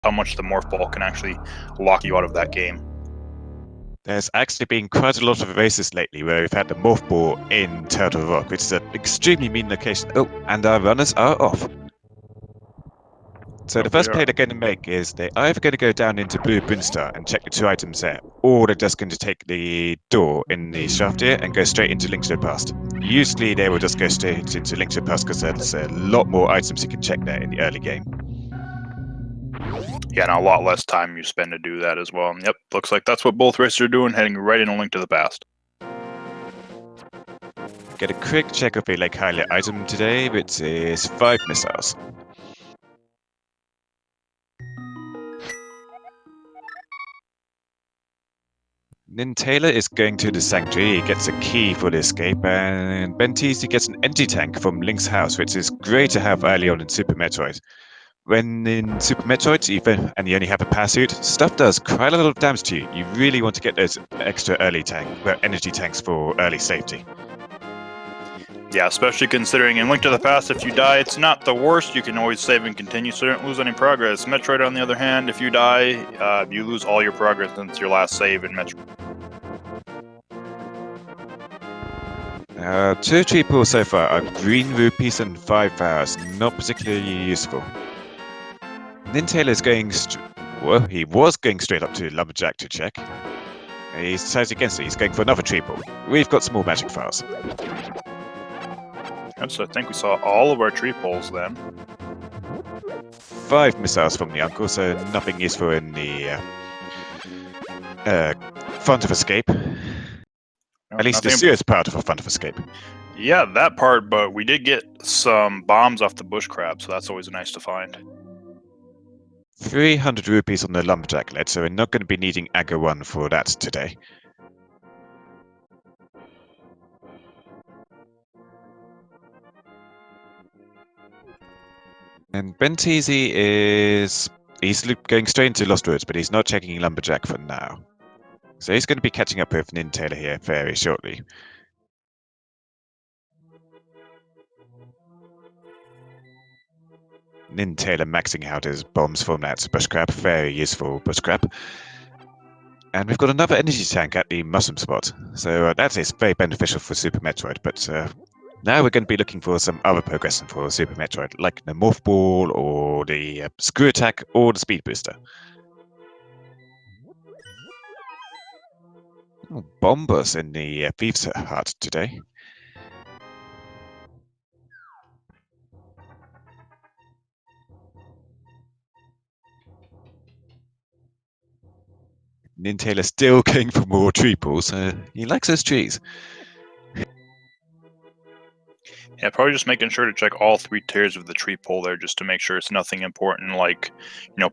how much the morph ball can actually lock you out of that game. There's actually been quite a lot of races lately where we've had the morph ball in Turtle Rock, which is an extremely mean location. Oh, and our runners are off. So the first play they're going to make is they're either going to go down into Blue Brinstar and check the 2 items there, or they're just going to take the door in the shaft here and go straight into Link to the Past. Usually they will just go straight into Link to the Past because there's a lot more items you can check there in the early game. Yeah, and a lot less time you spend to do that as well. Yep, looks like that's what both races are doing, heading right in a Link to the Past. Get a quick check of a Lake Hylia item today, which is 5 missiles. SuperNinTaylor is going to the Sanctuary, he gets a key for the escape, and Benteezy gets an energy tank from Link's house, which is great to have early on in Super Metroid. When in Super Metroid, even and you only have a power suit, stuff does quite a lot of damage to you. You really want to get those extra energy tanks for early safety. Yeah, especially considering in Link to the Past, if you die, it's not the worst. You can always save and continue, so you don't lose any progress. Metroid, on the other hand, if you die, you lose all your progress since your last save in Metroid. 2 tree pools so far are green rupees and 5 flowers, not particularly useful. SuperNinTaylor is going well, he was going straight up to Lumberjack to check. He decides against it, he's going for another tree pool. We've got some more magic files. So I think we saw all of our tree poles then. 5 missiles from the uncle, so nothing useful in the front of escape. No, At least the serious part of a front of escape. Yeah, that part, but we did get some bombs off the bush crab, so that's always nice to find. 300 rupees on the lumberjack lead, so we're not going to be needing Aggro 1 for that today. And Benteezy he's going straight into Lost Woods, but he's not checking Lumberjack for now. So he's going to be catching up with SuperNinTaylor here very shortly. SuperNinTaylor maxing out his bombs from that bush crab, very useful bush crab. And we've got another energy tank at the mushroom spot, so that is very beneficial for Super Metroid, but now we're going to be looking for some other progression for Super Metroid, like the Morph Ball, or the Screw Attack, or the Speed Booster. Oh, Bombers in the Thieves' Hut today. SuperNinTaylor still going for more tree pools, he likes those trees. Yeah, probably just making sure to check all 3 tiers of the tree pole there, just to make sure it's nothing important, like,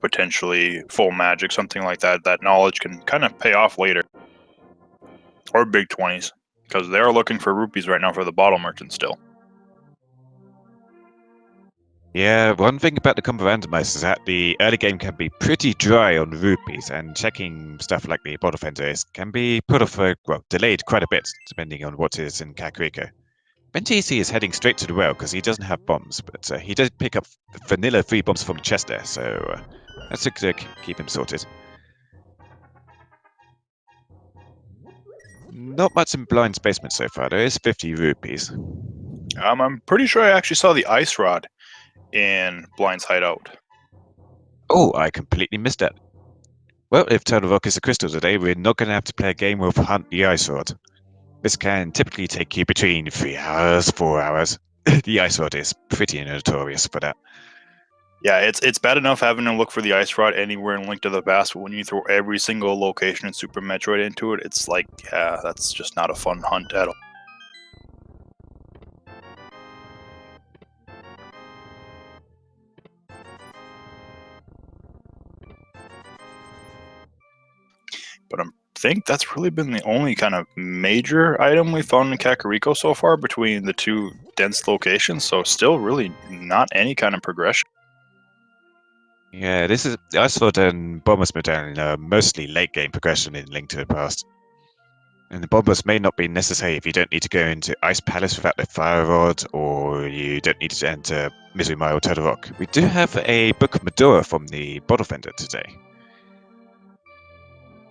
potentially full magic, something like that. That knowledge can kind of pay off later. Or big 20s, because they're looking for rupees right now for the bottle merchant still. Yeah, one thing about the combo randomizer is that the early game can be pretty dry on rupees, and checking stuff like the bottle fenders can be put off, delayed quite a bit, depending on what is in Kakariko. Benteezy is heading straight to the well because he doesn't have bombs, but he did pick up vanilla 3 bombs from the chest there, so that's to keep him sorted. Not much in Blind's basement so far, there is 50 rupees. I'm pretty sure I actually saw the ice rod in Blind's hideout. Oh, I completely missed that. Well, if Turtle Rock is a crystal today, we're not going to have to play a game of Hunt the Ice Rod. This can typically take you between 3 hours, 4 hours. The Ice Rod is pretty notorious for that. Yeah, it's bad enough having to look for the ice rod anywhere in Link to the Past, but when you throw every single location in Super Metroid into it, it's like, yeah, that's just not a fun hunt at all. But I think that's really been the only kind of major item we found in Kakariko so far between the 2 dense locations, so still really not any kind of progression. Yeah, this is Ice Rod and Bomber's Medallion are mostly late game progression in Link to the Past. And the bombers may not be necessary if you don't need to go into Ice Palace without the Fire Rod, or you don't need to enter Misery Mile or Turtle Rock. We do have a Book of Medora from the Bottle Fender today.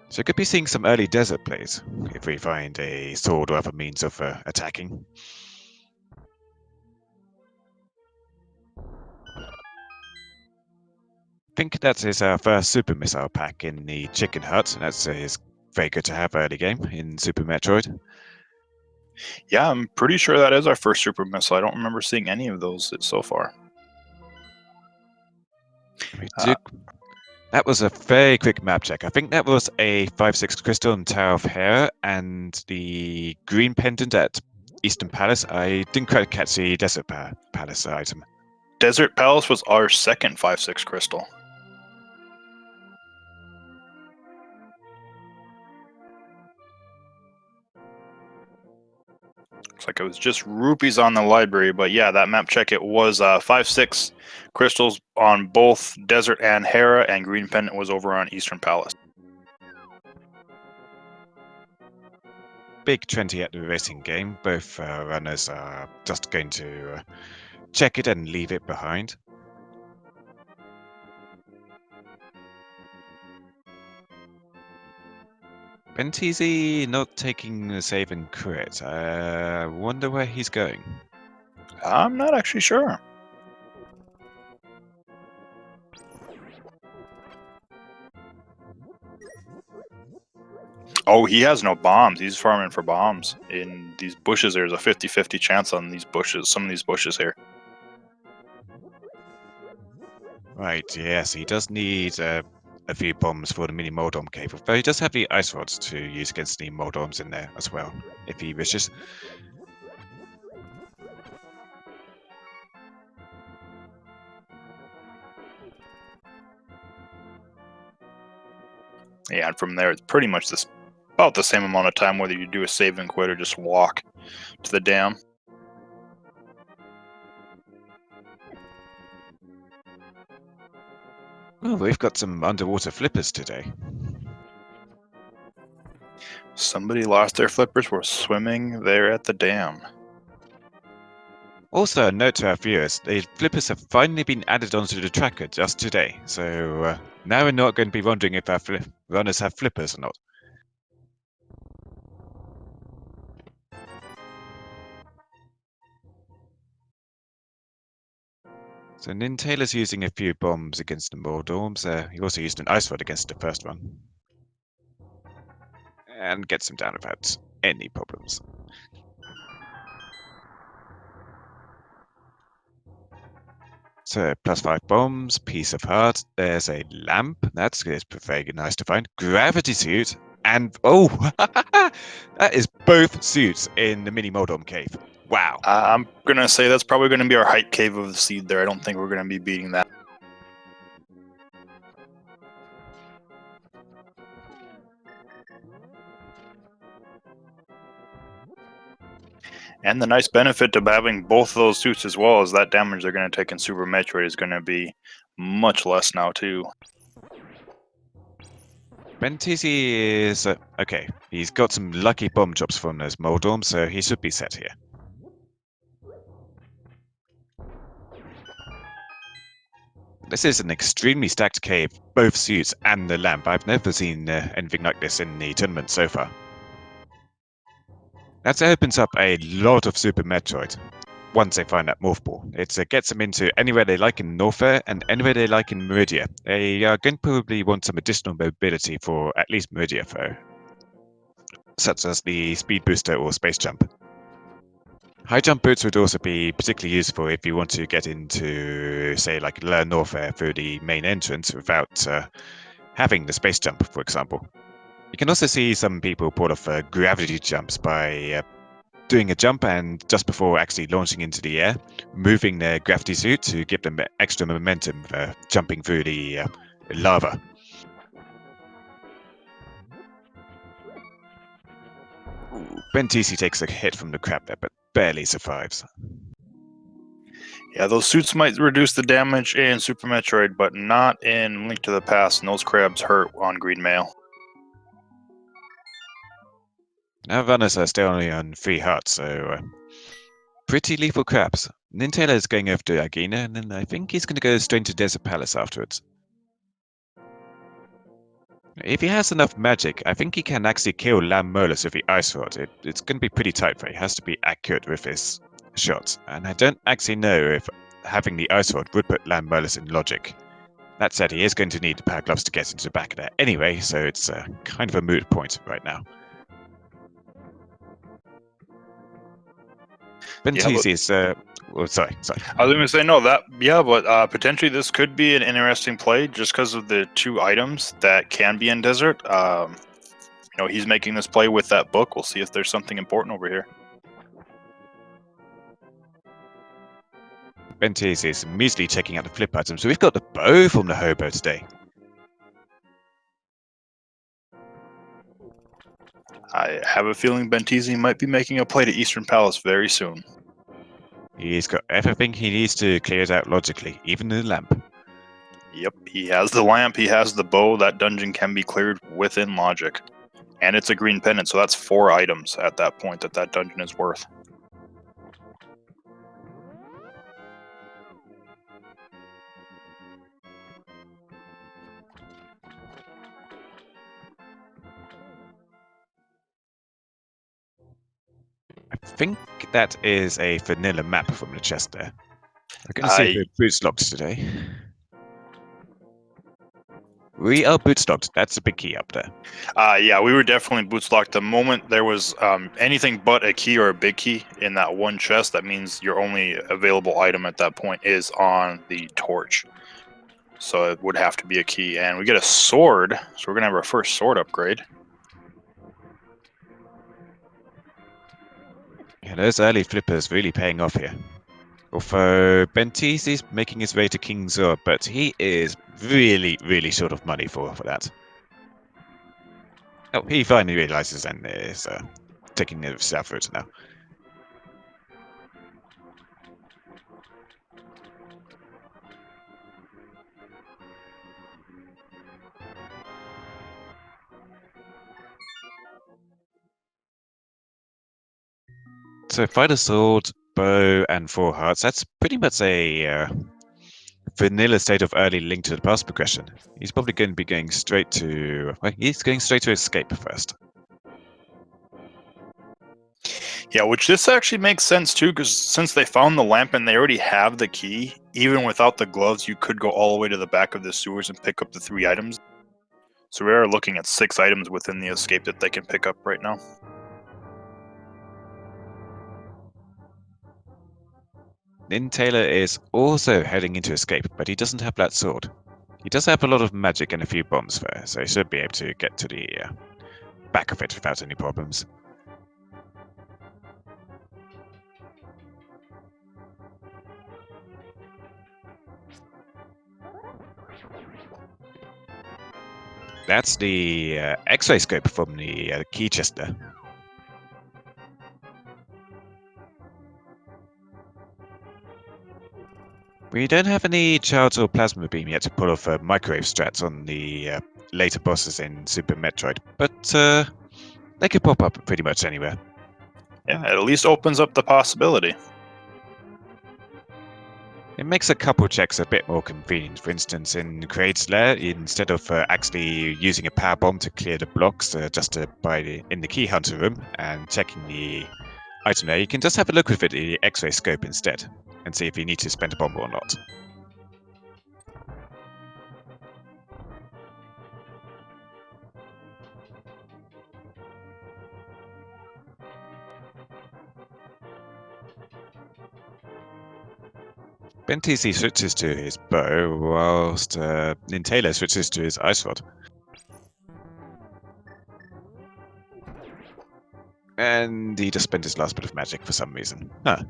So could be seeing some early desert plays, if we find a sword or other means of attacking. I think that is our first Super Missile pack in the Chicken Hut, and that is very good to have early game in Super Metroid. Yeah, I'm pretty sure that is our first Super Missile. I don't remember seeing any of those so far. That was a very quick map check. I think that was a 5/6 crystal in Tower of Hera and the green pendant at Eastern Palace. I didn't quite catch the Desert Palace item. Desert Palace was our second 5/6 crystal. Looks like it was just rupees on the library, but yeah, that map check, it was 5/6 crystals on both Desert and Hera, and green pendant was over on Eastern Palace. Big 20 at the racing game. Both runners are just going to check it and leave it behind. Benteezy not taking the save and crit. I wonder where he's going. I'm not actually sure. Oh, he has no bombs. He's farming for bombs. In these bushes, there's a 50-50 chance on these bushes, some of these bushes here. Right, yes, he does need a few bombs for the mini Moldorm cave, but he does have the ice rods to use against the Moldorms in there as well, if he wishes. Yeah, and from there, it's pretty much about the same amount of time whether you do a save and quit or just walk to the dam. Oh, we've got some underwater flippers today. Somebody lost their flippers. We're swimming there at the dam. Also, a note to our viewers, the flippers have finally been added onto the tracker just today, so now we're not going to be wondering if our runners have flippers or not. So SuperNinTaylor's using a few bombs against the Moldorms. He also used an ice rod against the first one. And gets him down without any problems. So +5 bombs, piece of heart. There's a lamp. That's very nice to find. Gravity suit. And oh, that is both suits in the mini Moldorm cave. Wow. I'm going to say that's probably going to be our height cave of the seed there. I don't think we're going to be beating that. And the nice benefit of having both of those suits as well is that damage they're going to take in Super Metroid is going to be much less now too. Benteezy is okay. He's got some lucky bomb drops from those Moldorms, so he should be set here. This is an extremely stacked cave, both suits and the lamp. I've never seen anything like this in the tournament so far. That opens up a lot of Super Metroid once they find that Morph Ball. It gets them into anywhere they like in Norfair and anywhere they like in Meridia. They are going to probably want some additional mobility for at least Meridia, though, such as the Speed Booster or Space Jump. High jump boots would also be particularly useful if you want to get into, say, like Lower Norfair through the main entrance without having the space jump, for example. You can also see some people pull off gravity jumps by doing a jump and just before actually launching into the air, moving their gravity suit to give them extra momentum jumping through the lava. Benteezy takes a hit from the crab there, but barely survives. Yeah, those suits might reduce the damage in Super Metroid, but not in Link to the Past, and those crabs hurt on Green Mail. Our runners are still only on 3 hearts, so pretty lethal craps. SuperNinTaylor is going over to Agina, and then I think he's going to go straight to Desert Palace afterwards. If he has enough magic, I think he can actually kill Lamb Molus with the Ice Rod. It's going to be pretty tight for him. He has to be accurate with his shots. And I don't actually know if having the Ice Rod would put Lamb Molus in logic. That said, he is going to need the Power Gloves to get into the back of there anyway, so it's kind of a moot point right now. Benteezy is... sorry. I was going to say, no, but potentially this could be an interesting play just because of the 2 items that can be in Desert. He's making this play with that book. We'll see if there's something important over here. Benteezy is immediately checking out the flip items. So we've got the bow from the hobo today. I have a feeling Benteezy might be making a play to Eastern Palace very soon. He's got everything he needs to clear it out logically, even the lamp. Yep, he has the lamp, he has the bow. That dungeon can be cleared within logic. And it's a green pendant, so that's 4 items at that point that dungeon is worth. I think that is a vanilla map from the chest there. We're going to see if the boots locked today. We are boots locked. That's a big key up there. Yeah, we were definitely boots locked. The moment there was anything but a key or a big key in that one chest, that means your only available item at that point is on the torch. So it would have to be a key. And we get a sword, so we're going to have our first sword upgrade. Yeah, those early flippers really paying off here. Although Benteezy is making his way to King's Orb, but he is really, really short of money for that. Oh, he finally realizes and is taking the south route now. So fighter sword, bow, and 4 hearts. That's pretty much a vanilla state of early Link to the Past progression. He's probably going to be going straight to... Well, he's going straight to escape first. Yeah, which this actually makes sense too, because since they found the lamp and they already have the key, even without the gloves, you could go all the way to the back of the sewers and pick up the 3 items. So we are looking at 6 items within the escape that they can pick up right now. SuperNinTaylor is also heading into escape, but he doesn't have that sword. He does have a lot of magic and a few bombs there, so he should be able to get to the back of it without any problems. That's the X-ray scope from the key chest there. We don't have any charge or plasma beam yet to pull off microwave strats on the later bosses in Super Metroid, but they could pop up pretty much anywhere. Yeah, it at least opens up the possibility. It makes a couple checks a bit more convenient. For instance, in Kraid's Lair, instead of actually using a power bomb to clear the blocks just in the key hunter room and checking the item there, you can just have a look with it in the X-ray scope instead and see if you need to spend a bomb or not. Benteezy switches to his bow, whilst SuperNinTaylor switches to his ice rod. And he just spent his last bit of magic for some reason. Huh.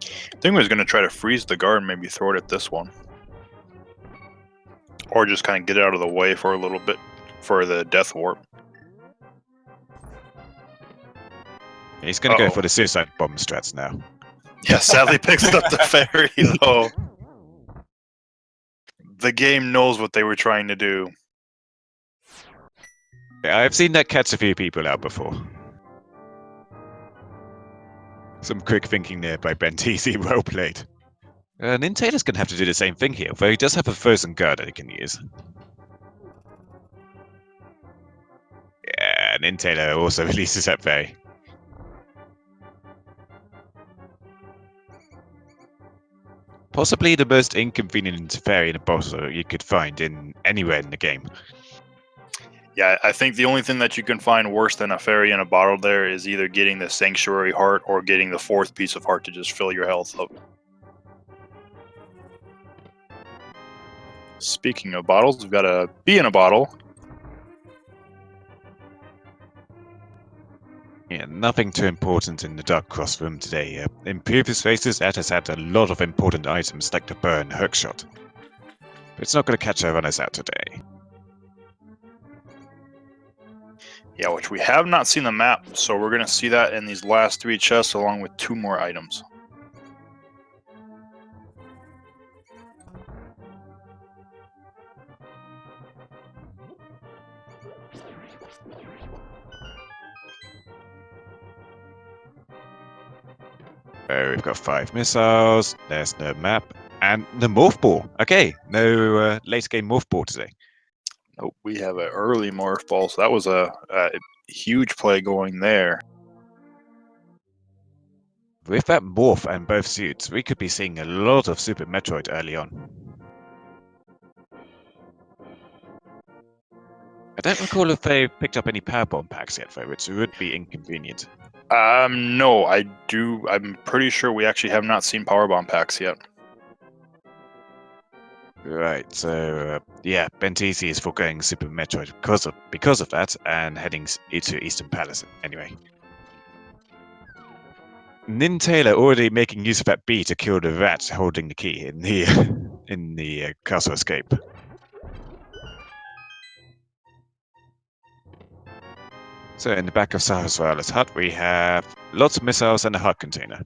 I think we was going to try to freeze the guard and maybe throw it at this one. Or just kind of get it out of the way for a little bit for the death warp. He's going to go for the suicide bomb strats now. Yeah, sadly picks up the fairy, though. The game knows what they were trying to do. Yeah, I've seen that catch a few people out before. Some quick thinking there by Benteezy, well played. NinTaylor's going to have to do the same thing here, though he does have a frozen guard that he can use. Yeah, NinTaylor also releases that fairy. Possibly the most inconvenient fairy in a bottle you could find in anywhere in the game. Yeah, I think the only thing that you can find worse than a fairy in a bottle there is either getting the sanctuary heart or getting the fourth piece of heart to just fill your health up. Speaking of bottles, we've got a bee in a bottle. Yeah, nothing too important in the Dark Cross room today. In previous races, that has had a lot of important items like the burn hookshot. But it's not going to catch our runners out today. Yeah, which we have not seen the map, so we're going to see that in these last 3 chests along with 2 more items. We've got 5 missiles, there's no map, and the morph ball. Okay, no late game morph ball today. Oh, we have an early morph ball, so that was a huge play going there. With that morph and both suits, we could be seeing a lot of Super Metroid early on. I don't recall if they picked up any power bomb packs yet, though, which would be inconvenient. No, I do. I'm pretty sure we actually have not seen powerbomb packs yet. Right, so yeah, Benteezy is foregoing Super Metroid because of that, and heading to Eastern Palace anyway. NinTaylor already making use of that bee to kill the rat holding the key in the in the castle escape. So in the back of Sahaswara's hut, we have lots of missiles and a hut container.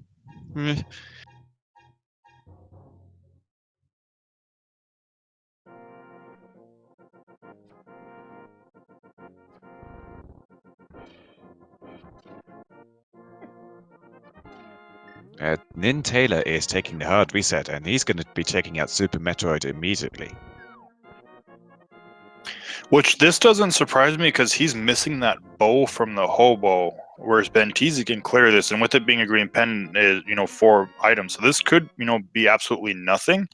NinTaylor is taking the hard reset, and he's going to be checking out Super Metroid immediately. Which this doesn't surprise me because he's missing that bow from the hobo, whereas Benteezy can clear this, and with it being a green pen, is 4 items. So this could be absolutely nothing,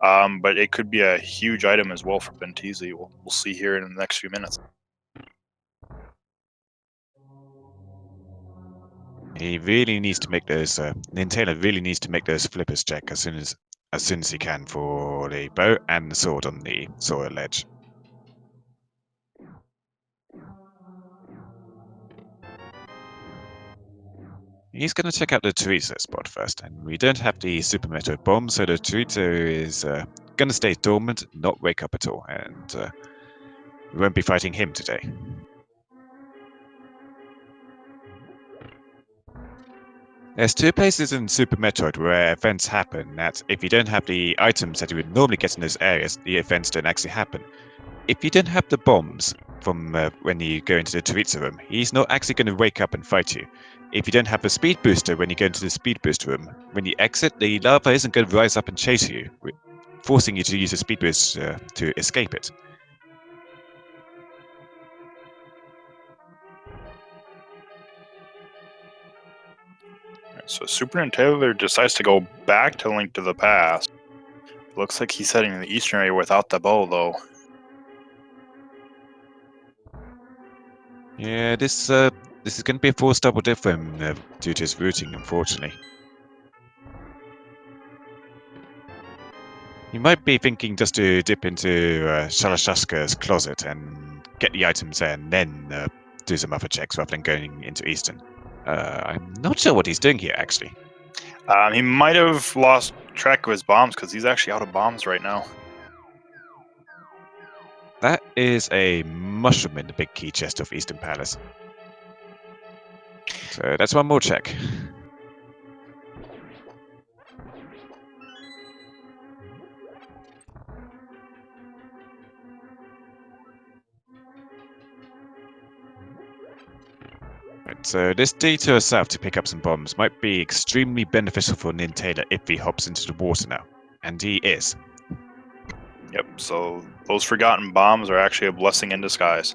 but it could be a huge item as well for Benteezy. We'll see here in the next few minutes. He really needs to make those. NinTaylor really needs to make those flippers check as soon as he can for the bow and the sword on the soil ledge. He's going to check out the chorizo spot first, and we don't have the Super Metroid bomb, so the chorizo is going to stay dormant, not wake up at all, and we won't be fighting him today. There's 2 places in Super Metroid where events happen that if you don't have the items that you would normally get in those areas, the events don't actually happen. If you don't have the bombs from when you go into the chorizo room, he's not actually going to wake up and fight you. If you don't have the speed booster when you go into the speed boost room, when you exit, the lava isn't going to rise up and chase you, forcing you to use a speed boost to escape it. So SuperNinTaylor decides to go back to Link to the Past. Looks like he's heading in the eastern area without the bow, though. Yeah, this is going to be a forced double diff for him due to his routing, unfortunately. You might be thinking just to dip into Shalashashka's closet and get the items there and then do some other checks rather than going into Eastern. I'm not sure what he's doing here, actually. He might have lost track of his bombs because he's actually out of bombs right now. That is a mushroom in the big key chest of Eastern Palace. So that's one more check. Right, so this detour south to pick up some bombs might be extremely beneficial for SuperNinTaylor if he hops into the water now. And he is. Yep, so those forgotten bombs are actually a blessing in disguise.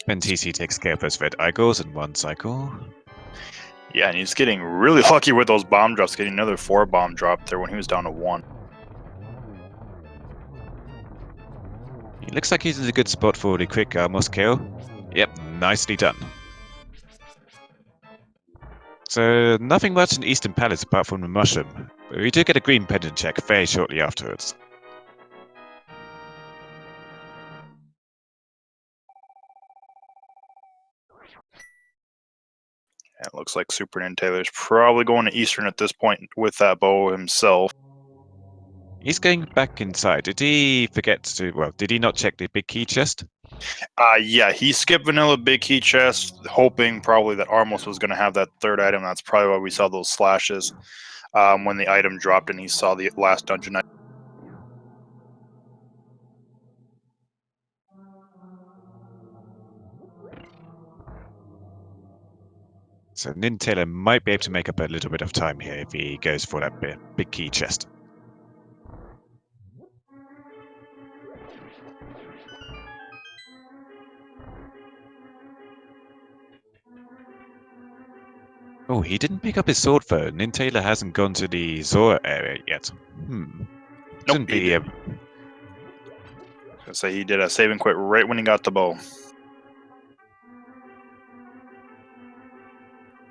Benteezy takes care of those red eagles in one cycle. Yeah, and he's getting really lucky with those bomb drops, getting another 4 bomb drop there when he was down to 1. He looks like he's in a good spot for the quick almost kill. Yep, nicely done. So nothing much in Eastern Palace apart from the mushroom, but we do get a green pendant check very shortly afterwards. It looks like SuperNinTaylor's probably going to Eastern at this point with that bow himself. He's going back inside. Did he forget to, well, did he not check the big key chest? Yeah, he skipped Vanilla Big Key Chest, hoping probably that Armos was going to have that third item. That's probably why we saw those slashes when the item dropped and he saw the last dungeon. So SuperNinTaylor might be able to make up a little bit of time here if he goes for that big key chest. Oh, he didn't pick up his sword though. SuperNinTaylor hasn't gone to the Zora area yet. Nope, Shouldn't he be did. So he did a save and quit right when he got the bow.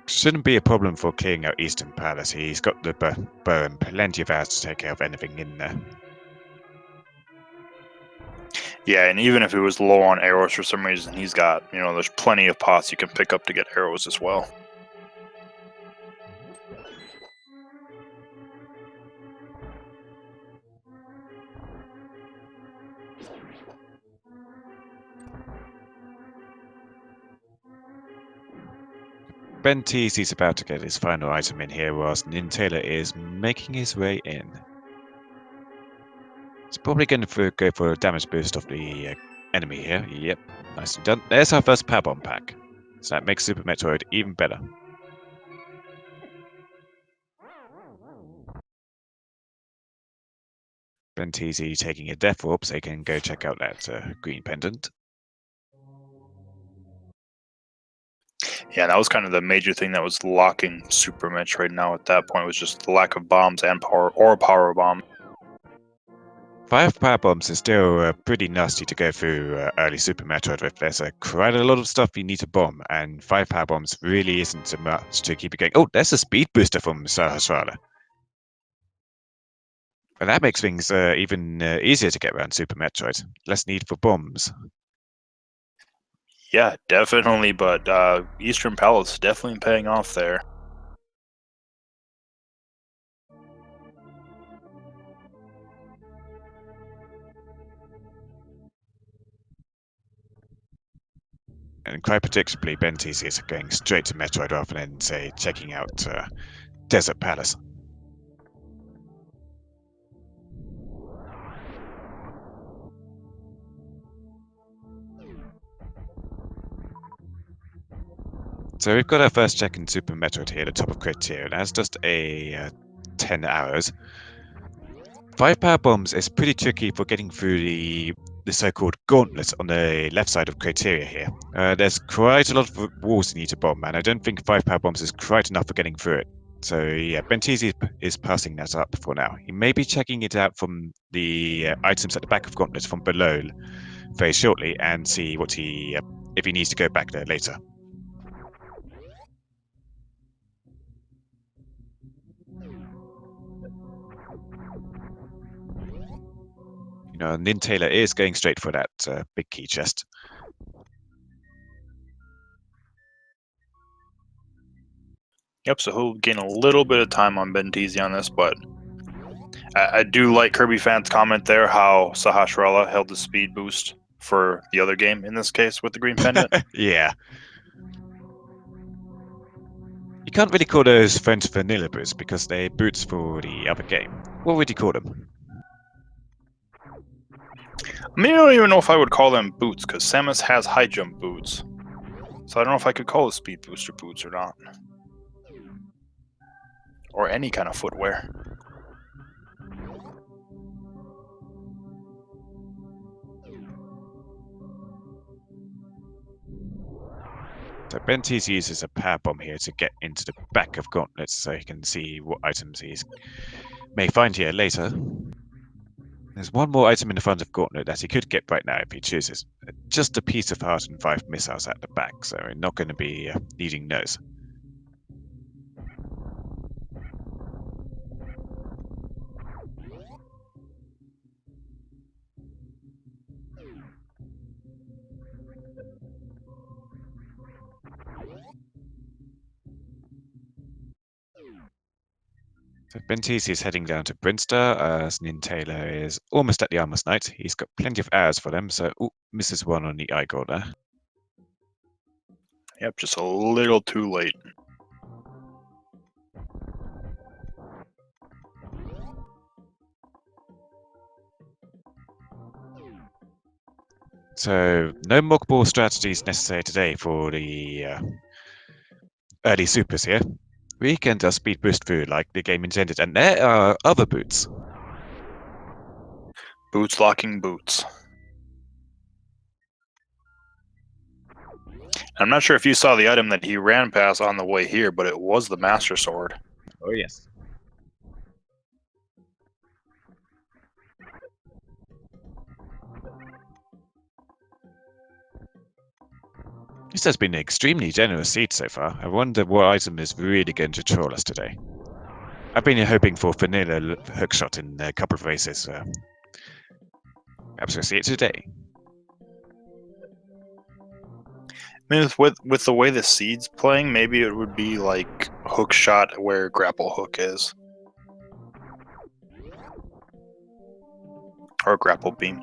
Shouldn't be a problem for clearing out Eastern Palace. He's got the bow and plenty of hours to take care of anything in there. Yeah, and even if he was low on arrows for some reason, he's got, there's plenty of pots you can pick up to get arrows as well. Benteezy's about to get his final item in here whilst SuperNinTaylor is making his way in. He's probably going to go for a damage boost off the enemy here. Yep, nicely done. There's our first power bomb pack. So that makes Super Metroid even better. Benteezy taking a death warp so he can go check out that green pendant. Yeah, that was kind of the major thing that was locking Super Metroid now at that point, was just the lack of bombs and power bomb. 5 power bombs is still pretty nasty to go through early Super Metroid with. There's quite a lot of stuff you need to bomb, and 5 power bombs really isn't so much to keep it going. Oh, there's a speed booster from Sahasrara. And that makes things even easier to get around Super Metroid. Less need for bombs. Yeah, definitely, but Eastern Palace definitely paying off there. And quite predictably, Benteezy is going straight to Metroid rather than, say, checking out Desert Palace. So we've got our first check in Super Metroid here at the top of criteria. That's just a 10 arrows. 5 power bombs is pretty tricky for getting through the so-called gauntlet on the left side of criteria here. There's quite a lot of walls you need to bomb, and I don't think 5 power bombs is quite enough for getting through it. So yeah, Benteezy is passing that up for now. He may be checking it out from the items at the back of gauntlet from below very shortly and see what if he needs to go back there later. SuperNinTaylor is going straight for that big key chest. Yep, so he'll gain a little bit of time on Benteezy on this, but I do like Kirby fans' comment there how Sahasrara held the speed boost for the other game in this case with the green pendant. Yeah. can't really call those French vanilla boots because they're boots for the other game. What would you call them? I mean, I don't even know if I would call them boots, because Samus has high jump boots. So I don't know if I could call it speed booster boots or not. Or any kind of footwear. So Benteezy uses a power bomb here to get into the back of Gauntlet so he can see what items he may find here later. There's one more item in the front of Gauntlet that he could get right now if he chooses. Just a piece of heart and 5 missiles at the back, so we're not going to be needing those. So Benteezy is heading down to Brinster as SuperNinTaylor is almost at the Armor's Knight. He's got plenty of arrows for them, so misses one on the Igor there. Yep, just a little too late. So no mock ball strategies necessary today for the early supers here. We can just speed boost through like the game intended, and there are other boots. Boots locking boots. I'm not sure if you saw the item that he ran past on the way here, but it was the Master Sword. Oh yes. This has been an extremely generous seed so far. I wonder what item is really going to troll us today. I've been hoping for vanilla hookshot in a couple of races. Perhaps we'll see it today. I mean, with the way the seed's playing, maybe it would be like hook shot where grapple hook is. Or grapple beam.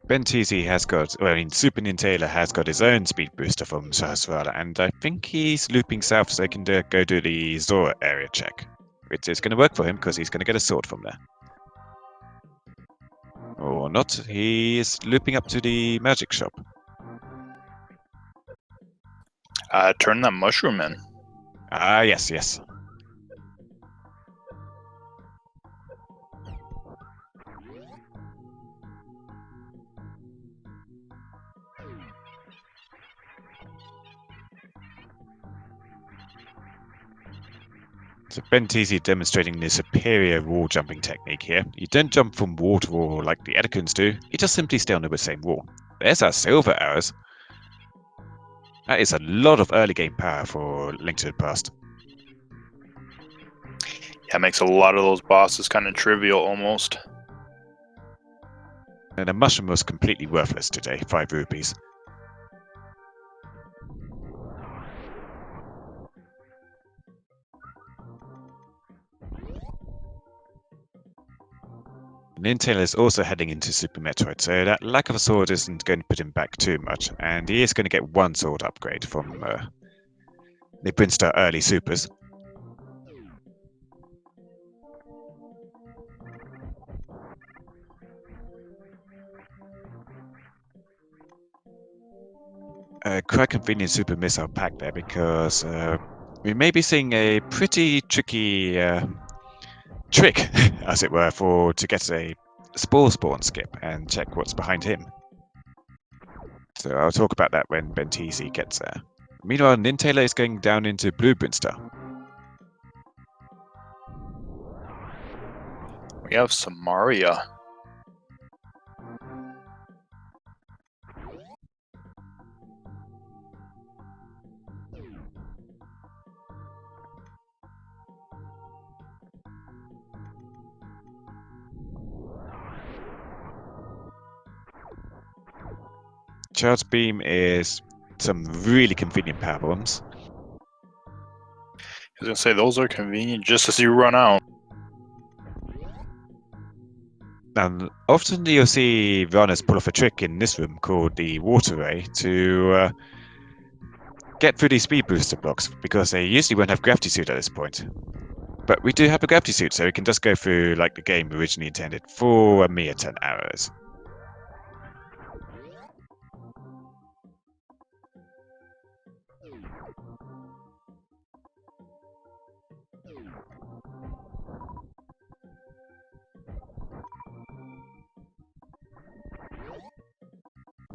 Benteezy has got, well, I mean, SuperNinTaylor has got his own speed booster from Sahasrara, and I think he's looping south so he can go do the Zora area check. Which is going to work for him because he's going to get a sword from there. Or not, he is looping up to the magic shop. Turn that mushroom in. Ah, yes, yes. So Benteezy demonstrating the superior wall jumping technique here. You don't jump from wall to wall like the Edicans do, you just simply stay on the same wall. There's our silver arrows. That is a lot of early game power for Link to the Past. Yeah, it makes a lot of those bosses kind of trivial almost. And the mushroom was completely worthless today, 5 rupees. SuperNinTaylor is also heading into Super Metroid, so that lack of a sword isn't going to put him back too much, and he is going to get one sword upgrade from the Brinstar early supers. Quite convenient super missile pack there because we may be seeing a pretty tricky trick, as it were, to get a spore spawn skip and check what's behind him. So I'll talk about that when Benteezy gets there. Meanwhile, SuperNinTaylor is going down into Blue Brinstar. We have Samaria. Charge Beam is some really convenient power bombs. I was gonna say those are convenient just as you run out. Now, often you'll see runners pull off a trick in this room called the water ray to get through these speed booster blocks because they usually won't have gravity suit at this point. But we do have a gravity suit, so we can just go through like the game originally intended for a mere 10 hours.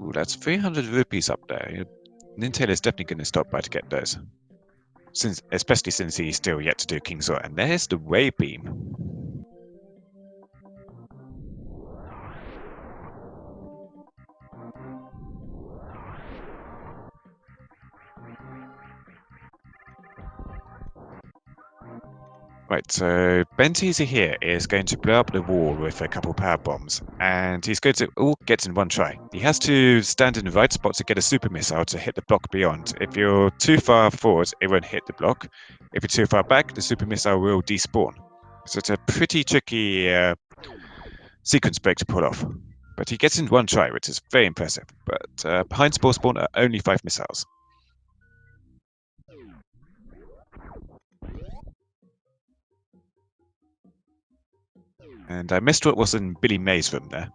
Ooh, that's 300 rupees up there. Nintendo's definitely going to stop by to get those. Especially since he's still yet to do King's Sword. And there's the wave beam. Right, so Benteezy here is going to blow up the wall with a couple power bombs, and he's going to all get in one try. He has to stand in the right spot to get a super missile to hit the block beyond. If you're too far forward, it won't hit the block. If you're too far back, the super missile will despawn. So it's a pretty tricky sequence break to pull off. But he gets in one try, which is very impressive. But behind Spore Spawn are only 5 missiles. And I missed what was in Billy May's room there.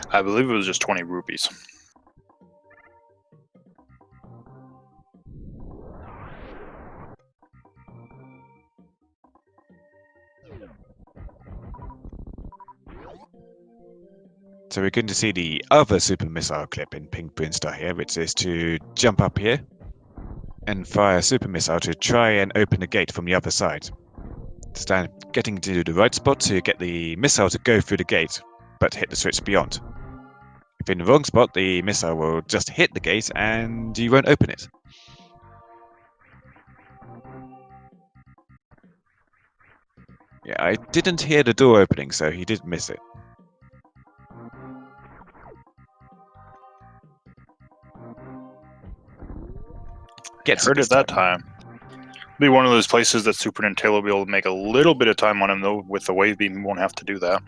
I believe it was just 20 rupees. So we're going to see the other super missile clip in Pink Brinstar here, which is to jump up here and fire a super missile to try and open the gate from the other side. Getting to the right spot to get the missile to go through the gate, but hit the switch beyond. If in the wrong spot, the missile will just hit the gate and you won't open it. Yeah, I didn't hear the door opening, so he did miss it. Gets Heard it it this that time. time. Be one of those places that SuperNinTaylor will be able to make a little bit of time on him, though. With the wave beam, he won't have to do that.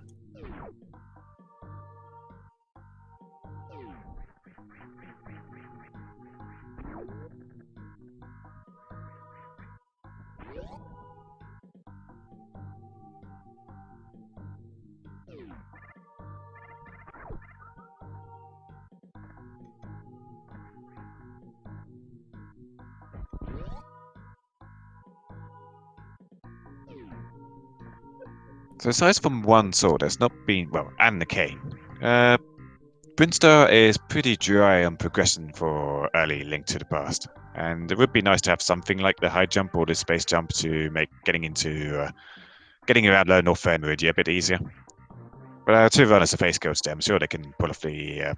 So aside from one sword, there's not been, well, and the cane, Brinstar is pretty dry on progression for early Link to the Past, and it would be nice to have something like the high jump or the space jump to make getting around Lower North Fernwood a bit easier. But two runners of face goes there, I'm sure they can pull off the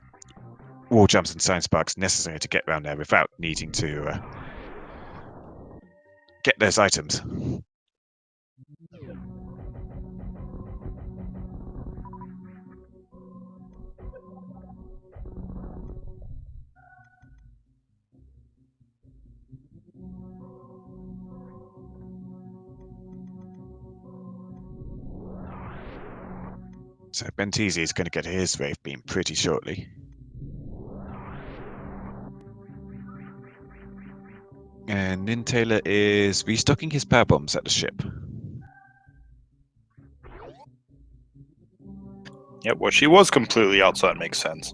wall jumps and science sparks necessary to get around there without needing to get those items. So Benteezy is going to get his wave beam pretty shortly. And NinTaylor is restocking his power bombs at the ship. Yep, well, she was completely outside makes sense.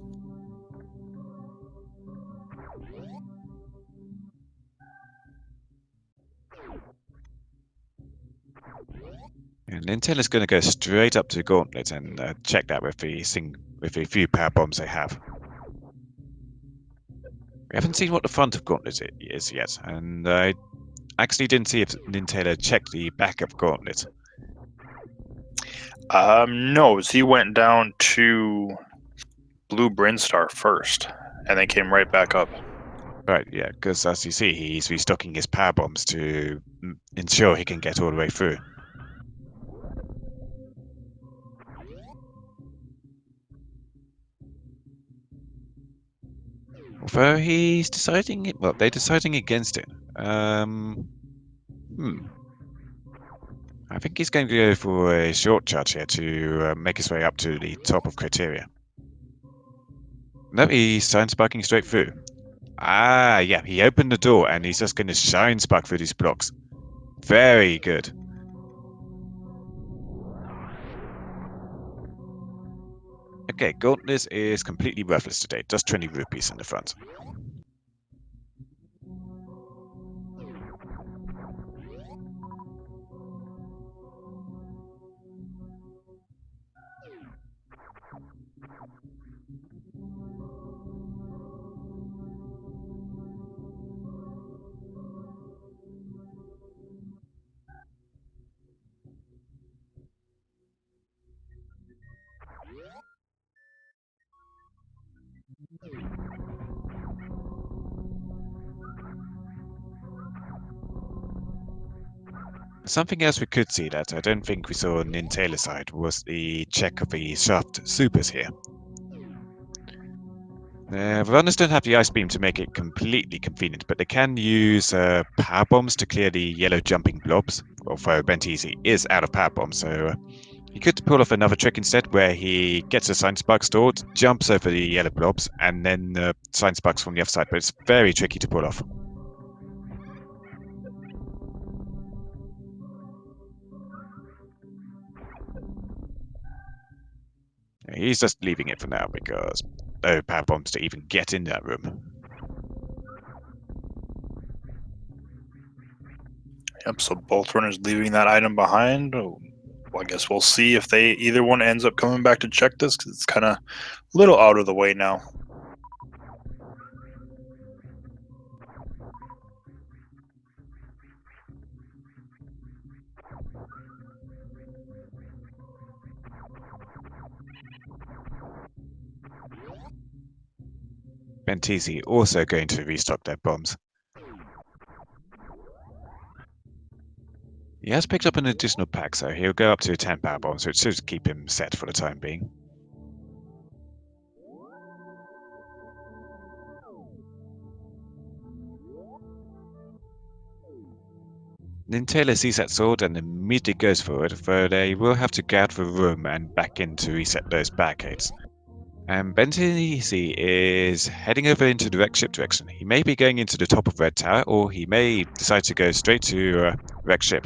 And NinTaylor's going to go straight up to Gauntlet and check that with the few power bombs they have. We haven't seen what the front of Gauntlet is yet, and I actually didn't see if NinTaylor checked the back of Gauntlet. No, he went down to Blue Brinstar first, and then came right back up. Right, yeah, because as you see, he's restocking his power bombs to ensure he can get all the way through. Although he's deciding, well, they're deciding against it. I think he's going to go for a short charge here to make his way up to the top of criteria. No, he's shine sparking straight through. Ah, yeah, he opened the door and he's just going to shine spark through these blocks. Very good. Okay, Gauntlet is completely worthless today. Just 20 rupees in the front. Something else we could see that I don't think we saw on SuperNinTaylor side was the check of the shaft supers here. Runners don't have the ice beam to make it completely convenient, but they can use power bombs to clear the yellow jumping blobs. Although Benteezy is out of power bombs, so he could pull off another trick instead, where he gets a sign spark stored, jumps over the yellow blobs, and then sign sparks from the other side. But it's very tricky to pull off. He's just leaving it for now because no power bombs to even get in that room. Yep, so both runners leaving that item behind. Well, I guess we'll see if either one ends up coming back to check this, because it's kind of a little out of the way now. Benteezy also going to restock their bombs. He has picked up an additional pack, so he'll go up to 10 power bombs, which should keep him set for the time being. SuperNinTaylor sees that sword and immediately goes for it, though they will have to get out of the room and back in to reset those barricades. And Benteezy is heading over into the wreck ship direction. He may be going into the top of Red Tower, or he may decide to go straight to wreck ship.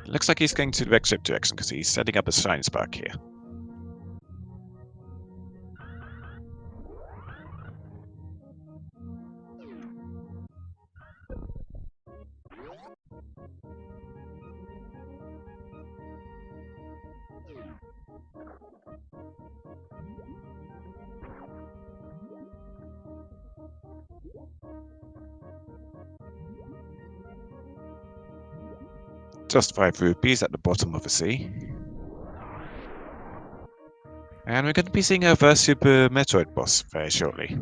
Looks like he's going to the wreck ship direction because he's setting up a shine spark here. Just 5 rupees at the bottom of the sea. And we're going to be seeing our first Super Metroid boss very shortly.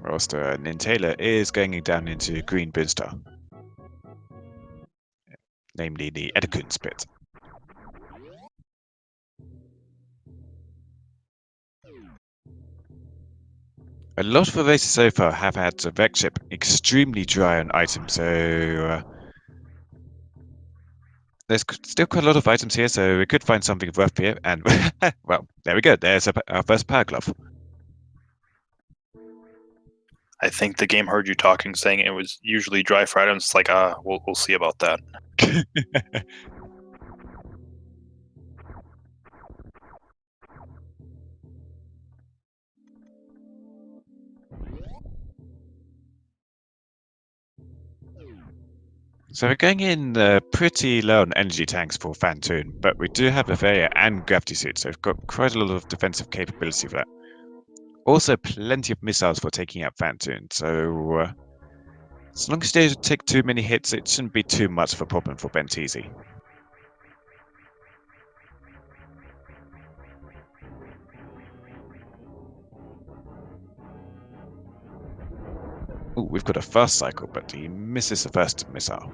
Whilst SuperNinTaylor is going down into Green Boonstar, namely the Edakun pit. A lot of the races so far have had the wreck ship extremely dry on items, so there's still quite a lot of items here, so we could find something worth here. And well, there we go. There's our first power glove. I think the game heard you talking, saying it was usually dry for items. It's like, we'll see about that. So we're going in pretty low on energy tanks for Phantoon, but we do have a Failure and Gravity Suit, so we've got quite a lot of defensive capability for that. Also, plenty of missiles for taking out Phantoon, so as long as they don't take too many hits, it shouldn't be too much of a problem for Benteezy. Ooh, we've got a fast cycle, but he misses the first missile.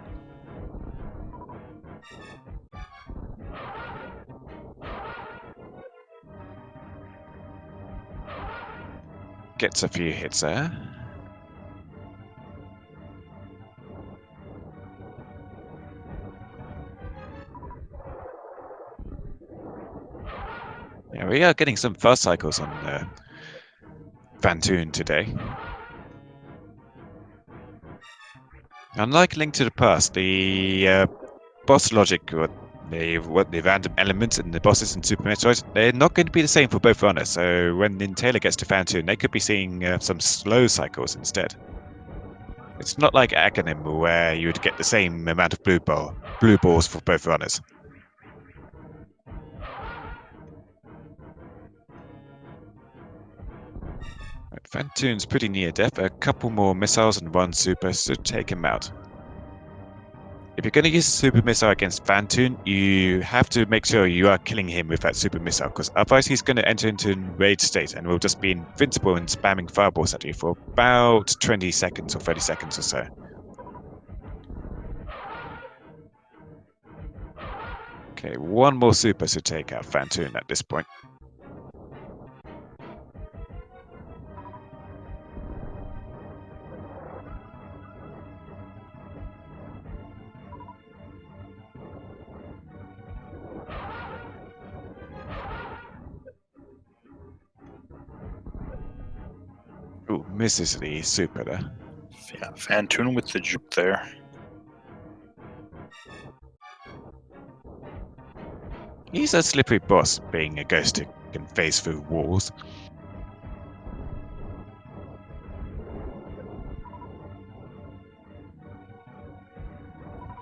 Gets a few hits there. Yeah, we are getting some fast cycles on Vantoon today. Unlike Link to the Past, the boss logic, or the random elements in the bosses in Super Metroid, they're not going to be the same for both runners. So when NinTaylor gets to Vantoon, they could be seeing some slow cycles instead. It's not like Acronym where you would get the same amount of blue balls for both runners. Right, Vantoon's pretty near death. A couple more missiles and one super should take him out. If you're going to use a super missile against Vantoon, you have to make sure you are killing him with that super missile, because otherwise he's going to enter into a rage state and will just be invincible and spamming fireballs at you for about 20 seconds or 30 seconds or so. Okay, one more super to take out Vantoon at this point. Ooh, misses the super there. Yeah, Vantoon with the juke there. He's a slippery boss, being a ghost who can phase through walls.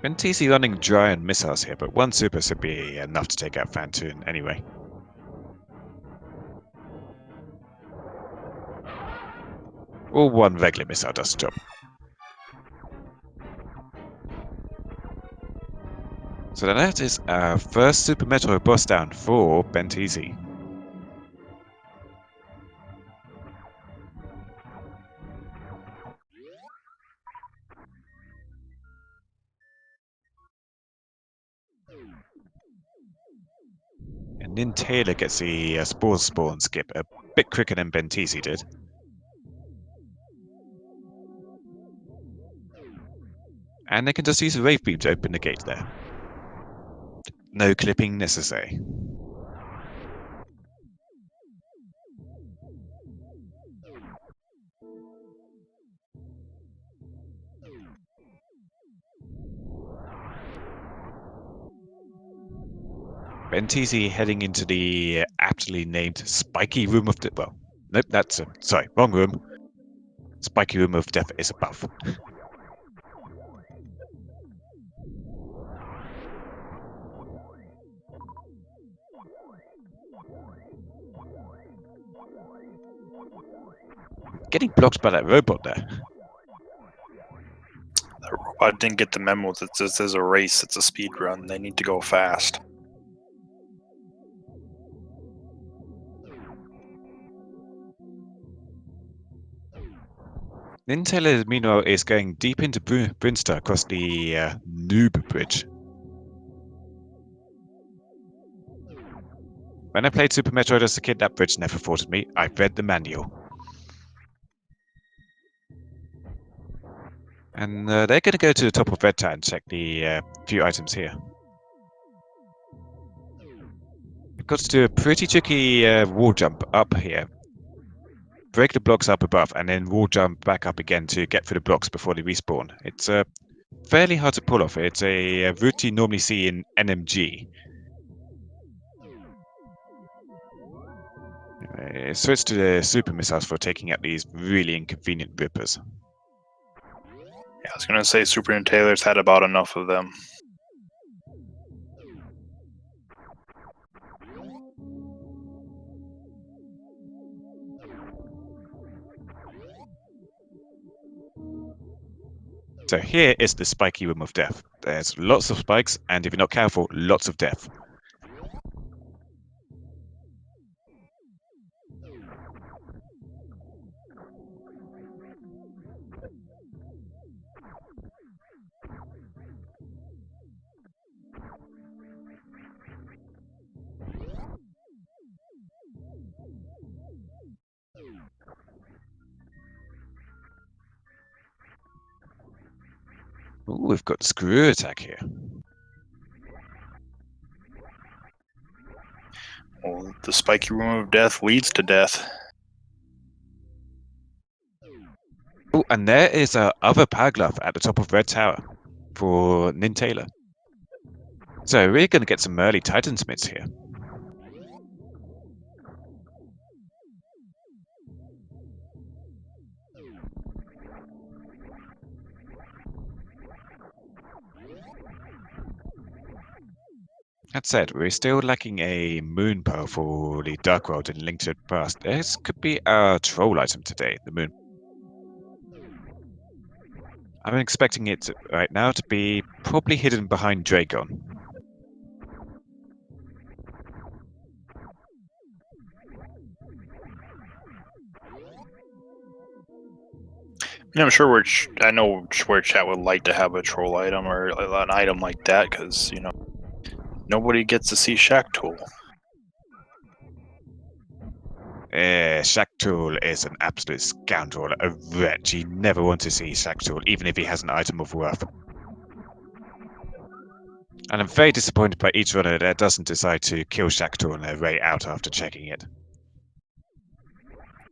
Benteezy running dry on missiles here, but one super should be enough to take out Vantoon anyway. Or one regular missile does the job. So that is our first Super Metroid boss down for Benteezy. And NinTaylor gets the Spore Spawn skip a bit quicker than Benteezy did. And they can just use a Wave Beam to open the gate there. No clipping necessary. Benteezy heading into the aptly named Spiky Room of Death. Well, nope, that's sorry, wrong room. Spiky Room of Death is above. Getting blocked by that robot there. That robot didn't get the memo that this is a race, it's a speed run. They need to go fast. NinTaylor, meanwhile, is going deep into Brinstar across the Noob Bridge. When I played Super Metroid as a kid, that bridge never thwarted me. I read the manual. And they're going to go to the top of Red Town and check the few items here. We've got to do a pretty tricky wall jump up here. Break the blocks up above and then wall jump back up again to get through the blocks before they respawn. It's fairly hard to pull off. It's a route you normally see in NMG. Switch to the super missiles for taking out these really inconvenient rippers. Yeah, I was gonna say SuperNinTaylor's had about enough of them. So here is the spiky room of death. There's lots of spikes, and if you're not careful, lots of death. Ooh, we've got screw attack here. Well, the spiky room of death leads to death. Oh, and there is our other power glove at the top of Red Tower for SuperNinTaylor. So we're going to get some early Titan Smiths here. That said, we're still lacking a moon pearl for the Dark World in Link to the Past. This could be our troll item today, the moon. I'm expecting it right now to be probably hidden behind Dragon. I'm sure I know where chat would like to have a troll item or an item like that, because nobody gets to see Shack Tool. Shacktool is an absolute scoundrel, a wretch. You never want to see Shacktool, even if he has an item of worth. And I'm very disappointed by each runner that doesn't decide to kill Shacktool on their way out after checking it.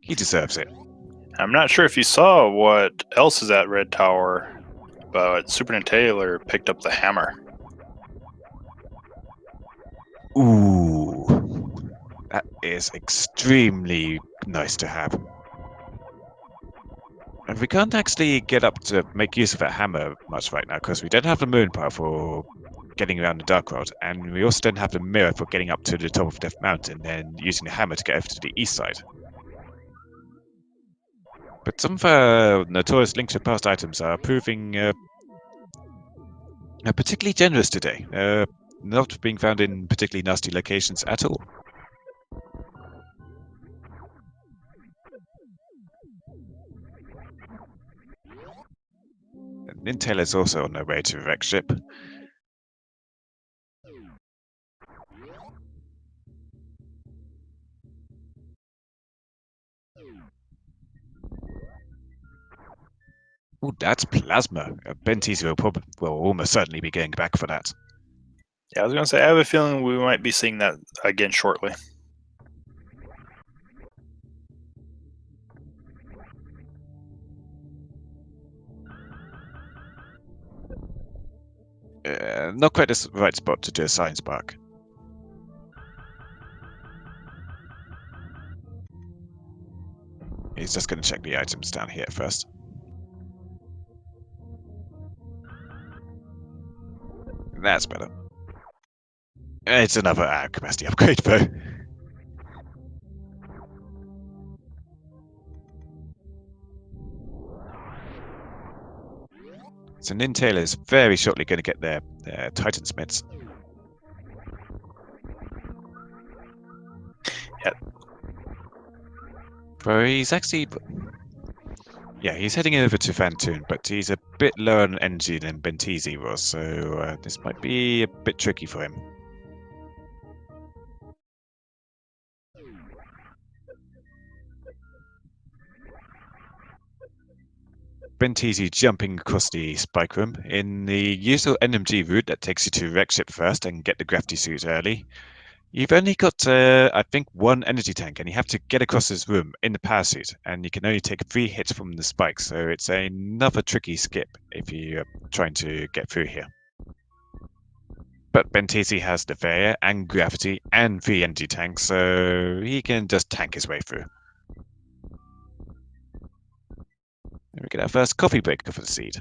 He deserves it. I'm not sure if you saw what else is at Red Tower, but SuperNinTaylor picked up the hammer. Ooh, that is extremely nice to have. And we can't actually get up to make use of that hammer much right now because we don't have the moon power for getting around the Dark World, and we also don't have the mirror for getting up to the top of Death Mountain and using the hammer to get over to the east side. But some of our notorious Link to the Past items are proving particularly generous today, not being found in particularly nasty locations at all. And Intel is also on their way to wreck ship. Oh, that's plasma. Benteezy will almost certainly be going back for that. Yeah, I was gonna say I have a feeling we might be seeing that again shortly. Not quite the right spot to do a science park. He's just going to check the items down here first. That's better. It's another capacity upgrade, though. So SuperNinTaylor is very shortly going to get their Titan Smiths. Yep. So he's actually... Yeah, he's heading over to Fantoon, but he's a bit lower on energy than Benteezy was, so this might be a bit tricky for him. Benteezy jumping across the spike room in the usual NMG route that takes you to wreck ship first and get the gravity suit early. You've only got, I think, one energy tank, and you have to get across this room in the power suit, and you can only take 3 hits from the spike, so it's another tricky skip if you're trying to get through here. But Benteezy has the Fair and Gravity and 3 energy tanks, so he can just tank his way through. And we get our first coffee break for the seed.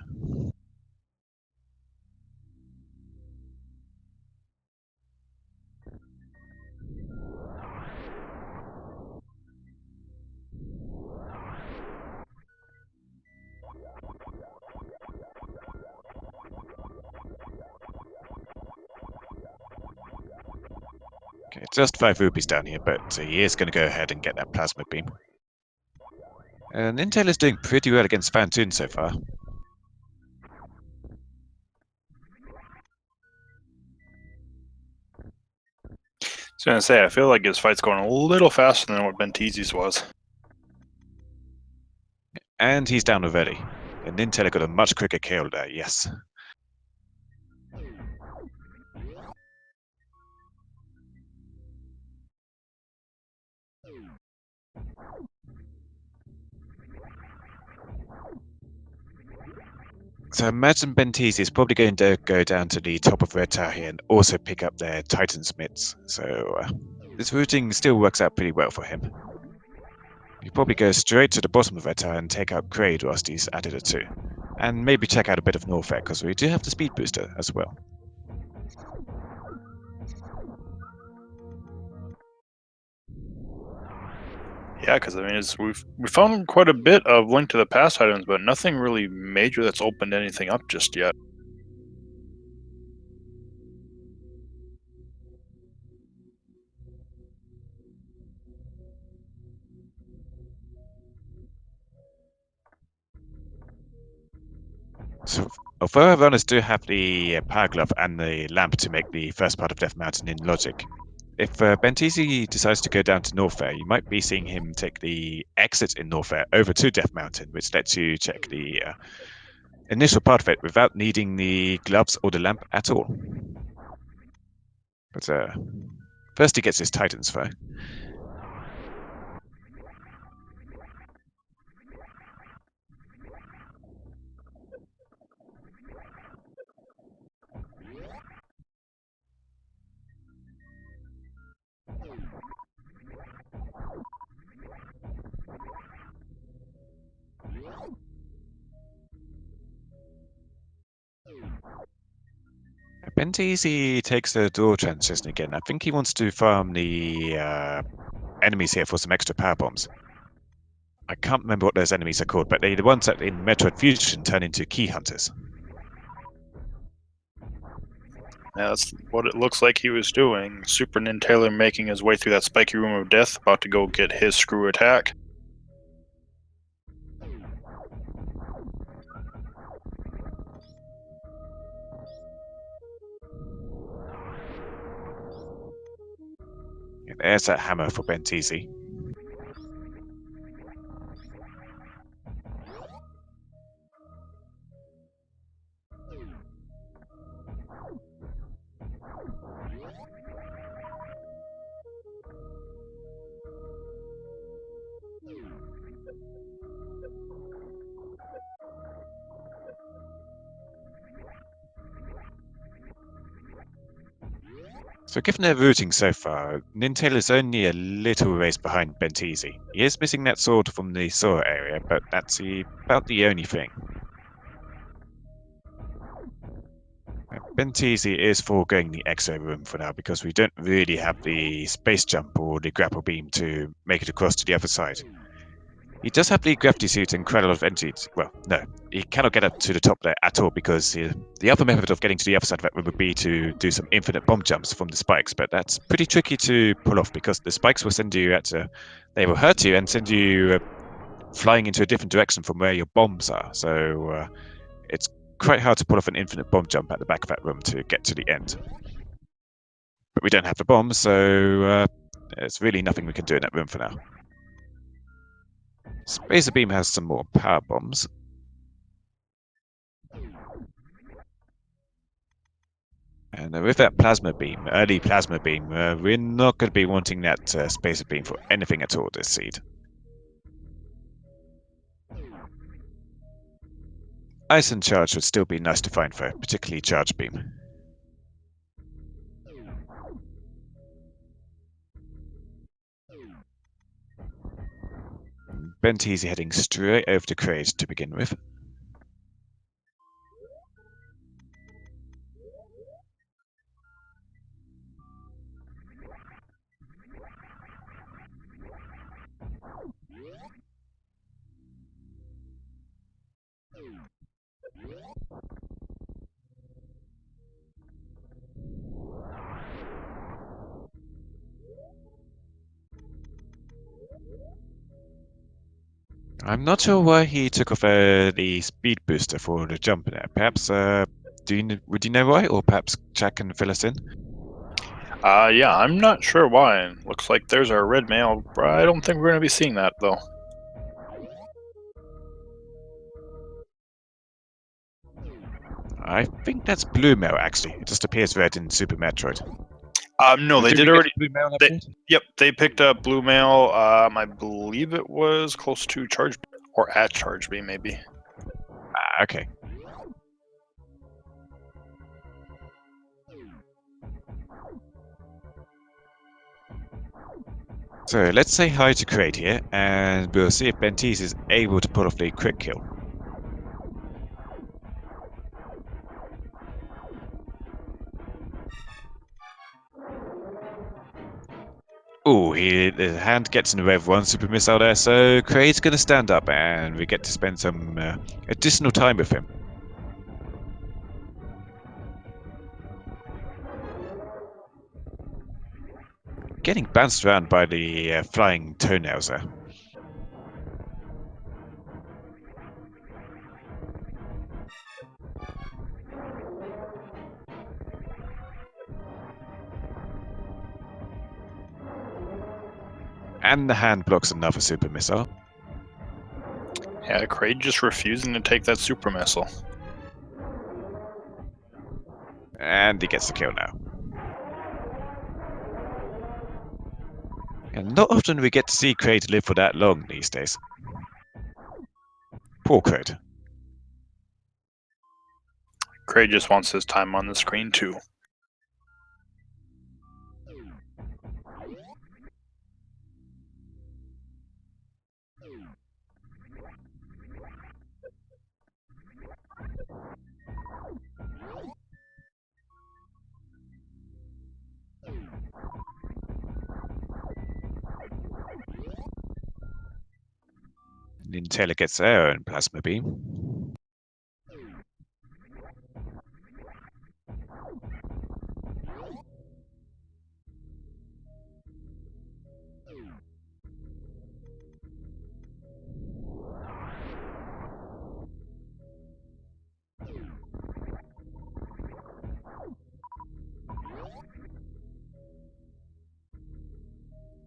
Okay, just 5 rupees down here, but he is going to go ahead and get that plasma beam. And Intel is doing pretty well against Fantoon so far. I was gonna say I feel like his fight's going a little faster than what Benteezy's was. And he's down already. And Intel got a much quicker kill there, yes. So I imagine Benteezy is probably going to go down to the top of Red Tower here and also pick up their Titan's mitts. So this routing still works out pretty well for him. You probably go straight to the bottom of Red Tower and take out Kraid whilst he's added it too. And maybe check out a bit of Norfair, because we do have the speed booster as well. Yeah, because I mean, we found quite a bit of Link to the Past items, but nothing really major that's opened anything up just yet. So, although our runners do have the Power Glove and the Lamp to make the first part of Death Mountain in logic, if Benteezy decides to go down to Norfair, you might be seeing him take the exit in Norfair over to Death Mountain, which lets you check the initial part of it without needing the gloves or the lamp at all. But first he gets his Titans though. Benteezy takes the door transition again. I think he wants to farm the enemies here for some extra power bombs. I can't remember what those enemies are called, but they're the ones that in Metroid Fusion turn into key hunters. Yeah, that's what it looks like he was doing. SuperNinTaylor making his way through that spiky room of death, about to go get his screw attack. And there's that hammer for Benteezy. So given their routing so far, Nintaylor's only a little race behind Benteezy. He is missing that sword from the Sora area, but that's about the only thing. Benteezy is foregoing the exo room for now because we don't really have the space jump or the grapple beam to make it across to the other side. He does have the gravity suit and quite a lot of energy. Well, no, he cannot get up to the top there at all because the other method of getting to the other side of that room would be to do some infinite bomb jumps from the spikes, but that's pretty tricky to pull off because the spikes will send you they will hurt you and send you flying into a different direction from where your bombs are. So it's quite hard to pull off an infinite bomb jump at the back of that room to get to the end. But we don't have the bombs, so there's really nothing we can do in that room for now. Spacer Beam has some more power bombs. And with that Plasma Beam, early Plasma Beam, we're not going to be wanting that Spacer Beam for anything at all this seed. Ice and Charge would still be nice to find for, particularly Charge Beam. Benteezy heading straight over to Kraid to begin with. I'm not sure why he took off the speed booster for the jump there. Perhaps, would you know why? Or perhaps Jack can fill us in? Yeah, I'm not sure why. Looks like there's our red mail. I don't think we're going to be seeing that, though. I think that's blue mail, actually. It just appears red in Super Metroid. No, they Did did we get already. blue mail They, update? yep, they picked up blue mail. I believe it was close to charge or at charge B, maybe. Ah, okay. So let's say hi to Crate here, and we'll see if Benteezy is able to pull off the quick kill. Oh, the hand gets in the way of one super missile there, so Crate's going to stand up, and we get to spend some additional time with him. Getting bounced around by the flying toenails there. And the hand blocks another super missile. Yeah, Kraid just refusing to take that super missile. And he gets the kill now. And not often we get to see Kraid live for that long these days. Poor Kraid. Kraid just wants his time on the screen too. SuperNinTaylor gets their own plasma beam.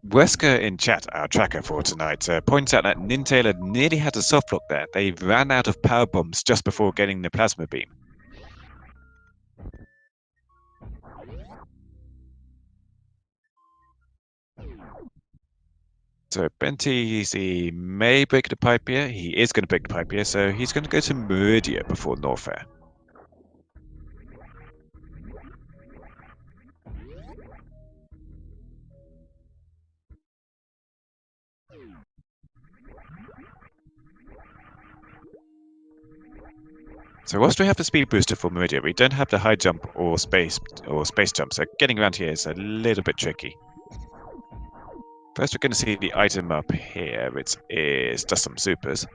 Wesker in chat, our tracker for tonight, points out that SuperNinTaylor nearly had a soft lock there. They ran out of power bombs just before getting the plasma beam. So Benteezy may break the pipe here. He is going to break the pipe here, so he's going to go to Meridia before Norfair. So whilst we have the speed booster for Meridia, we don't have the high jump or space jump, so getting around here is a little bit tricky. First, we're going to see the item up here, which is just some supers.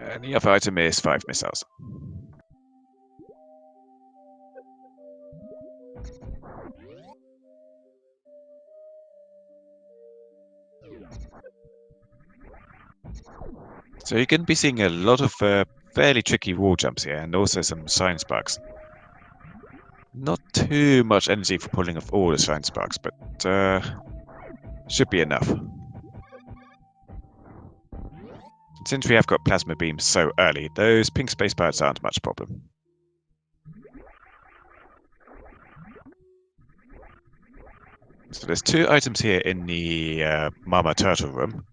And the other item is 5 missiles. So you're going to be seeing a lot of fairly tricky wall jumps here, and also some shine sparks. Not too much energy for pulling off all the shine sparks, but should be enough. Since we have got plasma beams so early, those pink space parts aren't much problem. So there's 2 items here in the Mama Turtle room.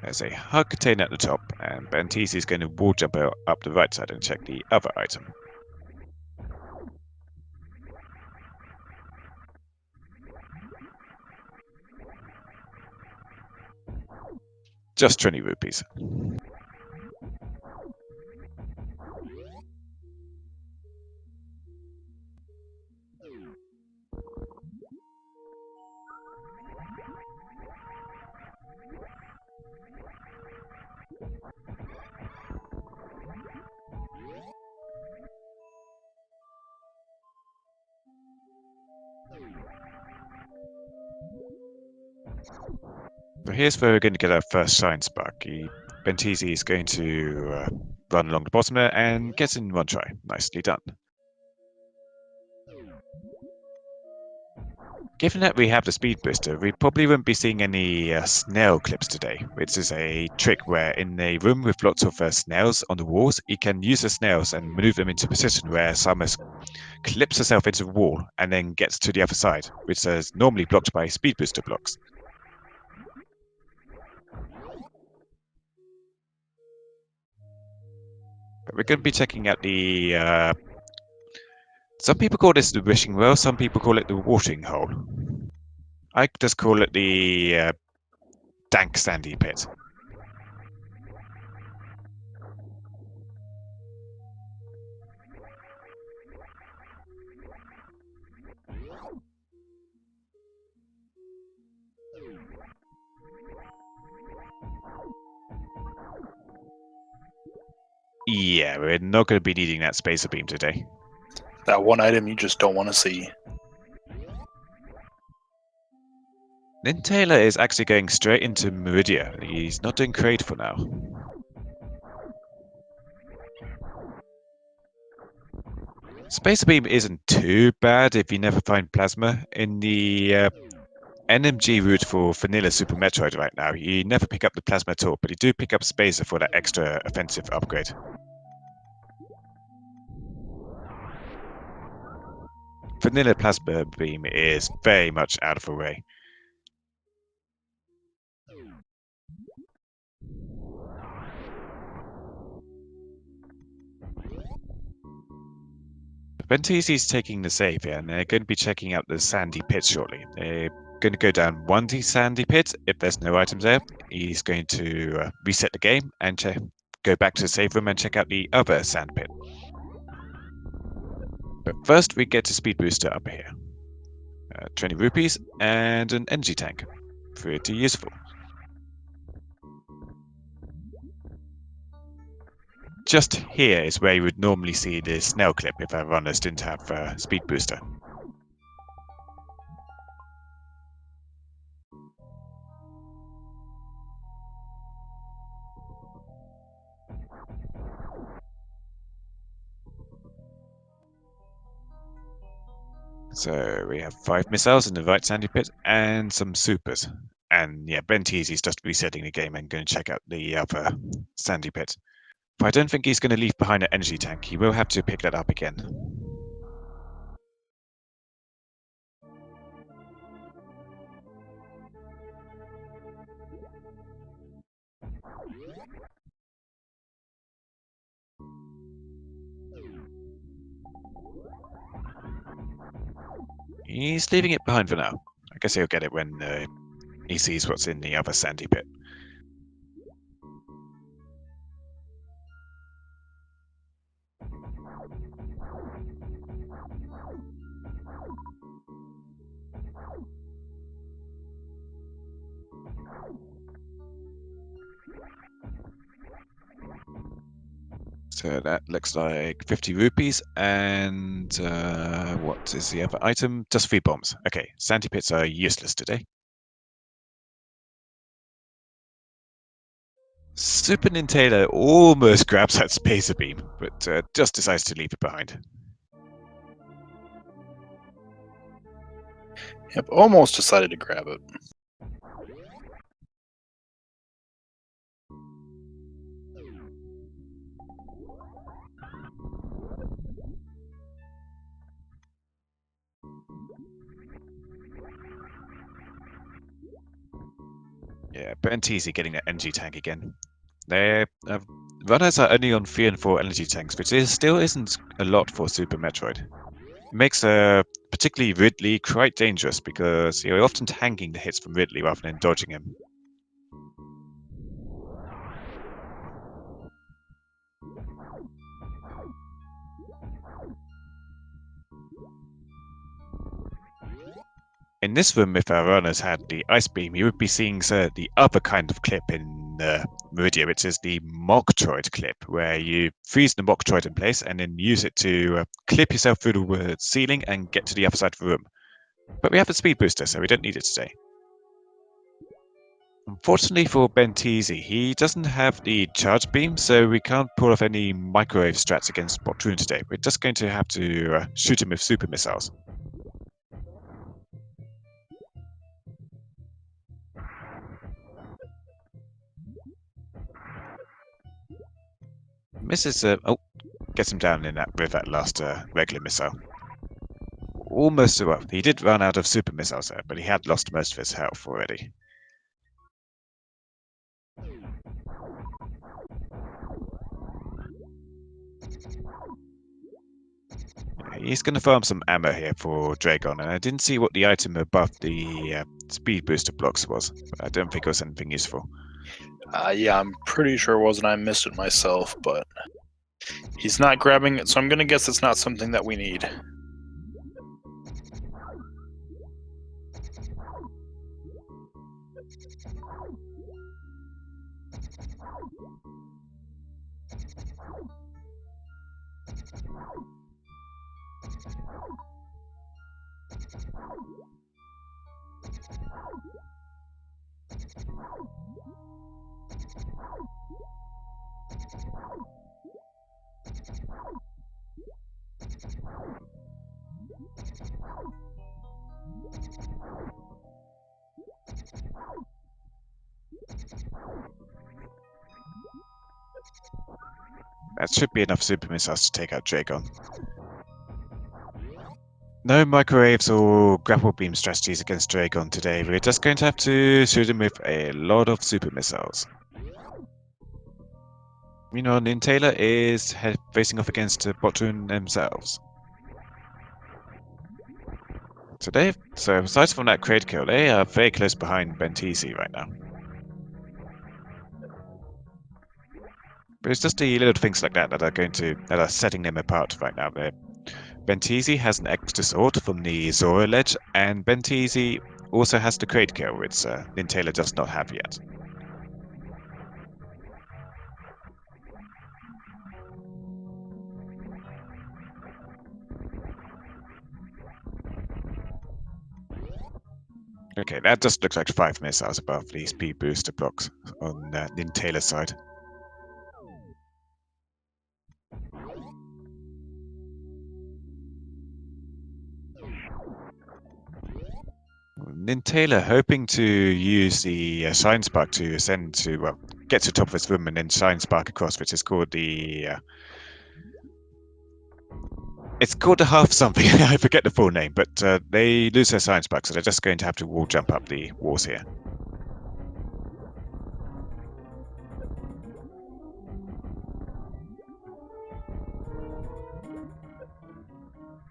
There's a hug container at the top, and Benteezy is going to wall jump up the right side and check the other item. Just 20 rupees. So here's where we're going to get our first shine spark. Benteezy is going to run along the bottom there and gets in one try. Nicely done. Given that we have the speed booster, we probably won't be seeing any snail clips today, which is a trick where in a room with lots of snails on the walls, you can use the snails and move them into position where Samus clips herself into the wall and then gets to the other side, which is normally blocked by speed booster blocks. But we're going to be checking out the some people call this the wishing well, some people call it the watering hole. I just call it the dank sandy pit. Yeah, we're not going to be needing that spacer beam today. That one item you just don't want to see. SuperNinTaylor is actually going straight into Meridia. He's not doing Crate for now. Spacer Beam isn't too bad if you never find Plasma. In the NMG route for Vanilla Super Metroid right now, you never pick up the Plasma at all, but you do pick up Spacer for that extra offensive upgrade. Vanilla Plasma Beam is very much out of the way. Benteezy is taking the save here, and they're going to be checking out the sandy pit shortly. They're going to go down one sandy pit. If there's no items there, he's going to reset the game and go back to the save room and check out the other sand pit. But first, we get a speed booster up here. 20 rupees and an energy tank. Pretty useful. Just here is where you would normally see the snail clip if our runners didn't have a speed booster. So we have 5 missiles in the right sandy pit and some supers. And yeah, Benteezy's just resetting the game and going to check out the other sandy pit. But I don't think he's going to leave behind an energy tank. He will have to pick that up again. He's leaving it behind for now. I guess he'll get it when he sees what's in the other sandy pit. So that looks like 50 rupees, and what is the other item? Just 3 bombs. Okay, sandy pits are useless today. SuperNinTaylor almost grabs that spacer beam, but just decides to leave it behind. Yep, almost decided to grab it. Yeah, Benteezy getting that energy tank again. Their runners are only on 3 and 4 energy tanks, which still isn't a lot for Super Metroid. It makes particularly Ridley quite dangerous because you're often tanking the hits from Ridley rather than dodging him. In this room, if our runners had the ice beam, you would be seeing the other kind of clip in Meridia, which is the Metroid clip, where you freeze the Metroid in place and then use it to clip yourself through the ceiling and get to the other side of the room. But we have a speed booster, so we don't need it today. Unfortunately for Benteezy, he doesn't have the charge beam, so we can't pull off any microwave strats against Botroon today. We're just going to have to shoot him with super missiles. Misses. Oh, gets him down in that with that last regular missile. Almost. Well, he did run out of super missiles there, but he had lost most of his health already. He's going to farm some ammo here for Dragon, and I didn't see what the item above the speed booster blocks was, but I don't think it was anything useful. Yeah, I'm pretty sure it wasn't. I missed it myself, but he's not grabbing it, so I'm gonna guess it's not something that we need. That should be enough super missiles to take out Dragon. No microwaves or grapple beam strategies against Dragon today. We're just going to have to shoot him with a lot of super missiles. Meanwhile, SuperNinTaylor is facing off against Botron themselves. So aside from that crate kill, they are very close behind Benteezy right now. But it's just the little things like that that are setting them apart right now. Benteezy has an extra sword from the Zora ledge, and Benteezy also has the crate kill, which SuperNinTaylor does not have yet. Okay, that just looks like 5 missiles above the speed booster blocks on SuperNinTaylor's side. SuperNinTaylor hoping to use the Shine Spark to ascend to, well, get to the top of his room and then Shine Spark across, which is called the... it's called the half something, I forget the full name, but they lose their Shine Spark, so they're just going to have to wall jump up the walls here.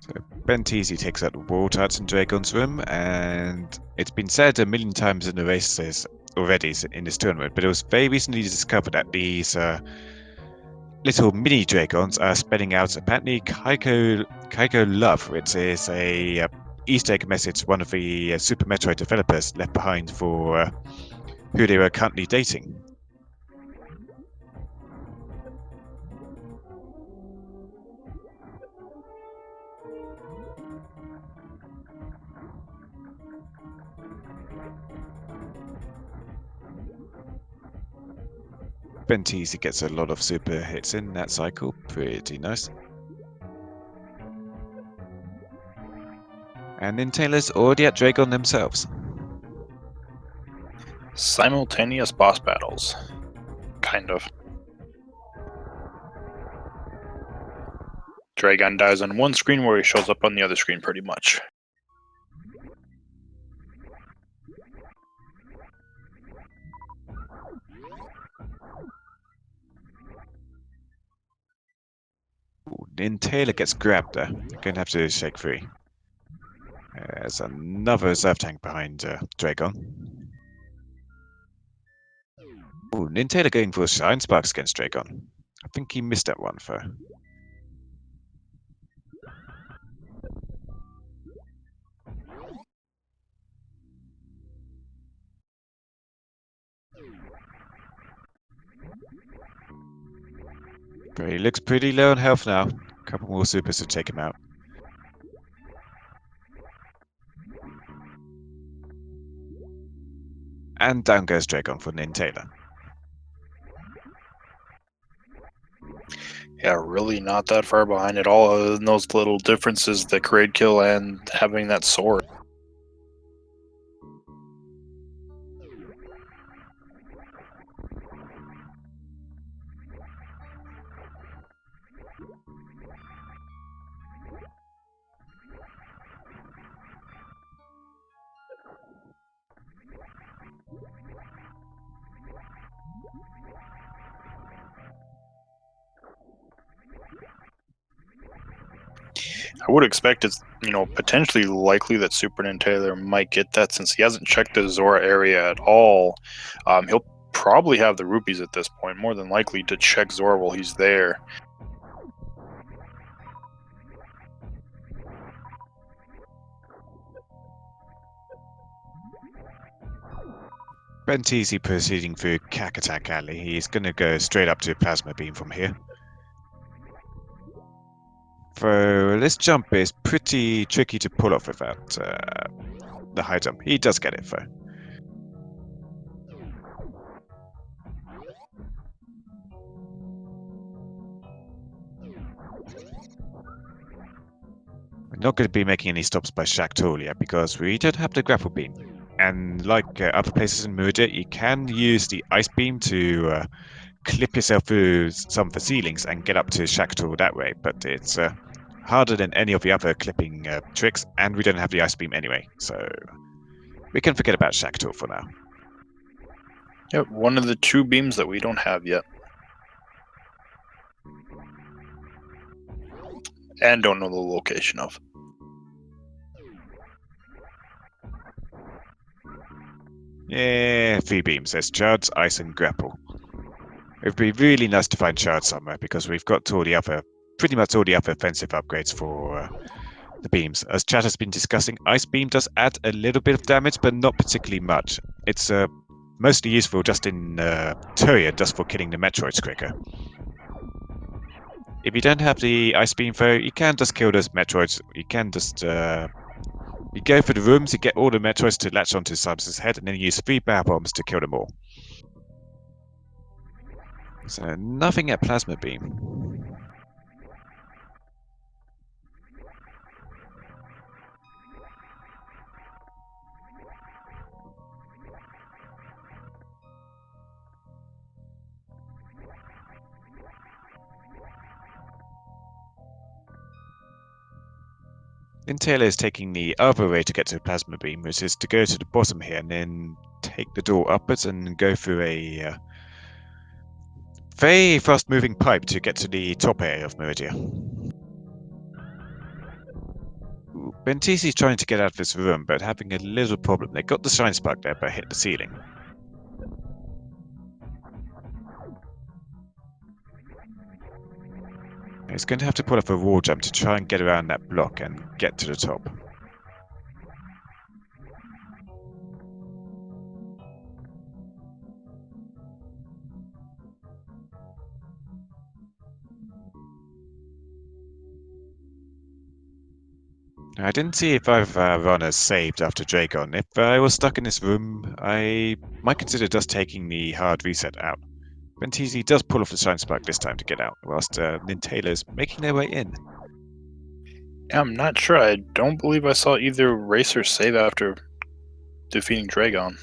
So Benteezy takes out the wall touch in Dragon's room, and it's been said a million times in the races already in this tournament, but it was very recently discovered that these little mini dragons are spelling out apparently Kaiko Love, which is a Easter egg message one of the Super Metroid developers left behind for who they were currently dating. Benteezy gets a lot of super hits in that cycle, pretty nice. And SuperNinTaylor's already at Dragon themselves. Simultaneous boss battles. Kind of. Dragon dies on one screen where he shows up on the other screen pretty much. SuperNinTaylor gets grabbed there. You're going to have to shake free. There's another reserve tank behind Dragon. SuperNinTaylor going for Shine Sparks against Dragon. I think he missed that one though. But he looks pretty low on health now. A couple more supers to take him out. And down goes Dragon for SuperNinTaylor. Yeah, really not that far behind at all, other than those little differences, the crate kill and having that sword. I would expect it's, potentially likely that SuperNinTaylor might get that since he hasn't checked the Zora area at all. He'll probably have the rupees at this point, more than likely to check Zora while he's there. Benteezy proceeding through Attack Alley. He's going to go straight up to Plasma Beam from here. So this jump is pretty tricky to pull off without the high jump. He does get it though. We're not going to be making any stops by Shaktul yet because we don't have the grapple beam. And like other places in Murder, you can use the ice beam to clip yourself through some of the ceilings and get up to Shaktul that way. But it's harder than any of the other clipping tricks, and we don't have the ice beam anyway, so we can forget about Shaktul for now. Yep, one of the two beams that we don't have yet. And don't know the location of. Yeah, 3 beams. There's Charge, Ice, and Grapple. It'd be really nice to find Charge somewhere because we've got pretty much all the other offensive upgrades for the beams. As Chad has been discussing, Ice Beam does add a little bit of damage, but not particularly much. It's mostly useful just in Turian, just for killing the Metroids quicker. If you don't have the Ice Beam though, you can just kill those Metroids. You can just you go for the rooms, you get all the Metroids to latch onto Samus's head, and then you use 3 Power Bombs to kill them all. So nothing at Plasma Beam. Taylor is taking the other way to get to the Plasma Beam, which is to go to the bottom here and then take the door upwards and go through a very fast-moving pipe to get to the top area of Meridia. Benteezy is trying to get out of this room, but having a little problem. They got the shine spark there, but hit the ceiling. He's going to have to pull off a wall jump to try and get around that block and get to the top. I didn't see if I've runners saved after Dragon. If I was stuck in this room, I might consider just taking the hard reset out. Benteezy does pull off the shine spark this time to get out, whilst Nintaylor's making their way in. Yeah, I'm not sure. I don't believe I saw either racer save after defeating Dragon.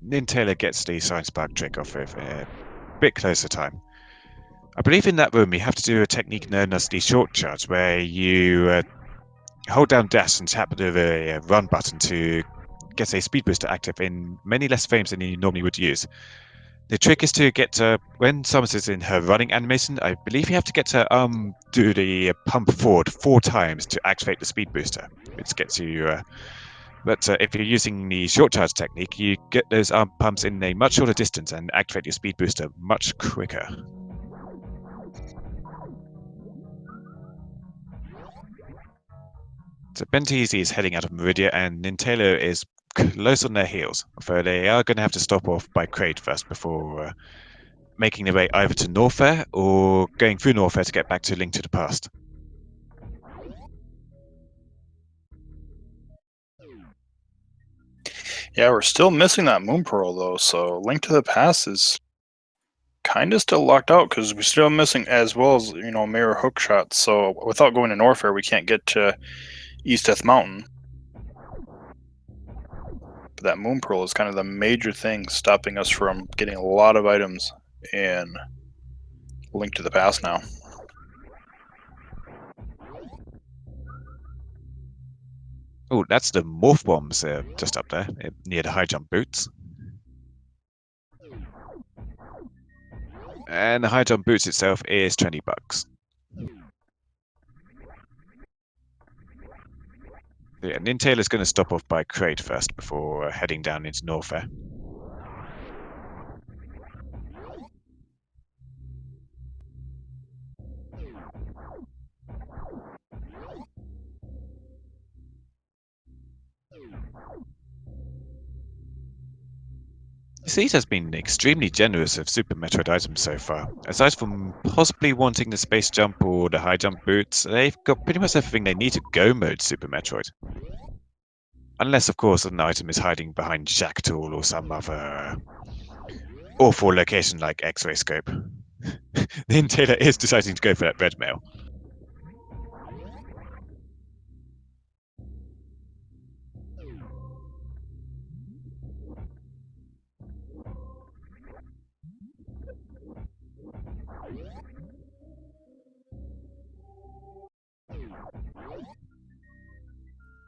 Nintaylor gets the shine spark trick off with a bit closer time. I believe in that room you have to do a technique known as the short charge, where you hold down dash and tap the run button to get a speed booster active in many less frames than you normally would use. The trick is to get when Samus is in her running animation, I believe you have to get her do the pump forward 4 times to activate the speed booster, which gets you. But if you're using the short charge technique, you get those arm pumps in a much shorter distance and activate your speed booster much quicker. So Benteezy is heading out of Meridia, and Nintaylor is close on their heels, although they are going to have to stop off by Kraid first before making their way either to Norfair or going through Norfair to get back to Link to the Past. Yeah, we're still missing that Moon Pearl though, so Link to the Past is kind of still locked out because we're still missing, as well as mirror hook shots. So without going to Norfair, we can't get to East Death Mountain. But that moon pearl is kind of the major thing stopping us from getting a lot of items in Link to the Past now. Oh, that's the morph bombs just up there near the high jump boots. And the high jump boots itself is $20. Yeah, NinTaylor's going to stop off by Crate first before heading down into Norfair. SMZ3 has been extremely generous of Super Metroid items so far. Aside from possibly wanting the space jump or the high jump boots, they've got pretty much everything they need to go mode Super Metroid. Unless, of course, an item is hiding behind Shack Tool or some other awful location like X-Ray Scope. NinTaylor is deciding to go for that red mail.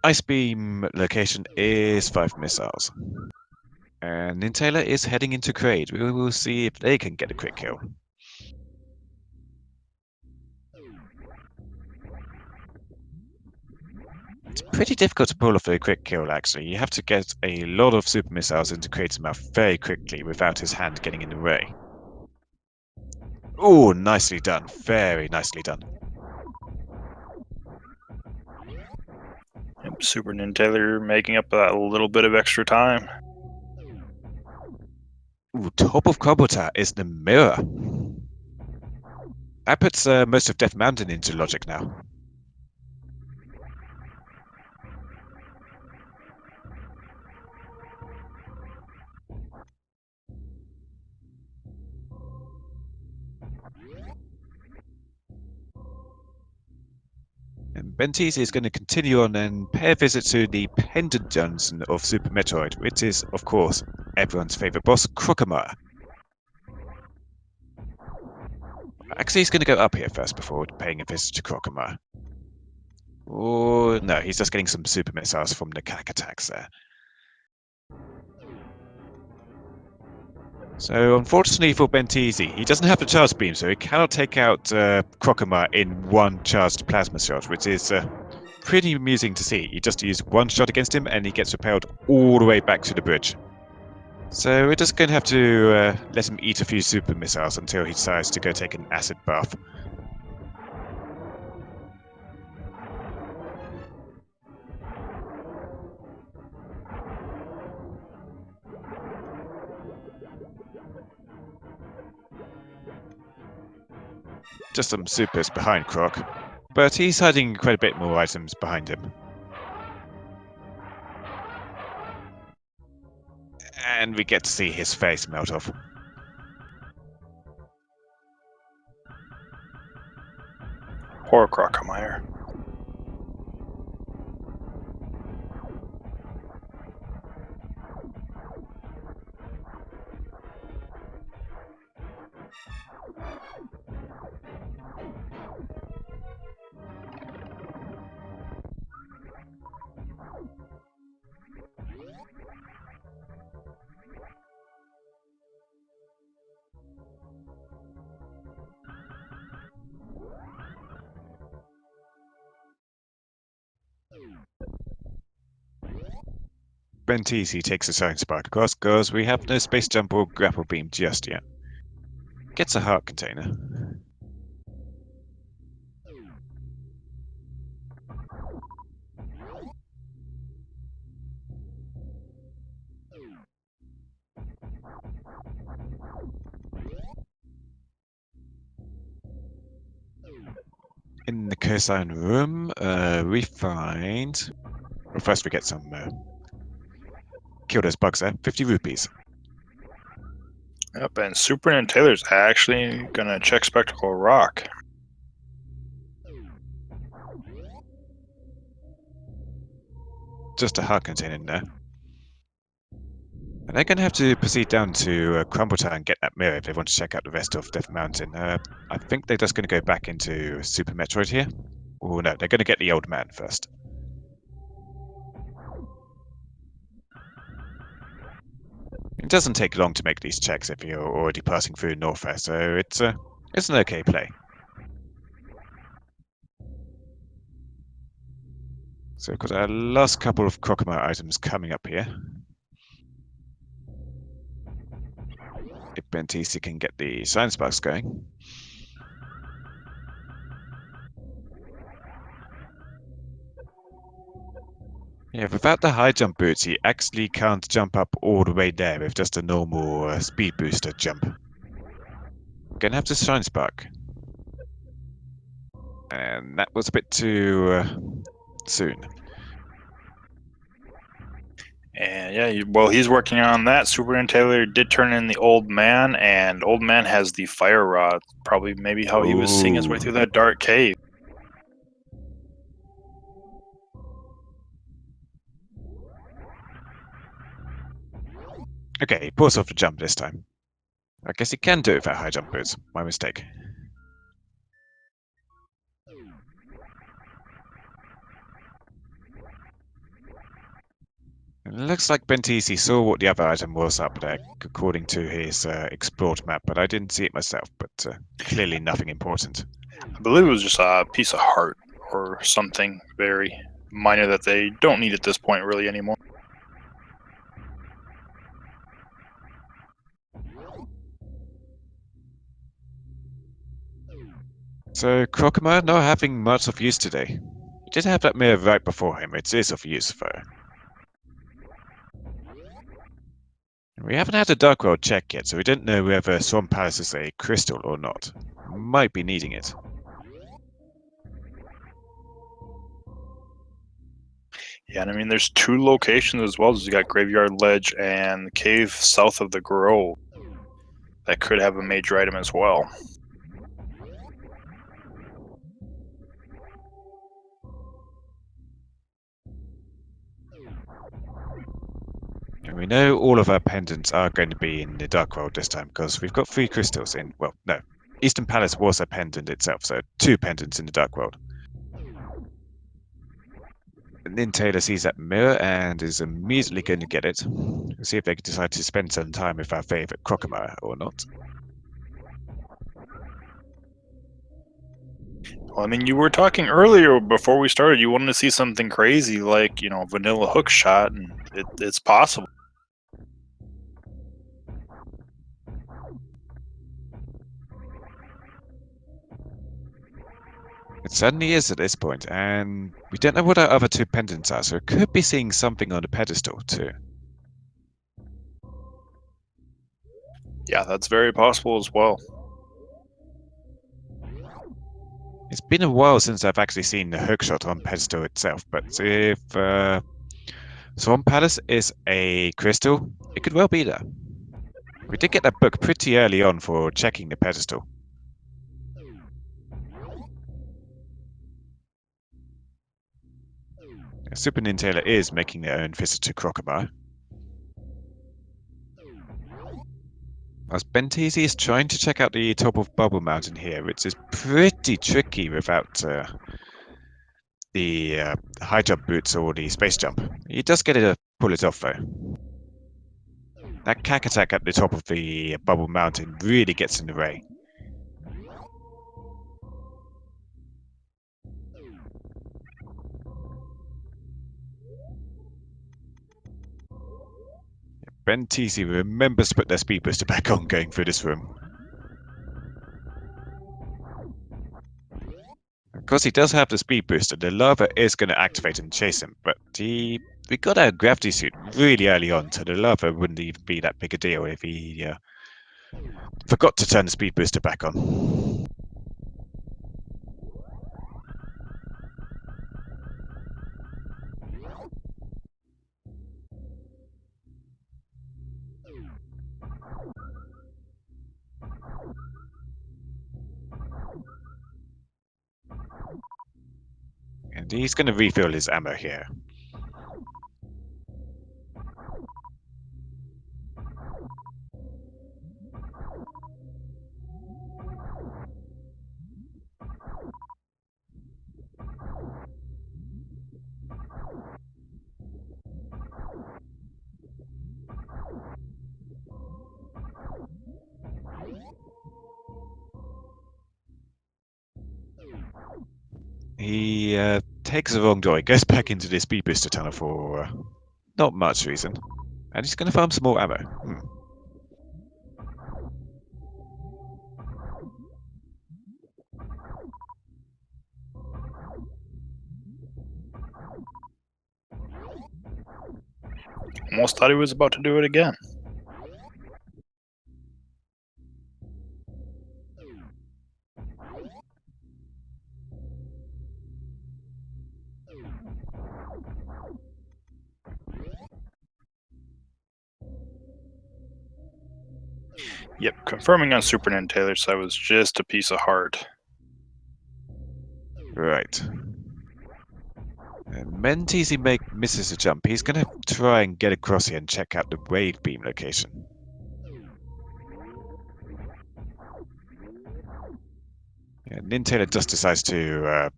Ice Beam location is 5 missiles. And NinTaylor is heading into Crate. We will see if they can get a quick kill. It's pretty difficult to pull off a quick kill, actually. You have to get a lot of super missiles into Crate's mouth very quickly without his hand getting in the way. Oh, nicely done. Very nicely done. Yep, SuperNinTaylor making up that little bit of extra time. Ooh, top of Cobbletower is the mirror. That puts most of Death Mountain into logic now. And Benteezy is going to continue on and pay a visit to the Pendant Dungeon of Super Metroid, which is, of course, everyone's favourite boss, Crocomire. Actually, he's going to go up here first before paying a visit to Crocomire. Oh, no, he's just getting some super missiles from the Cack attacks there. So, unfortunately for Benteezy, he doesn't have the charge beam, so he cannot take out Crocomire in one charged plasma shot, which is pretty amusing to see. He just used one shot against him, and he gets repelled all the way back to the bridge. So we're just going to have to let him eat a few super missiles until he decides to go take an acid bath. Just some supers behind Croc, but he's hiding quite a bit more items behind him. And we get to see his face melt off. Poor Crocomire. Benteezy takes a science spark across because we have no space jump or grapple beam just yet. Gets a heart container. In the cosine room, we find... Well, first we get some... kill those bugs there. 50 rupees. Yep, and SuperNinTaylor's actually gonna check Spectacle Rock. Just a heart container in there. And they're going to have to proceed down to Crumbletown and get that mirror if they want to check out the rest of Death Mountain. I think they're just going to go back into Super Metroid here. Oh no, they're going to get the old man first. It doesn't take long to make these checks if you're already passing through Northwest, so it's an okay play. So we've got our last couple of Crocomire items coming up here. If Benteezy can get the science sparks going. Yeah, without the high jump boots, he actually can't jump up all the way there with just a normal speed booster jump. Gonna have to shine spark. And that was a bit too soon. And yeah, well, he's working on that. SuperNinTaylor did turn in the old man, and old man has the fire rod. Probably maybe how he was seeing his way through that dark cave. Okay, he pulls off the jump this time. I guess he can do it without high jump boots. My mistake. It looks like Benteezy saw what the other item was up there, according to his explored map, but I didn't see it myself, but clearly nothing important. I believe it was just a piece of heart or something very minor that they don't need at this point really anymore. So Crocomire not having much of use today. He did have that mirror right before him. It is of use though. We haven't had a Dark World check yet, so we don't know whether Swamp Palace is a crystal or not. Might be needing it. Yeah, and I mean, there's two locations as well. You got Graveyard Ledge and the cave south of the Grove that could have a major item as well. And we know all of our pendants are going to be in the Dark World this time, because we've got 3 crystals in. Well, no. Eastern Palace was a pendant itself, so 2 pendants in the Dark World. And then Taylor sees that mirror and is immediately going to get it. We'll see if they can decide to spend some time with our favourite Crocomire or not. Well, I mean, you were talking earlier before we started. You wanted to see something crazy like, vanilla hook shot, and it's possible. It certainly is at this point, and we don't know what our other 2 pendants are, so it could be seeing something on the pedestal too. Yeah, that's very possible as well. It's been a while since I've actually seen the hookshot on pedestal itself, but if Swamp Palace is a crystal, it could well be there. We did get that book pretty early on for checking the pedestal. SuperNinTaylor is making their own visit to Crocomire. As Benteezy is trying to check out the top of Bubble Mountain here, which is pretty tricky without the high jump boots or the space jump. He does get to pull it off though. That cack attack at the top of the Bubble Mountain really gets in the way. Benteezy remembers to put their speed booster back on going through this room. Of course, he does have the speed booster. The lava is going to activate and chase him, but we got our gravity suit really early on, so the lava wouldn't even be that big a deal if he forgot to turn the speed booster back on. And he's going to refill his ammo here. He takes the wrong door. He goes back into this speed booster tunnel for not much reason. And he's going to farm some more ammo. Almost thought he was about to do it again. Yep, confirming on SuperNinTaylor side was just a piece of heart. Right. Benteezy misses a jump. He's going to try and get across here and check out the wave beam location. Yeah, NinTaylor just decides to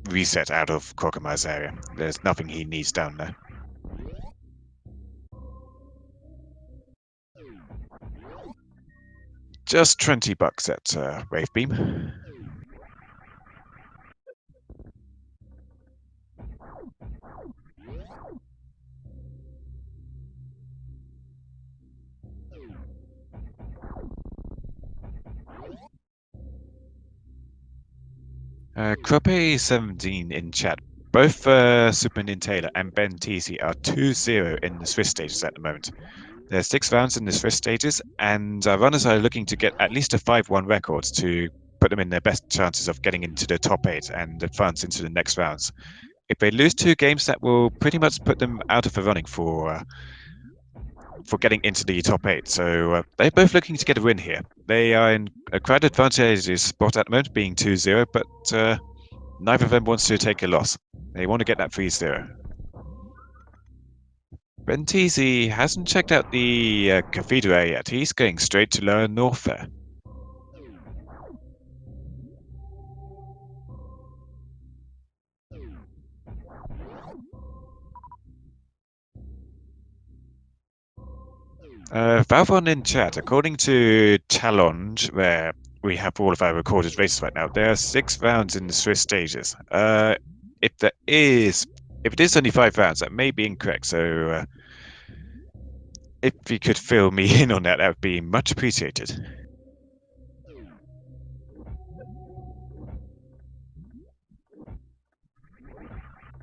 reset out of Kokoma's area. There's nothing he needs down there. Just $20 at wave beam. Croppe17 in chat. Both SuperNinTaylor and Benteezy are 2-0 in the Swiss stages at the moment. There's 6 rounds in the Swiss stages, and runners are looking to get at least a 5-1 record to put them in their best chances of getting into the top 8 and advance into the next rounds. If they lose 2 games, that will pretty much put them out of the running for getting into the top 8. So they're both looking to get a win here. They are in a quite advantageous spot at the moment, being 2-0, but neither of them wants to take a loss. They want to get that 3-0. Benteezy hasn't checked out the cathedral yet. He's going straight to Lower North there. Valvon in chat, according to Challenge, where we have all of our recorded races right now, there are 6 rounds in the Swiss stages. If it is only 5 rounds, that may be incorrect. So if you could fill me in on that, that would be much appreciated.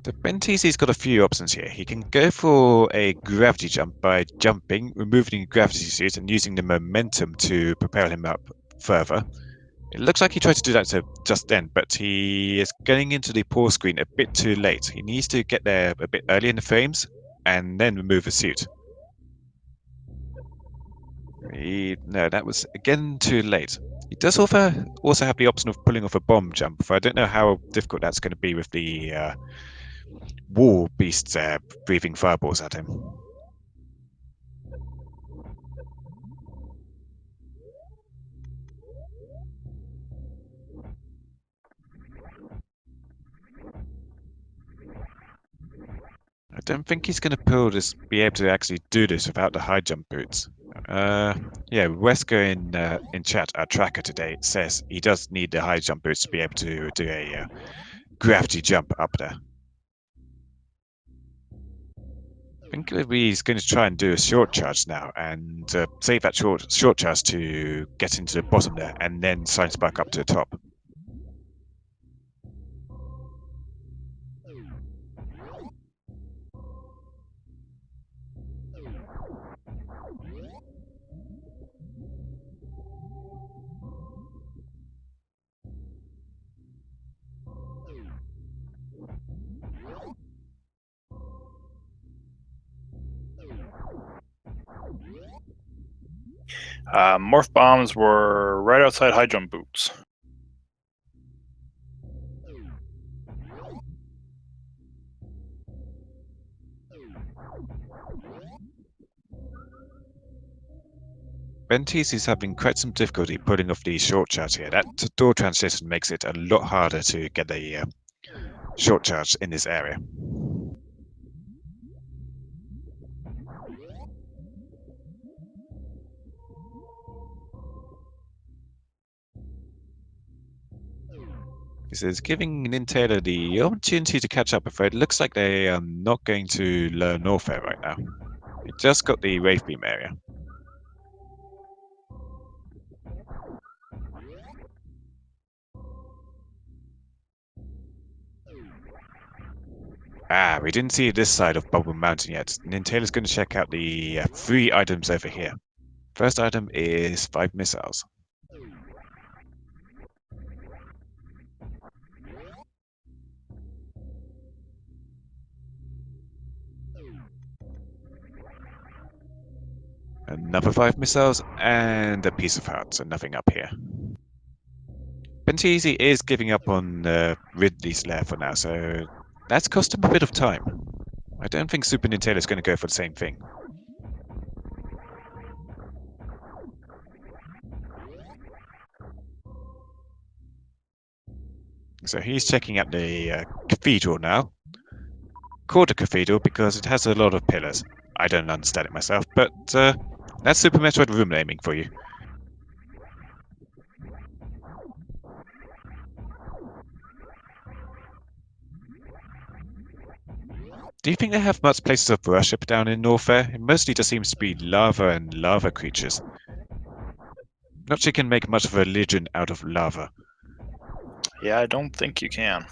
So Benteezy's got a few options here. He can go for a gravity jump by jumping, removing the gravity suit, and using the momentum to propel him up further. It looks like he tried to do that just then, but he is getting into the pause screen a bit too late. He needs to get there a bit early in the frames and then remove the suit. No, that was again too late. He does also have the option of pulling off a bomb jump, but I don't know how difficult that's going to be with the wall beasts breathing fireballs at him. I don't think he's going to be able to actually do this without the high jump boots. Yeah, Wesker in chat, our tracker today, says he does need the high jump boots to be able to do a gravity jump up there. I think he's going to try and do a short charge now and save that short charge to get into the bottom there and then science back up to the top. Morph bombs were right outside high jump boots. Benteezy is having quite some difficulty pulling off the short charge here. That door transition makes it a lot harder to get a short charge in this area. This is giving NinTaylor the opportunity to catch up, but it looks like they are not going to learn Norfair right now. They just got the Wave Beam area. Ah, we didn't see this side of Bubble Mountain yet. NinTaylor's going to check out the 3 items over here. First item is 5 missiles. Another 5 missiles and a piece of heart, so nothing up here. Benteezy is giving up on Ridley's lair for now, so that's cost him a bit of time. I don't think SuperNinTaylor is going to go for the same thing. So he's checking out the cathedral now. Called a cathedral because it has a lot of pillars. I don't understand it myself, but that's Super Metroid room naming for you. Do you think they have much places of worship down in Norfair? It mostly just seems to be lava and lava creatures. Not sure you can make much of a religion out of lava. Yeah, I don't think you can.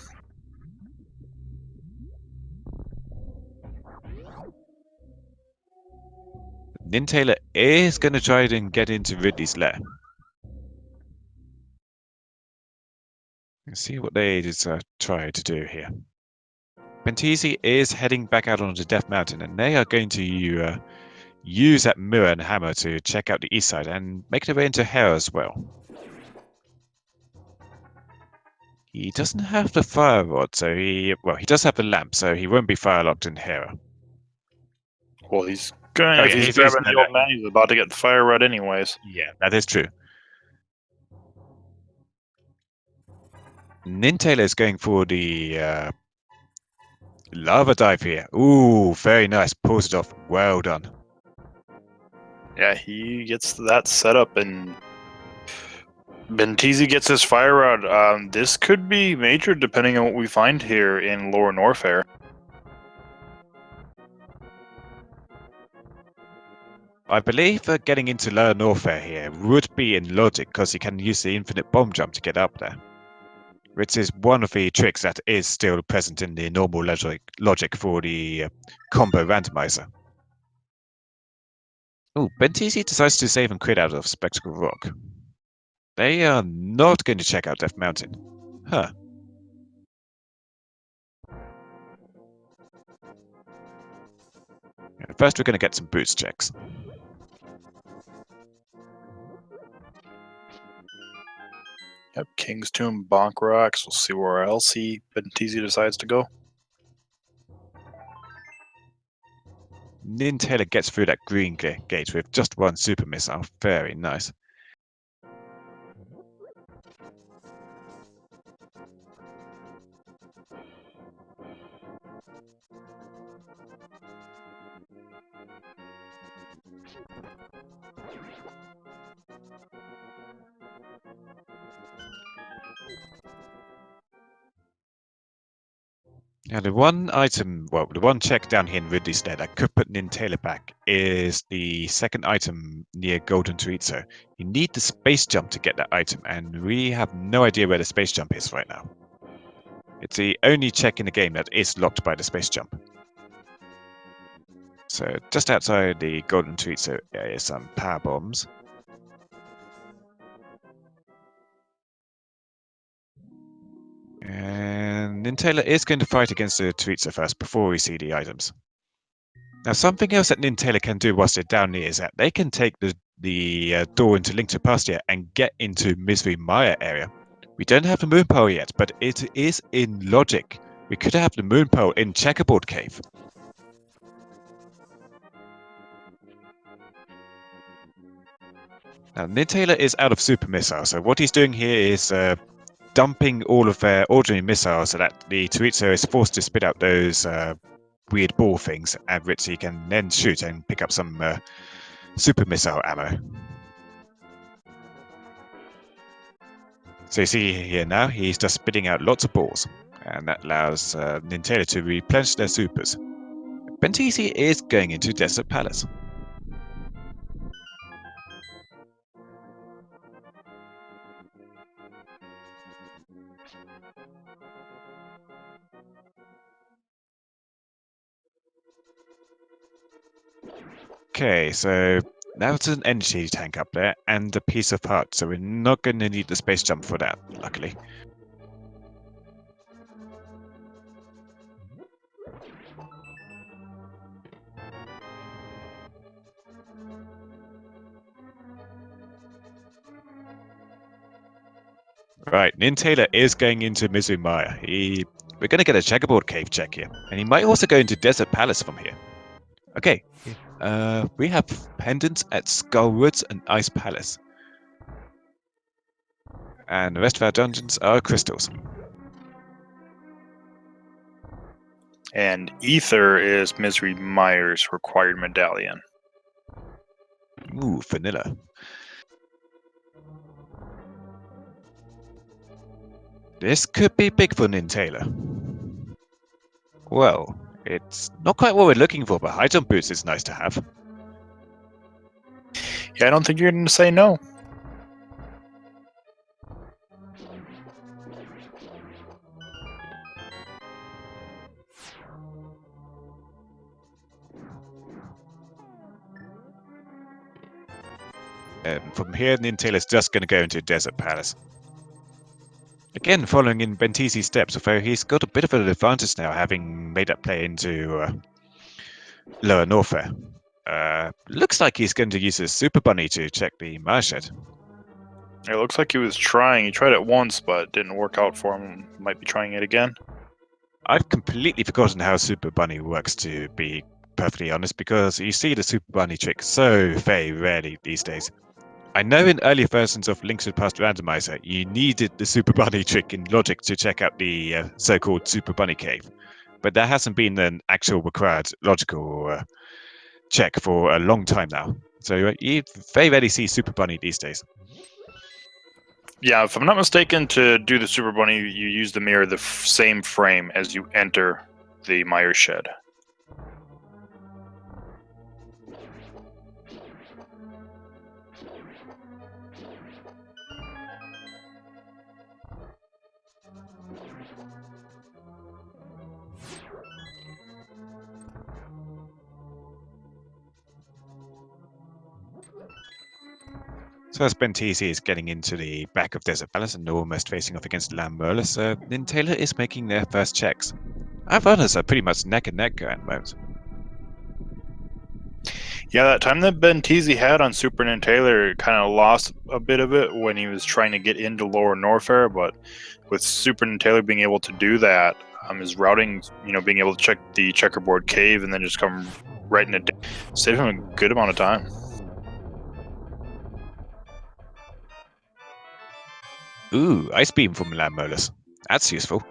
NinTaylor is going to try and get into Ridley's lair. Let's see what they try to do here. Benteezy is heading back out onto Death Mountain, and they are going to use that mirror and hammer to check out the east side and make their way into Hera as well. He doesn't have the fire rod, so he does have the lamp, so he won't be fire locked in Hera. Well, he's going. Oh, if yeah, he's he's grabbing no, the old man, he's about to get the fire rod anyways. Yeah, that is true. NinTaylor is going for the lava dive here. Ooh, very nice. Pulls it off. Well done. Yeah, he gets that set up, and Benteezy gets his fire rod. This could be major depending on what we find here in Lower Norfair. I believe that getting into Lower Norfair here would be in logic because you can use the infinite bomb jump to get up there. Which is one of the tricks that is still present in the normal logic for the combo randomizer. Oh, Benteezy decides to save and quit out of Spectacle Rock. They are not going to check out Death Mountain. Huh. First, we're going to get some boots checks. Yep, King's Tomb, Bonk Rocks. We'll see where else Benteezy decides to go. NinTaylor gets through that green gate with just one super missile. Very nice. Now, the one check down here in Ridley's lair that could put NinTaylor back is the second item near Golden Chorizo. You need the space jump to get that item, and we have no idea where the space jump is right now. It's the only check in the game that is locked by the space jump. So just outside the Golden Chorizo area, some power bombs. And NinTaylor is going to fight against the Chorizo first before we see the items. Now, something else that NinTaylor can do whilst they're down here is that they can take the door into Link to Pastia and get into Misery Maya area. We don't have the Moon Pearl yet, but it is in logic. We could have the Moon Pearl in Checkerboard Cave. Now, NinTaylor is out of Super Missile, so what he's doing here is dumping all of their ordinary missiles so that the Chorizo is forced to spit out those weird ball things, at which he can then shoot and pick up some super missile ammo. So you see here now, he's just spitting out lots of balls, and that allows SuperNinTaylor to replenish their supers. Benteezy is going into Desert Palace. Okay, so now it's an energy tank up there and a piece of heart, so we're not going to need the space jump for that, luckily. Right, SuperNinTaylor is going into Misery Mire. We're going to get a checkerboard cave check here, and he might also go into Desert Palace from here. Okay, we have pendants at Skullwoods and Ice Palace. And the rest of our dungeons are crystals. And Ether is Misery Mire's required medallion. Ooh, vanilla. This could be big for SuperNinTaylor. Well, it's not quite what we're looking for, but high jump boots is nice to have. Yeah, I don't think you're going to say no. From here, SuperNinTaylor's just going to go into Desert Palace. Again, following in Benteezy's steps, although he's got a bit of an advantage now, having made that play into Lower Norfair. Looks like he's going to use his Super Bunny to check the Mire Shed. It looks like he was trying. He tried it once, but it didn't work out for him. Might be trying it again. I've completely forgotten how Super Bunny works, to be perfectly honest, because you see the Super Bunny trick so very rarely these days. I know in earlier versions of Link to the Past Randomizer, you needed the Super Bunny trick in Logic to check out the so-called Super Bunny Cave, but there hasn't been an actual required logical check for a long time now. So you very rarely see Super Bunny these days. Yeah, if I'm not mistaken, to do the Super Bunny, you use the mirror the same frame as you enter the Mire Shed. So as Benteezy is getting into the back of Desert Palace and almost facing off against Lammerless, SuperNinTaylor is making their first checks. Our runners are pretty much neck and neck at the moment. Yeah, that time that Benteezy had on SuperNinTaylor kind of lost a bit of it when he was trying to get into Lower Norfair, but with SuperNinTaylor being able to do that, his routing, being able to check the checkerboard cave and then just come right into it, saved him a good amount of time. Ooh, Ice Beam from Lammerless. That's useful.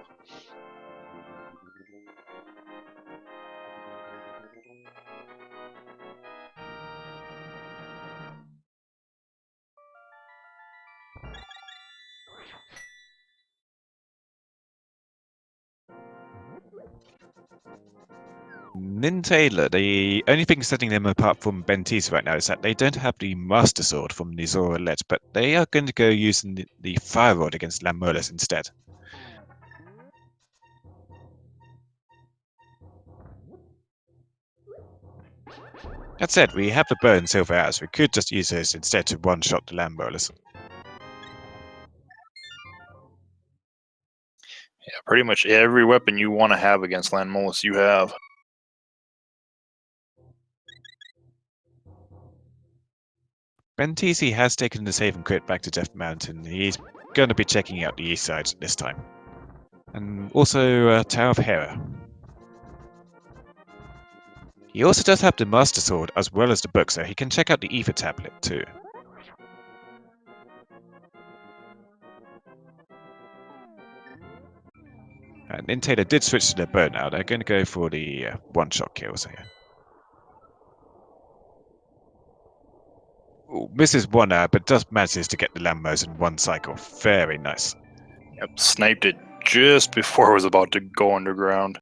SuperNinTaylor, the only thing setting them apart from Benteezy right now is that they don't have the Master Sword from Nizora Let, but they are going to go using the Fire Rod against Lammerless instead. That said, we have the bow and silver arrows. We could just use those instead to one-shot the Lammerless. Yeah, pretty much every weapon you want to have against Landmolus, you have. Benteezy has taken the save and crit back to Death Mountain. He's going to be checking out the east side this time. And also Tower of Hera. He also does have the Master Sword as well as the book, so he can check out the Ether Tablet too. And SuperNinTaylor did switch to their bow now. They're going to go for the one-shot kills here. Ooh, misses one but does manages to get the landmines in one cycle. Very nice. Yep, sniped it just before it was about to go underground.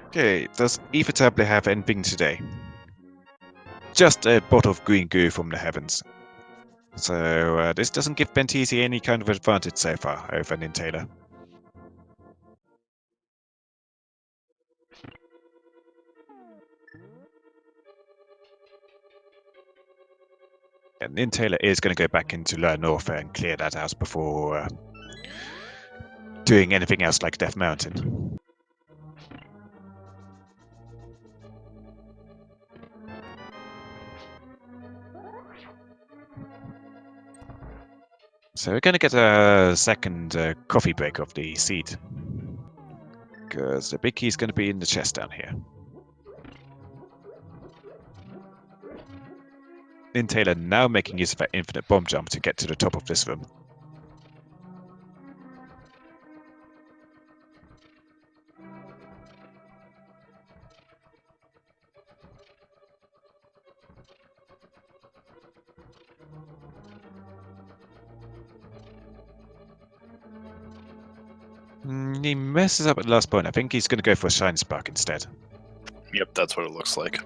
Okay, does Ether have anything today? Just a bottle of green goo from the heavens. So this doesn't give Benteezy any kind of advantage so far over NinTaylor. And NinTaylor is going to go back into Lower North and clear that house before doing anything else like Death Mountain. So we're going to get a second coffee break of the seed. Because the big key is going to be in the chest down here. NinTaylor now making use of that infinite bomb jump to get to the top of this room. He messes up at the last point. I think he's going to go for a Shine Spark instead. Yep, that's what it looks like.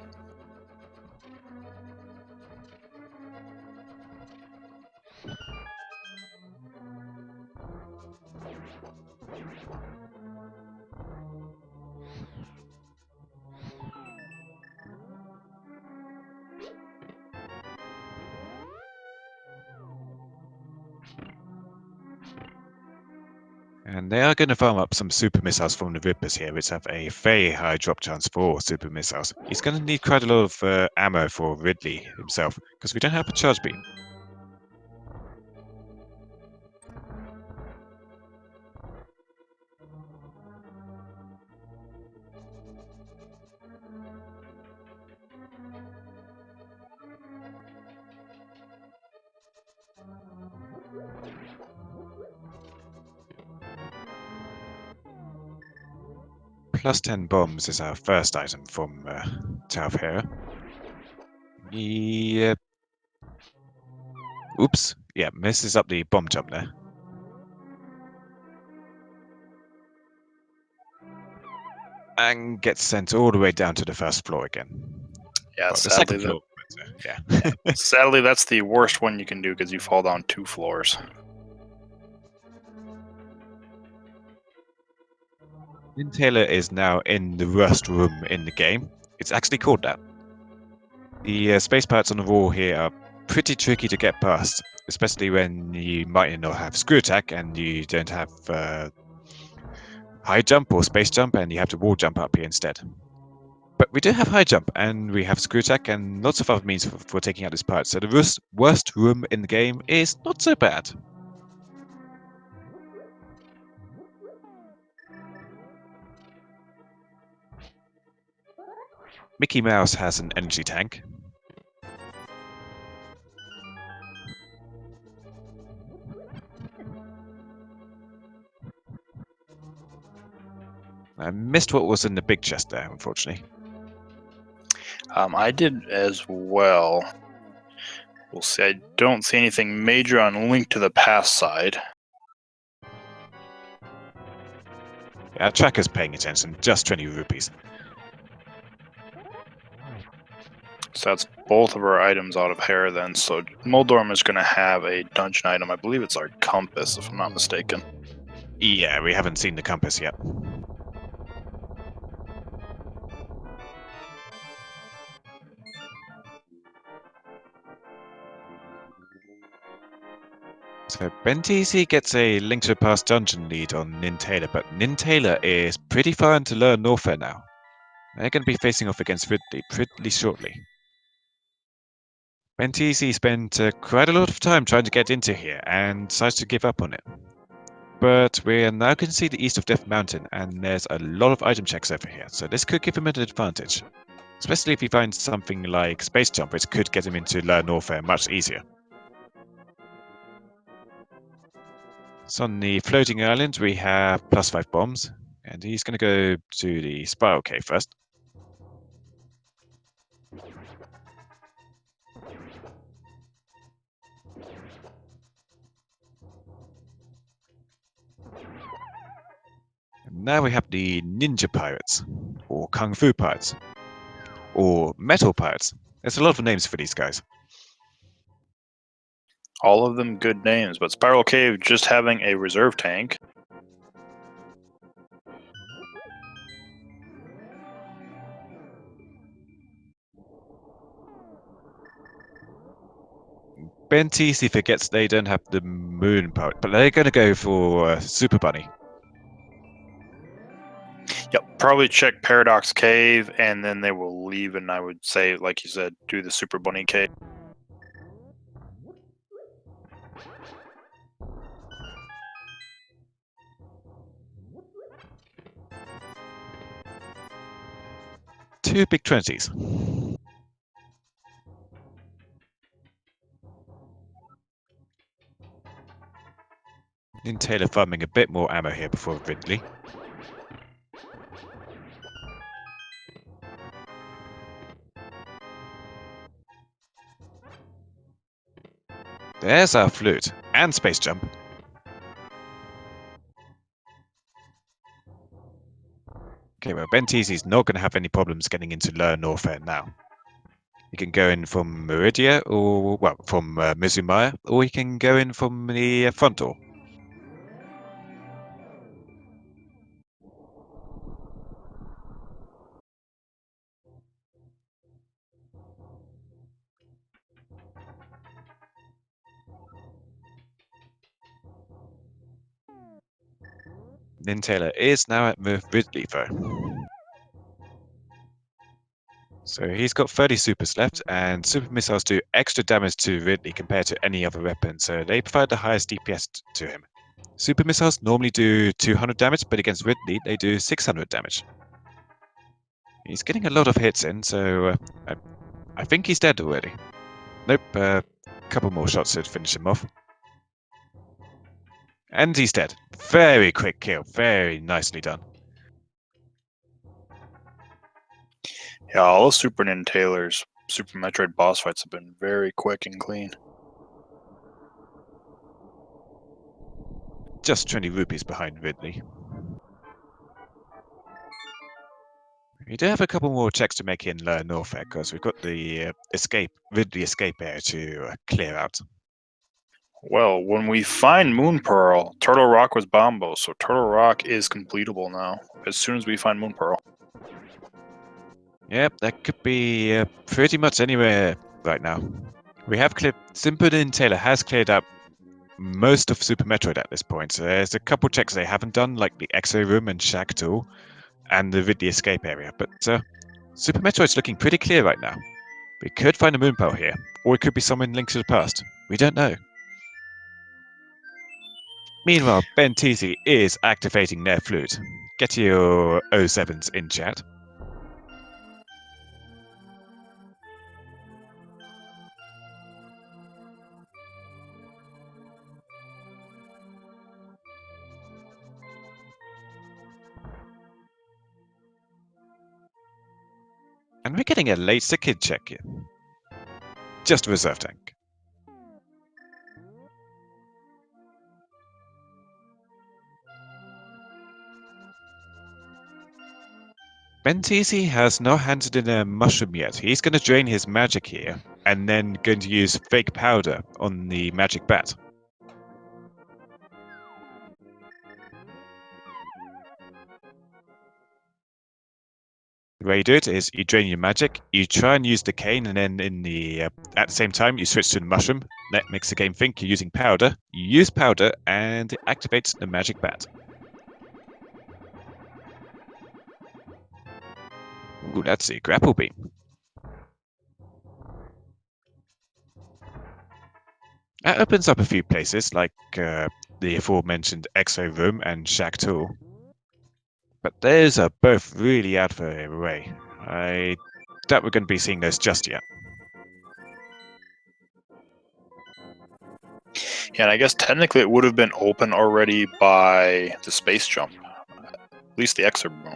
And they are going to farm up some super missiles from the Rippers here, which have a very high drop chance for super missiles. He's going to need quite a lot of ammo for Ridley himself, because we don't have a charge beam. Plus 10 bombs is our first item from Taufera. Yeah. Oops. Yeah, messes up the bomb jump there. And gets sent all the way down to the first floor again. Yeah, Well, the sadly, second floor. Yeah. sadly, that's the worst one you can do because you fall down 2 floors. NinTaylor is now in the worst room in the game. It's actually called that. The space parts on the wall here are pretty tricky to get past, especially when you might not have screw attack and you don't have high jump or space jump and you have to wall jump up here instead. But we do have high jump and we have screw attack and lots of other means for taking out this part, so the worst room in the game is not so bad. Mickey Mouse has an energy tank. I missed what was in the big chest there, unfortunately. I did as well. We'll see. I don't see anything major on Link to the Past side. Our tracker's paying attention, just 20 rupees. So that's both of our items out of hair then. So Moldorm is going to have a dungeon item. I believe it's our compass, if I'm not mistaken. Yeah, we haven't seen the compass yet. So Benteezy gets a Link to the Past dungeon lead on NinTaylor, but NinTaylor is pretty far into Lower Norfair now. They're going to be facing off against Ridley pretty shortly. Benteezy spent quite a lot of time trying to get into here and decides to give up on it. But we're now going to see the east of Death Mountain, and there's a lot of item checks over here, so this could give him an advantage. Especially if he finds something like Space Jump, which could get him into Lower Norfair much easier. So on the floating island, we have +5 bombs, And he's going to go to the Spiral Cave first. And now we have the Ninja Pirates, or Kung Fu Pirates, or Metal Pirates. There's a lot of names for these guys. All of them good names, but Spiral Cave just having a reserve tank. Benteezy forgets they don't have the Moon Pirate, but they're going to go for Super Bunny. Yep, probably check Paradox Cave, and then they will leave, and I would say, like you said, do the Super Bunny Cave. Two big 20s. SuperNinTaylor farming a bit more ammo here before Ridley. There's our flute and space jump. Okay, well, Benteezy's not going to have any problems getting into Lower Norfair now. He can go in from Meridia, or, well, from Mizumaya, or he can go in from the front door. SuperNinTaylor is now at Ridley, though. So he's got 30 supers left, and super missiles do extra damage to Ridley compared to any other weapon, so they provide the highest DPS to him. Super missiles normally do 200 damage, but against Ridley they do 600 damage. He's getting a lot of hits in, so I think he's dead already. Nope, a couple more shots to finish him off. And he's dead. Very quick kill, very nicely done. Yeah, all those SuperNinTaylor's Super Metroid boss fights have been very quick and clean. Just 20 rupees behind Ridley. We do have a couple more checks to make in Lower Norfolk, because we've got the Ridley escape area to clear out. Well, when we find Moon Pearl, Turtle Rock was Bombo, so Turtle Rock is completable now, as soon as we find Moon Pearl. Yep, that could be pretty much anywhere right now. We have cleared. SuperNinTaylor has cleared up most of Super Metroid at this point. So there's a couple checks they haven't done, like the Exo Room and Shack Tool, and the Ridley escape area. But Super Metroid's looking pretty clear right now. We could find a Moon Pearl here, or it could be someone linked to the past. We don't know. Meanwhile, Benteezy is activating their flute. Get your 07s in chat. And we're getting a late Sikid check here. Just a reserve tank. Benteezy has not handed in a mushroom yet. He's going to drain his magic here, and then going to use fake powder on the magic bat. The way you do it is you drain your magic, you try and use the cane, and then at the same time you switch to the mushroom. That makes the game think you're using powder. You use powder, and it activates the magic bat. Ooh, that's a grapple beam. That opens up a few places, like the aforementioned Exo Room and Shack Tool. But those are both really out further away. I doubt we're going to be seeing those just yet. Yeah, and I guess technically it would have been open already by the space jump. At least the exit room.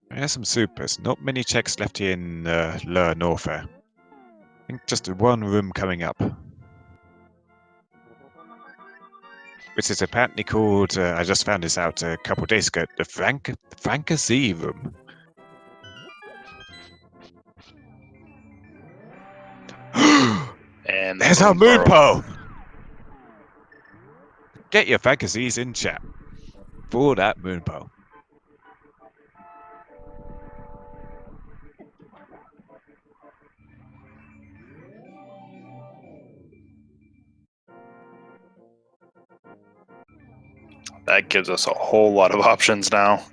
There's some supers. Not many checks left here in Lower Norfair. I think just one room coming up. Which is apparently called, I just found this out a couple of days ago, the Frankersee room. And there's our moon pearl! Get your fantasies in chat for that moon pearl. That gives us a whole lot of options now.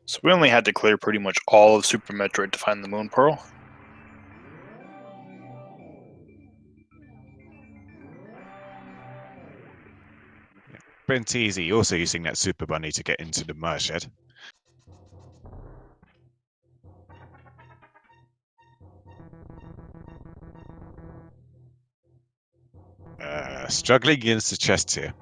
So we only had to clear pretty much all of Super Metroid to find the Moon Pearl. Benteezy also using that Super Bunny to get into the Mire Shed. Struggling against the chests here.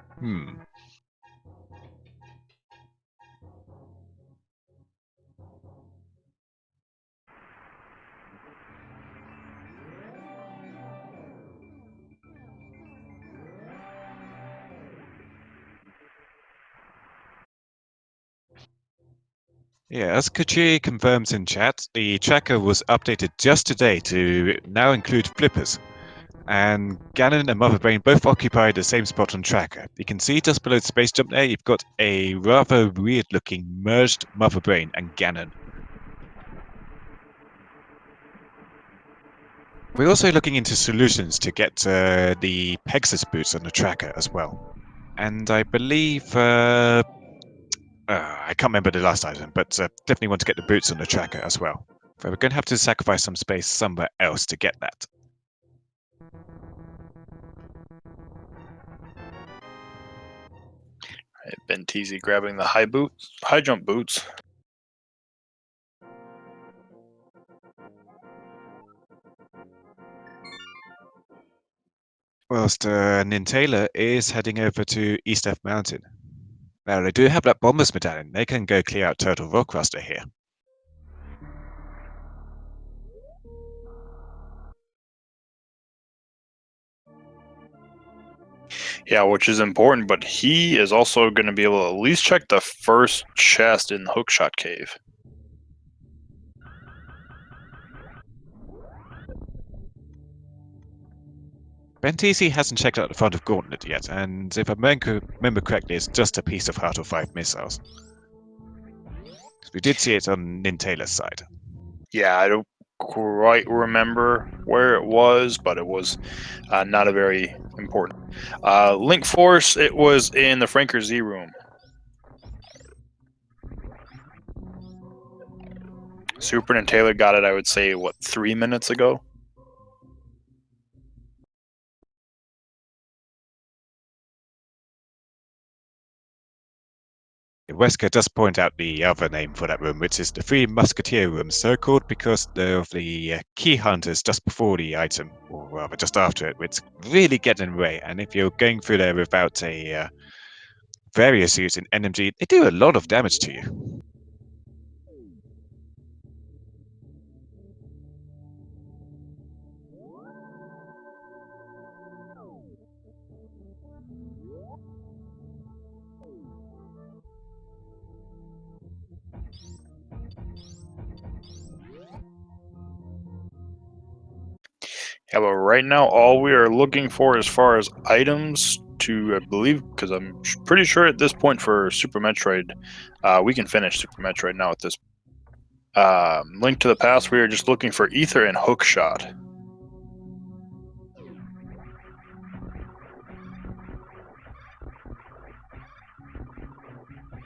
Yeah, as Kachi confirms in chat, the tracker was updated just today to now include flippers. And Ganon and Mother Brain both occupy the same spot on tracker. You can see just below the space jump there, you've got a rather weird looking merged Mother Brain and Ganon. We're also looking into solutions to get the Pegasus boots on the tracker as well. And I believe, I can't remember the last item, but definitely want to get the boots on the tracker as well. So we're going to have to sacrifice some space somewhere else to get that. Benteezy grabbing the high jump boots. Whilst SuperNinTaylor is heading over to East F Mountain. Now they do have that Bomber's Medallion. They can go clear out Turtle Rockruster here. Yeah, which is important, but he is also going to be able to at least check the first chest in the Hookshot Cave. Benteezy hasn't checked out the front of Gauntlet yet, and if I remember correctly, it's just a piece of Heart of 5 missiles. We did see it on SuperNinTaylor's side. Yeah, I don't quite remember where it was, but it was not a very important. Link Force, it was in the Frankersee room. SuperNinTaylor got it, I would say, what, 3 minutes ago? Wesker does point out the other name for that room, which is the Three Musketeer room, so called because of the key hunters just before the item, or rather just after it, which really get in the way. And if you're going through there without a various use in NMG, they do a lot of damage to you. Yeah, but right now, all we are looking for as far as items to, I believe, because I'm pretty sure at this point for Super Metroid, we can finish Super Metroid now at this. Link to the Past, we are just looking for Ether and Hookshot.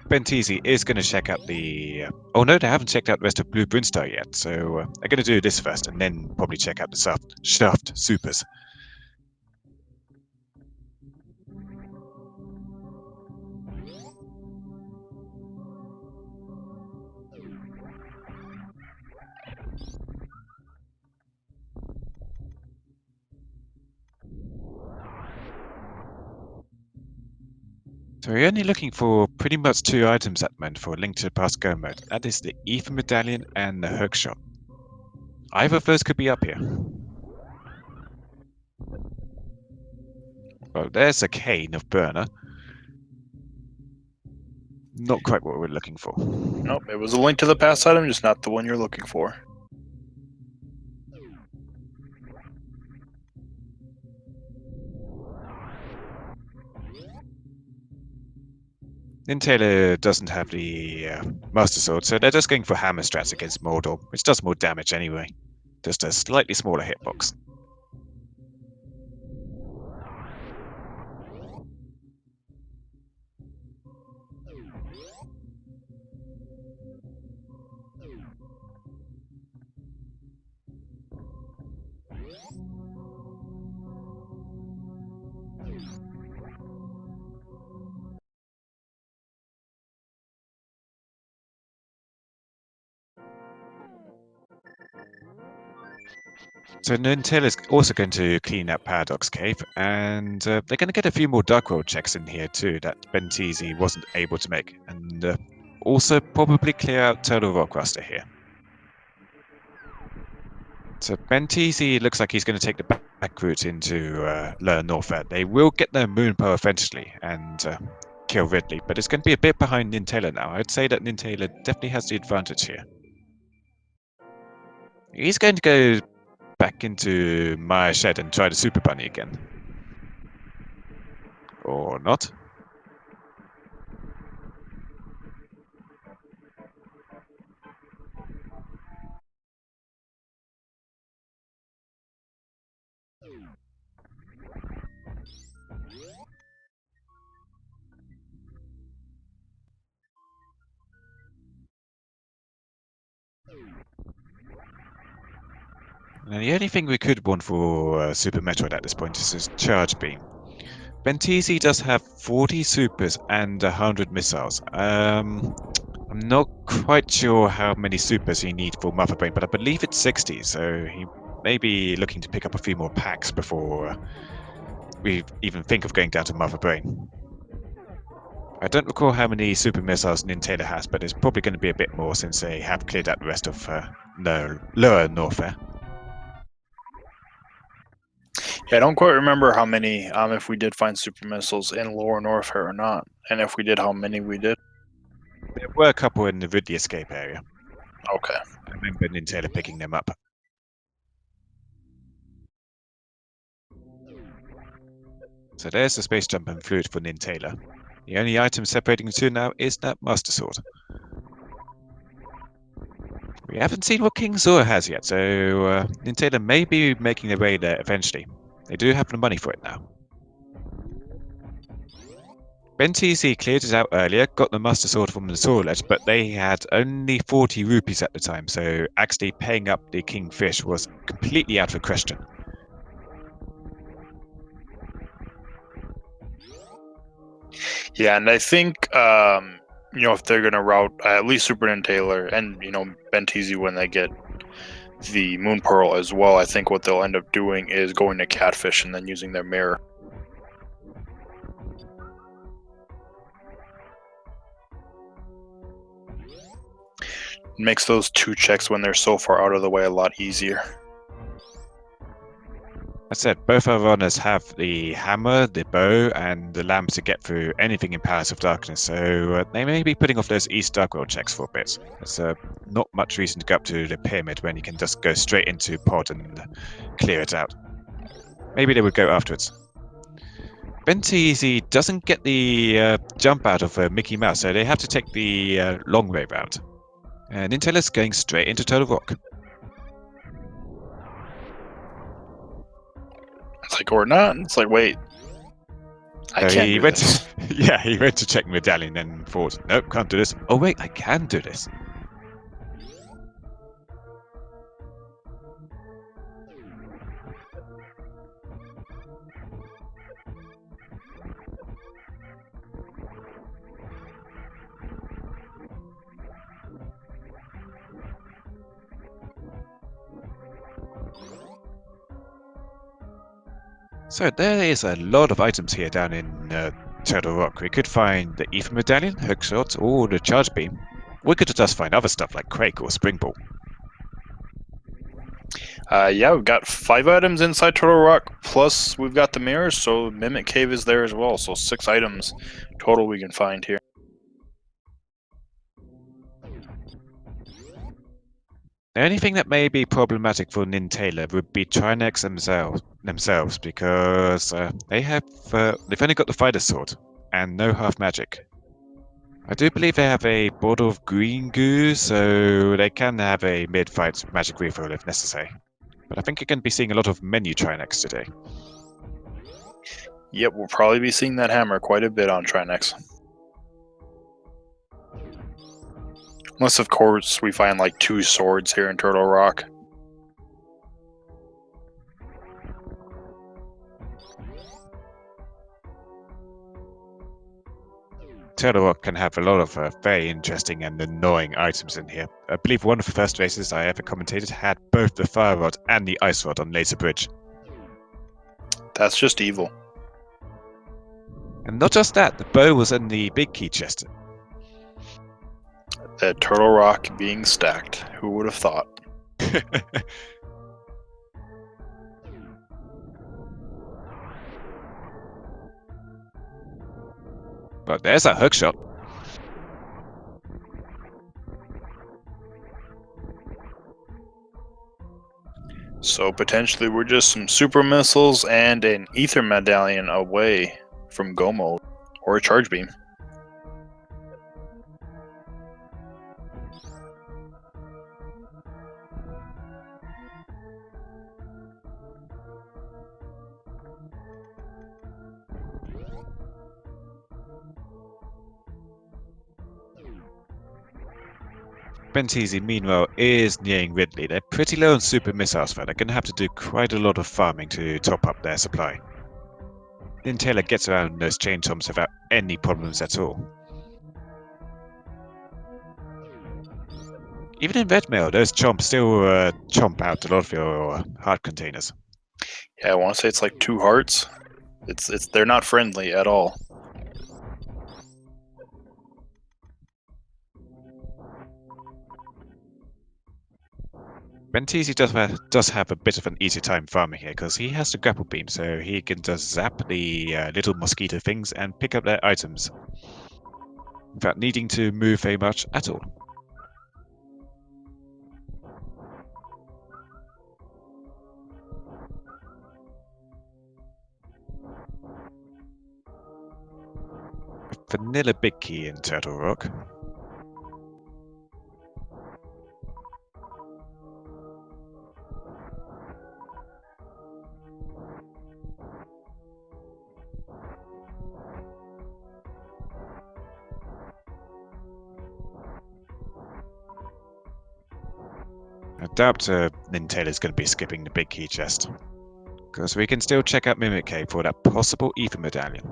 Benteezy is going to check out the... oh no, they haven't checked out the rest of Blue Brinstar yet, so they're going to do this first, and then probably check out the Shaft Supers. So we're only looking for pretty much 2 items at the moment for a Link to the Past Go mode. That is the Ether Medallion and the Hookshot. Either of those could be up here. Well, there's a Cane of Burner. Not quite what we're looking for. Nope, it was a Link to the Past item, just not the one you're looking for. SuperNinTaylor doesn't have the Master Sword, so they're just going for hammer strats against Mordor, which does more damage anyway. Just a slightly smaller hitbox. So SuperNinTaylor's also going to clean up Paradox Cave, and they're going to get a few more Dark World checks in here too that Benteezy wasn't able to make, and also probably clear out Turtle Rock Ruster here. So Benteezy looks like he's going to take the back route into Lower Norfair. They will get their Moon Power eventually and kill Ridley, but it's going to be a bit behind SuperNinTaylor now. I'd say that SuperNinTaylor definitely has the advantage here. He's going to go back into my shed and try the Super Bunny again. Or not. Now, the only thing we could want for Super Metroid at this point is his Charge Beam. Benteezy does have 40 supers and 100 missiles. I'm not quite sure how many supers he needs for Mother Brain, but I believe it's 60, so he may be looking to pick up a few more packs before we even think of going down to Mother Brain. I don't recall how many super missiles SuperNinTaylor has, but it's probably going to be a bit more since they have cleared out the rest of Lower Norfair. Yeah, I don't quite remember how many, if we did find super missiles in Lower Norfair or not, and if we did, how many we did. There were a couple in the Ridley escape area. Okay. I remember SuperNinTaylor picking them up. So there's the space jump and fluid for SuperNinTaylor. The only item separating the two now is that Master Sword. We haven't seen what King Zora has yet, so SuperNinTaylor may be making their way there eventually. They do have the money for it now. Benteezy cleared it out earlier, got the Master Sword from the Sword Ledge, but they had only 40 rupees at the time, so actually paying up the Kingfish was completely out of the question. Yeah, and I think if they're gonna route at least SuperNinTaylor and Benteezy when they get the Moon Pearl as well, I think what they'll end up doing is going to Catfish and then using their mirror. It makes those 2 checks when they're so far out of the way a lot easier. I said, both our runners have the hammer, the bow, and the lamp to get through anything in Palace of Darkness, so they may be putting off those East Darkworld checks for a bit. There's not much reason to go up to the pyramid when you can just go straight into Pod and clear it out. Maybe they would go afterwards. Benteezy doesn't get the jump out of Mickey Mouse, so they have to take the long way route. And SuperNinTaylor's going straight into Turtle Rock. It's like, or not. It's like, wait. I can't do this. Yeah, he went to check medallion and thought, nope, can't do this. Oh wait, I can do this. So there is a lot of items here down in Turtle Rock. We could find the Ether Medallion, Hookshot, or the Charge Beam. We could just find other stuff like Quake or Spring Ball. Yeah, we've got 5 items inside Turtle Rock, plus we've got the mirrors, so Mimic Cave is there as well. So 6 items total we can find here. The only thing that may be problematic for SuperNinTaylor would be Trinex themselves because they've only got the fighter sword and no half magic. I do believe they have a bottle of green goo, so they can have a mid-fight magic refill if necessary. But I think you're going to be seeing a lot of menu Trinex today. Yep, we'll probably be seeing that hammer quite a bit on Trinex. Unless, of course, we find like 2 swords here in Turtle Rock. Turtle Rock can have a lot of very interesting and annoying items in here. I believe one of the first races I ever commentated had both the fire rod and the ice rod on Laser Bridge. That's just evil. And not just that, the bow was in the big key chest. That Turtle Rock being stacked. Who would have thought? But there's a hookshot. So potentially we're just some super missiles and an ether medallion away from go mode or a charge beam. Benteezy, meanwhile, is nearing Ridley. They're pretty low on super missiles, but they're going to have to do quite a lot of farming to top up their supply. SuperNinTaylor gets around those chain chomps without any problems at all. Even in red mail, those chomps still chomp out a lot of your heart containers. Yeah, I want to say it's like 2 hearts. They're not friendly at all. Benteezy does have a bit of an easy time farming here because he has the grapple beam, so he can just zap the little mosquito things and pick up their items without needing to move very much at all. Vanilla Big Key in Turtle Rock. I doubt SuperNinTaylor's going to be skipping the big key chest, because we can still check out Mimic Cave for that possible Ether Medallion.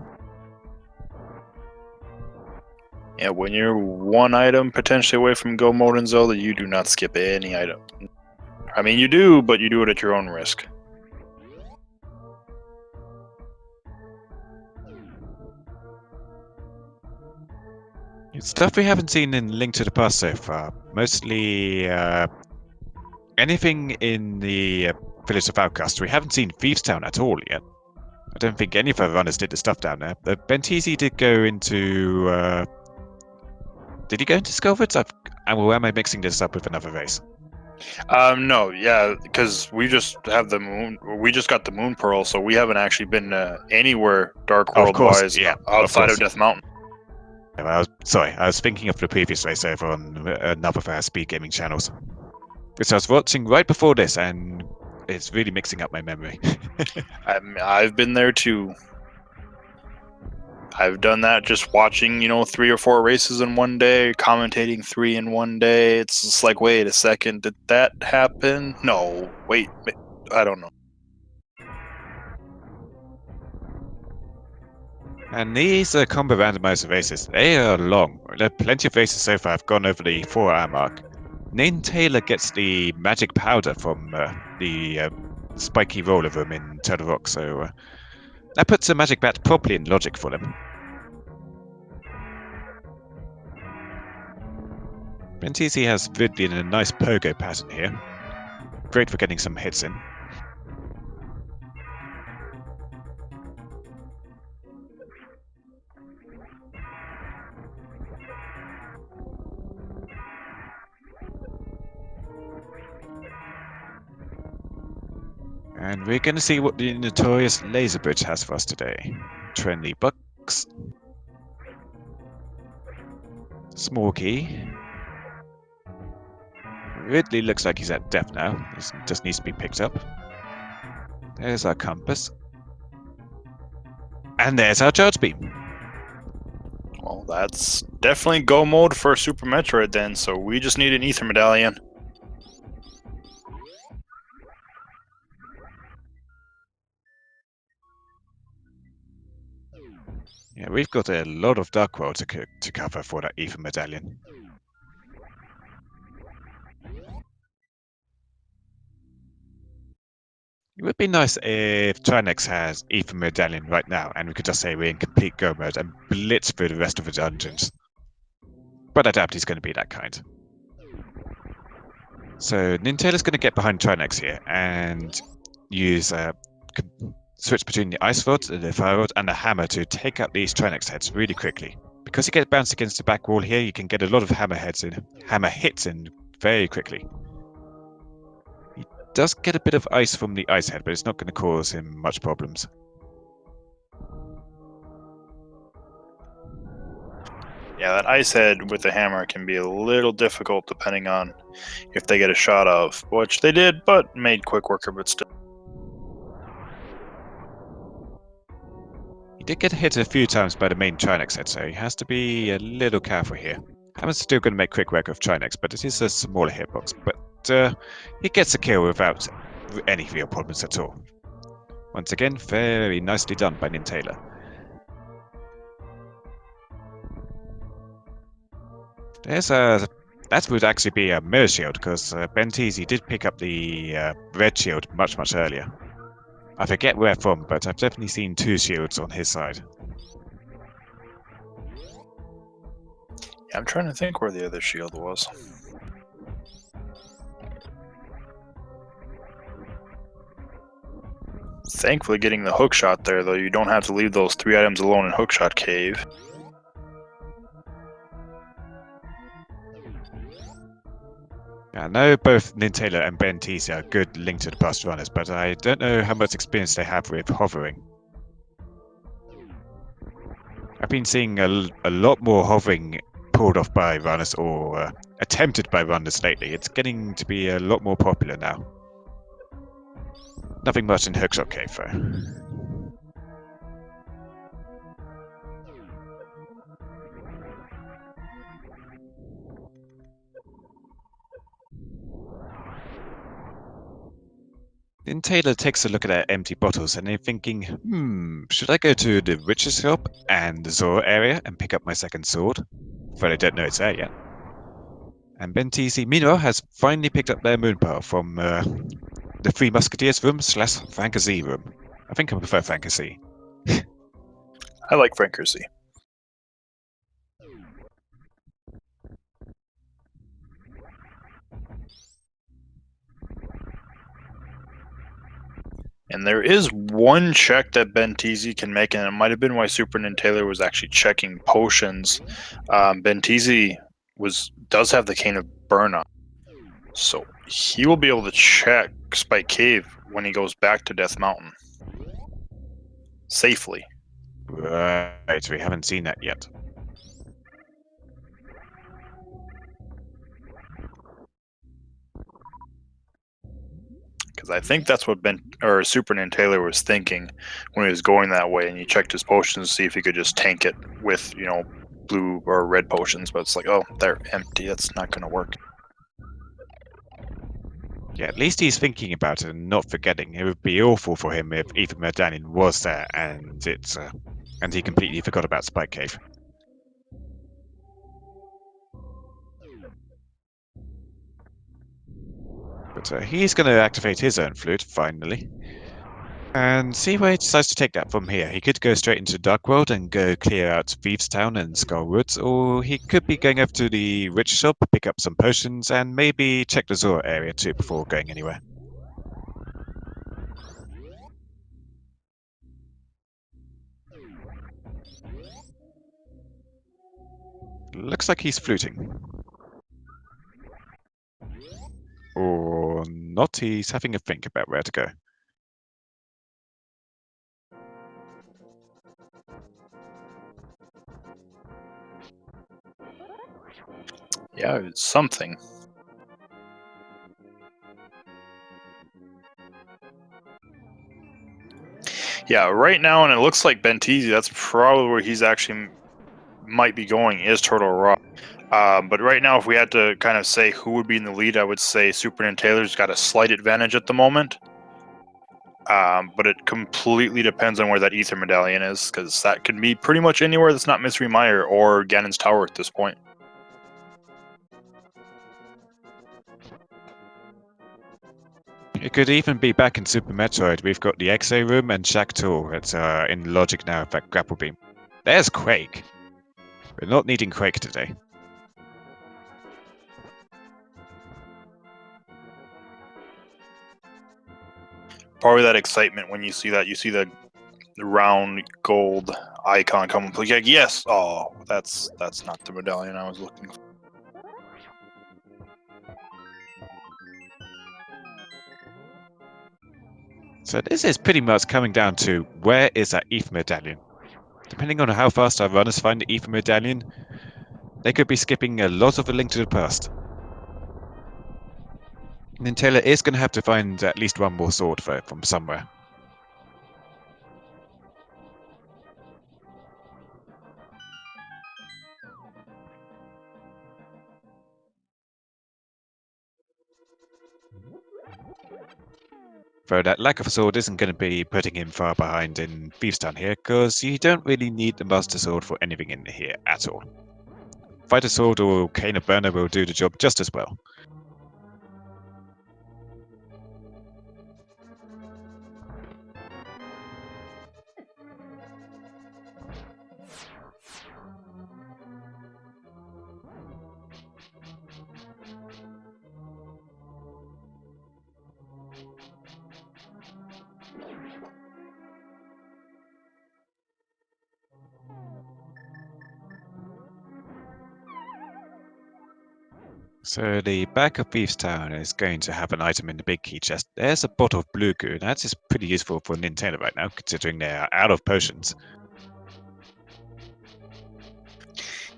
Yeah, when you're 1 item potentially away from go mode in Zelda, you do not skip any item. I mean, you do, but you do it at your own risk. It's stuff we haven't seen in Link to the Past so far. Mostly anything in the Village of Outcast. We haven't seen Thieves Town at all yet. I don't think any of our runners did the stuff down there. But Benteezy did go into... did he go into Skullwoods? Or am I mixing this up with another race? No, yeah, because we just have the moon. We just got the moon pearl, so we haven't actually been anywhere Dark World wise outside of Death Mountain. I was thinking of the previous race over on another of our speed gaming channels, which I was watching right before this, and it's really mixing up my memory. I've been there too. I've done that just watching, 3 or 4 races in one day, commentating 3 in one day. It's just like, wait a second, did that happen? No, wait, I don't know. And these combo randomizer races, they are long. There are plenty of races so far have gone over the 4-hour mark. SuperNinTaylor gets the magic powder from the spiky roller room in Turtle Rock, so that puts the magic bat properly in logic for them. Benteezy has ridden in a nice pogo pattern here. Great for getting some hits in. And we're going to see what the notorious laser bridge has for us today. $20. Small key. Ridley looks like he's at depth now. This just needs to be picked up. There's our compass. And there's our charge beam. Well, that's definitely go mode for Super Metroid then, so we just need an Ether Medallion. Yeah, we've got a lot of Dark World to cover for that Ether Medallion. It would be nice if Trinex has Ether Medallion right now, and we could just say we're in complete go mode and blitz through the rest of the dungeons. But I doubt he's going to be that kind. So SuperNinTaylor's going to get behind Trinex here and use switch between the ice rod, the fire rod, and the hammer to take out these Trinex heads really quickly. Because you get bounced against the back wall here, you can get a lot of hammer hits in very quickly. He does get a bit of ice from the ice head, but it's not going to cause him much problems. Yeah, that ice head with the hammer can be a little difficult depending on if they get a shot of, which they did, but made quick work of it still. He did get hit a few times by the main Trinex head, so he has to be a little careful here. Hammer's still going to make quick work of Trinex, but it is a smaller hitbox. But he gets a kill without any real problems at all. Once again, very nicely done by SuperNinTaylor. That would actually be a mirror shield, because Benteezy did pick up the red shield much earlier. I forget where from, but I've definitely seen 2 shields on his side. Yeah, I'm trying to think where the other shield was. Thankfully getting the hookshot there, though, you don't have to leave those 3 items alone in Hookshot Cave. I know both SuperNinTaylor and Benteezy are good link to the past runners, but I don't know how much experience they have with hovering. I've been seeing a lot more hovering pulled off by runners or attempted by runners lately. It's getting to be a lot more popular now. Nothing much in Hookshot Cave though. Then Taylor takes a look at our empty bottles and they're thinking, should I go to the Witch's shop and the Zora area and pick up my second sword? But I don't know it's there yet. And Benteezy, meanwhile, has finally picked up their moon pearl from the Three Musketeers room / Fantasy room. I think I prefer Fantasy. I like Fantasy. And there is one check that Benteezy can make, and it might have been why SuperNinTaylor was actually checking potions. Benteezy does have the Cane of Burnout, so he will be able to check Spike Cave when he goes back to Death Mountain safely. Right, we haven't seen that yet. because I think that's what SuperNinTaylor was thinking when he was going that way, and he checked his potions to see if he could just tank it with, blue or red potions, but it's like, oh, they're empty. That's not going to work. Yeah, at least he's thinking about it and not forgetting. It would be awful for him if Ethan Medallion was there and he completely forgot about Spike Cave. But he's going to activate his own flute, finally. And see where he decides to take that from here. He could go straight into Dark World and go clear out Thievestown and Skullwoods, or he could be going over to the Rich Shop, pick up some potions, and maybe check the Zora area too before going anywhere. Looks like he's fluting. Or not, he's having a think about where to go. Yeah, it's something. Yeah, right now, and it looks like Benteezy, that's probably where he's actually might be going, is Turtle Rock. But right now, if we had to kind of say who would be in the lead, I would say SuperNinTaylor's got a slight advantage at the moment. But it completely depends on where that Ether Medallion is, because that could be pretty much anywhere that's not Mystery Mire or Ganon's Tower at this point. It could even be back in Super Metroid. We've got the X-Ray Room and Shack Tool. It's in logic now, in fact, Grapple Beam. There's Quake. We're not needing Quake today. Probably that excitement when you see the round gold icon come up. Like, yes! Oh, that's not the medallion I was looking for. So this is pretty much coming down to where is that Ether Medallion? Depending on how fast our runners find the Ether Medallion, they could be skipping a lot of A Link to the Past. And Taylor is going to have to find at least one more sword from somewhere. Though that lack of a sword isn't going to be putting him far behind in Thievestown here, because you don't really need the Master Sword for anything in here at all. Fighter Sword or Cane of Burner will do the job just as well. So the back of Thievestown is going to have an item in the big key chest. There's a bottle of blue goo. That is pretty useful for Nintendo right now, considering they are out of potions.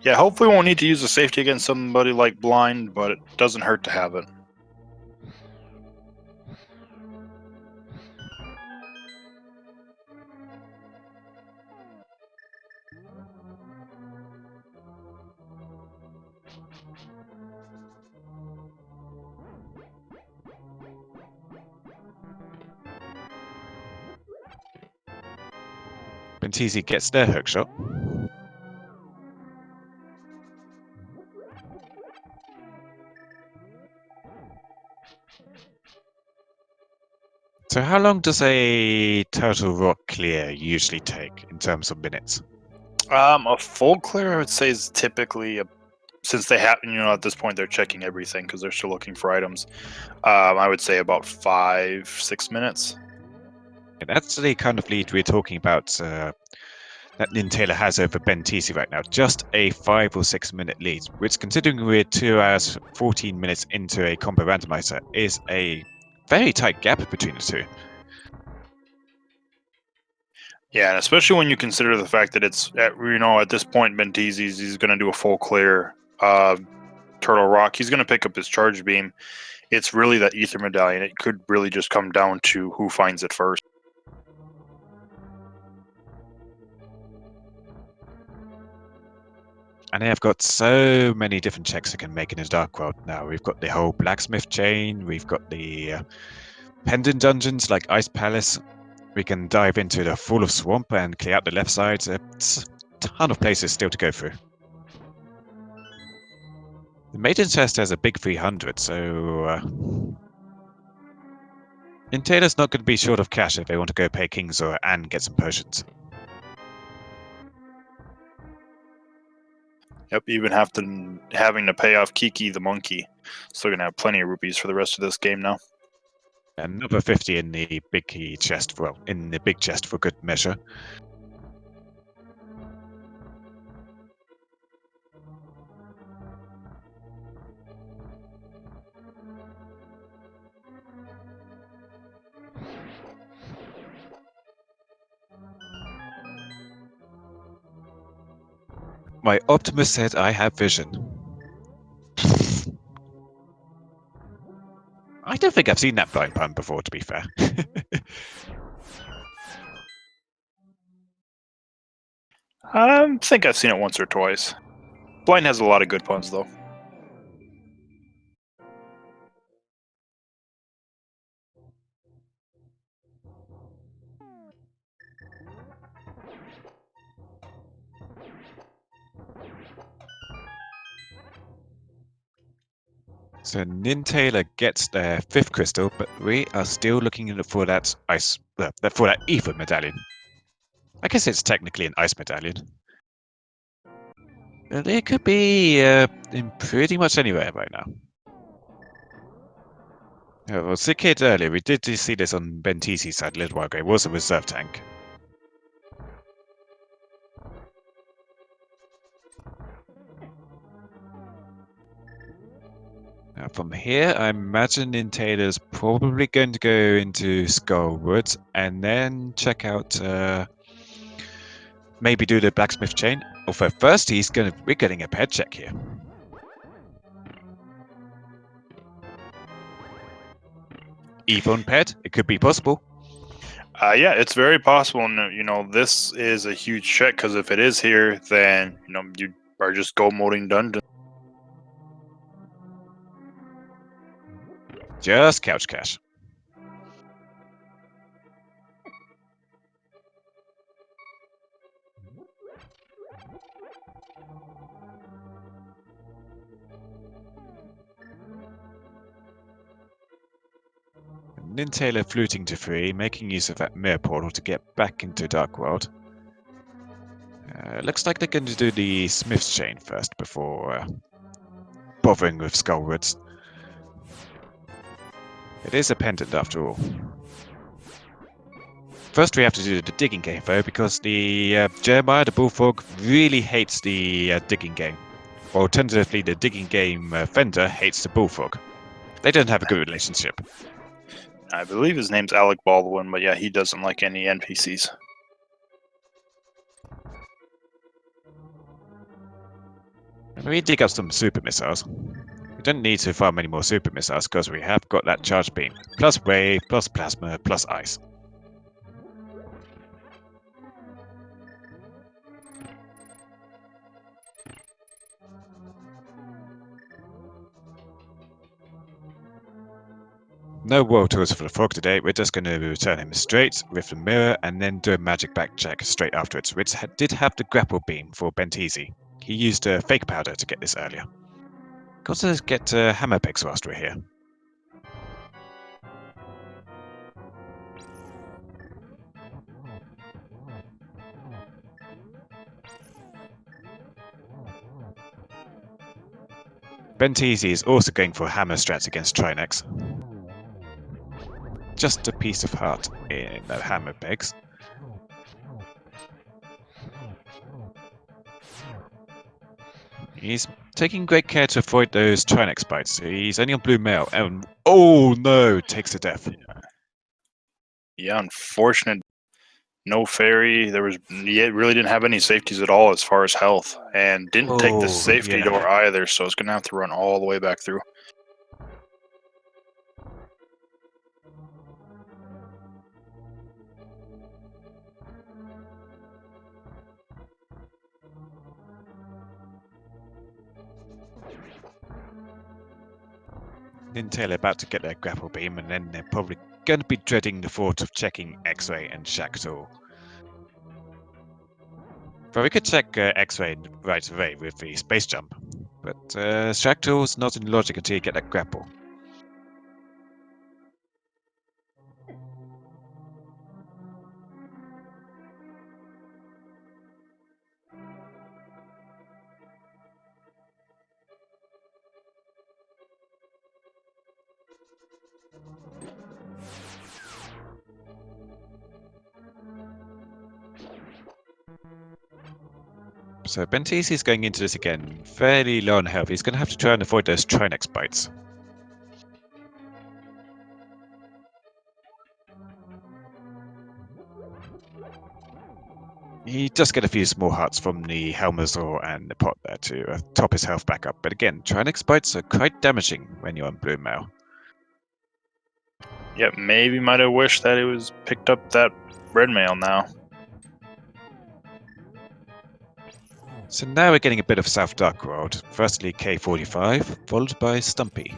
Yeah, hopefully we won't need to use the safety against somebody like Blind, but it doesn't hurt to have it. Benteezy gets their hookshot. So how long does a Turtle Rock clear usually take in terms of minutes? A full clear, I would say, is typically since they have, at this point they're checking everything because they're still looking for items. I would say about 5-6 minutes. And that's the kind of lead we're talking about that Nintendo has over Benteezy right now. Just a 5 or 6 minute lead, which, considering we're 2 hours 14 minutes into a combo randomizer, is a very tight gap between the two. Yeah, and especially when you consider the fact that it's at this point Benteezy's he's going to do a full clear Turtle Rock. He's going to pick up his charge beam. it's really that ether medallion. It could really just come down to who finds it first. And they have got so many different checks they can make in the Dark World now. We've got the whole blacksmith chain, we've got the pendant dungeons like Ice Palace. We can dive into the Fall of Swamp and clear out the left side. It's a ton of places still to go through. The Maiden Chest has a big 300, so Taylor's not going to be short of cash if they want to go pay Kings and get some potions. Yep, even having to pay off Kiki the monkey. Still gonna have plenty of rupees for the rest of this game now. Another 50 in the big key chest, well, in the big chest for good measure. My Optimus said I have vision. I don't think I've seen that blind pun before, to be fair. I think I've seen it once or twice. Blind has a lot of good puns, though. So SuperNinTaylor gets their 5th crystal, but we are still looking for that for that ether medallion. I guess it's technically an ice medallion. But it could be in pretty much anywhere right now. Well, Sick earlier, we did see this on Benteezy's side a little while ago. It was a reserve tank. Now from here, I imagine SuperNinTaylor's probably going to go into Skullwood and then check out, maybe do the blacksmith chain. Although first, we're getting a pet check here. Evon pet, it could be possible. Yeah, it's very possible, and this is a huge check because if it is here, then you are just go moding dungeon. Just couch cash. SuperNinTaylor fluting to 3, making use of that mirror portal to get back into Dark World. Looks like they're going to do the Smith's Chain first before bothering with Skullwoods. It is a pendant after all. First we have to do the digging game though, because the Jeremiah the Bullfrog really hates the digging game. Or alternatively, the digging game Fender hates the Bullfrog. They don't have a good relationship. I believe his name's Alec Baldwin, but yeah, he doesn't like any NPCs. We dig up some super missiles. We don't need to farm any more super missiles because we have got that charge beam. Plus wave, plus plasma, plus ice. No world tours for the frog today. We're just going to return him straight with the mirror and then do a magic back check straight afterwards, which did have the grapple beam for Benteezy. He used a fake powder to get this earlier. Got to get hammer picks whilst we're here. Benteezy is also going for hammer strats against Trinex. Just a piece of heart in the hammer pegs. He's taking great care to avoid those Trinex bites. He's only on blue mail, and oh no, takes a death. Yeah, unfortunate. No fairy. It really didn't have any safeties at all as far as health, and didn't take the safety door either. So it's gonna have to run all the way back through. NinTaylor about to get their grapple beam, and then they're probably going to be dreading the thought of checking X-ray and Shackle. But we could check X-ray right away with the space jump, but Shackle's not in logic until you get that grapple. So Benteezy is going into this again, fairly low on health. He's going to have to try and avoid those Trinex bites. He does get a few small hearts from the Helmazor and the pot there to top his health back up. But again, Trinex bites are quite damaging when you're on blue mail. Yep, maybe might have wished that it was picked up that red mail now. So now we're getting a bit of South Dark World. Firstly K45, followed by Stumpy.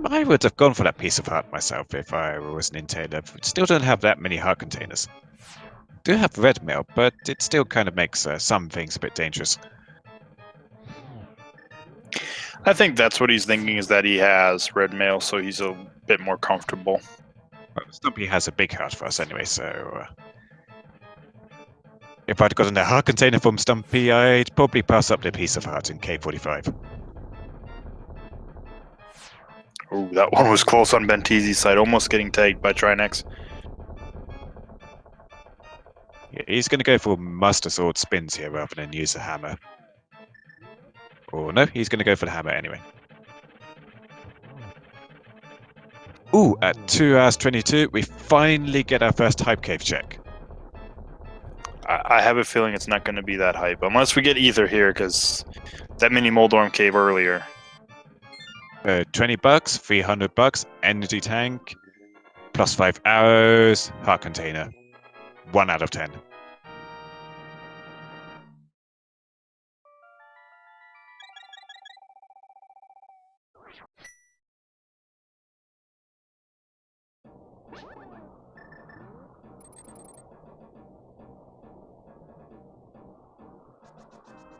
I would have gone for that piece of heart myself if I was an NinTaylor. Still don't have that many heart containers. Do have red mail, but it still kind of makes some things a bit dangerous. I think that's what he's thinking, is that he has red mail, so he's a bit more comfortable. Well, Stumpy has a big heart for us anyway, so if I'd gotten a heart container from Stumpy, I'd probably pass up the piece of heart in K45. Oh, that one was close on Benteezy's side, almost getting tagged by Trinex. Yeah, he's going to go for Master Sword spins here rather than use a hammer. Or no, he's going to go for the hammer anyway. Ooh, at 2 hours 22, we finally get our first hype cave check. I have a feeling it's not going to be that hype, unless we get Ether here, because that mini Moldorm cave earlier. $20, $300, energy tank, plus 5 arrows, heart container. 1 out of 10.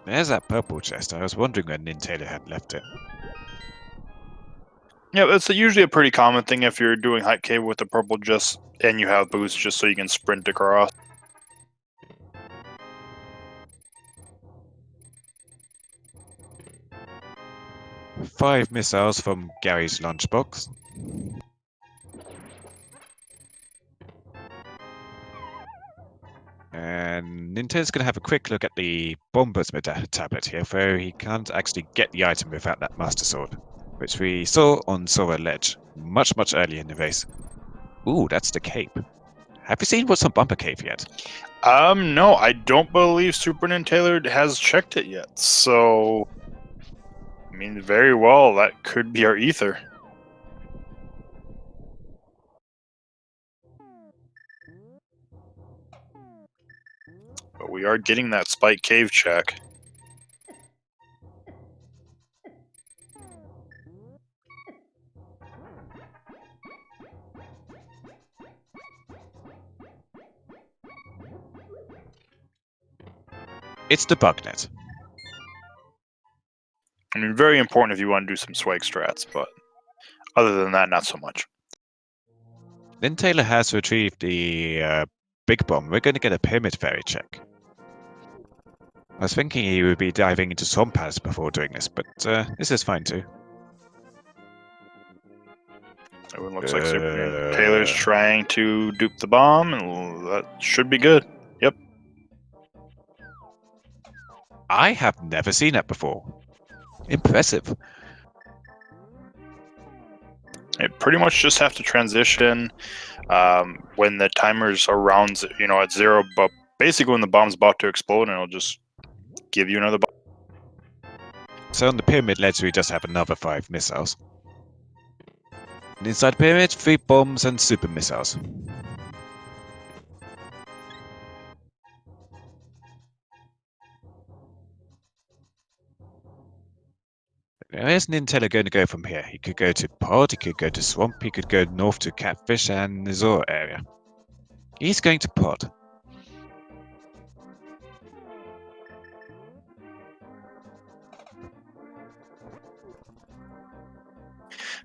There's that purple chest. I was wondering when NinTaylor had left it. Yeah, it's usually a pretty common thing if you're doing hype cave with the purple just and you have boost just so you can sprint across. Five missiles from Gary's lunchbox. And NinTaylor's going to have a quick look at the Bomber's tablet here, though he can't actually get the item without that Master Sword, which we saw on Sora Ledge much earlier in the race. Ooh, that's the cape. Have you seen what's on Bumper Cave yet? No, I don't believe SuperNinTaylor has checked it yet. So, I mean, very well, that could be our Ether. But we are getting that Spike Cave check. It's the Bugnet. I mean, very important if you want to do some swag strats, but other than that, not so much. NinTaylor has retrieved the Big Bomb. We're going to get a Pyramid Fairy check. I was thinking he would be diving into Swamp Palace before doing this, but this is fine too. It looks like SuperNinTaylor's trying to dupe the bomb, and that should be good. Yep. I have never seen that before. Impressive. It pretty much just have to transition when the timer's around, at 0, but basically when the bomb's about to explode, and it'll just give you another bomb. So on the pyramid ledge, we just have another 5 missiles. And inside the pyramid, 3 bombs and super missiles. Where's SuperNinTaylor going to go from here? He could go to Pod, he could go to Swamp, he could go north to Catfish and Azor area. He's going to Pod.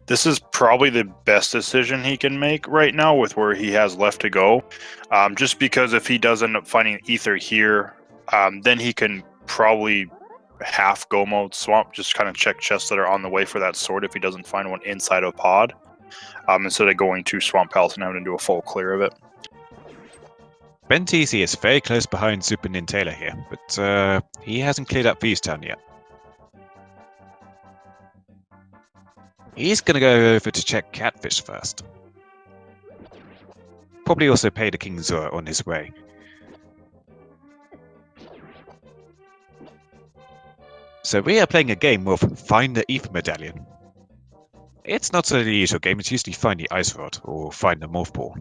This is probably the best decision he can make right now with where he has left to go. Just because if he does end up finding Ether here, then he can probably half go mode Swamp, just kind of check chests that are on the way for that sword if he doesn't find one inside of Pod, instead of going to Swamp Palace and having to do a full clear of it. Benteezy is very close behind SuperNinTaylor here, but he hasn't cleared up Town yet. He's going to go over to check Catfish first. Probably also pay the King Zora on his way. So we are playing a game of Find the Ether Medallion. It's not the usual game, it's usually Find the Ice Rod or Find the Morph Ball.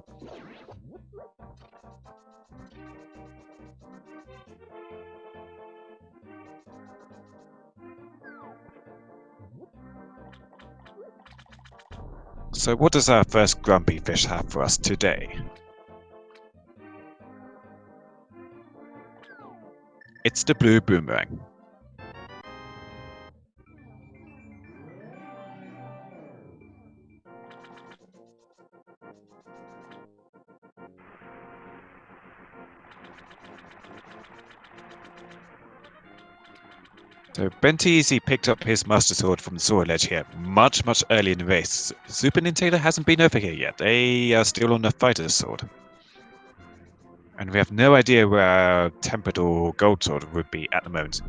So what does our first grumpy fish have for us today? It's the blue boomerang. So Benteezy picked up his Master Sword from the Sword Ledge here much earlier in the race. SuperNinTaylor hasn't been over here yet. They are still on the Fighter's Sword. And we have no idea where our Tempered or Gold Sword would be at the moment.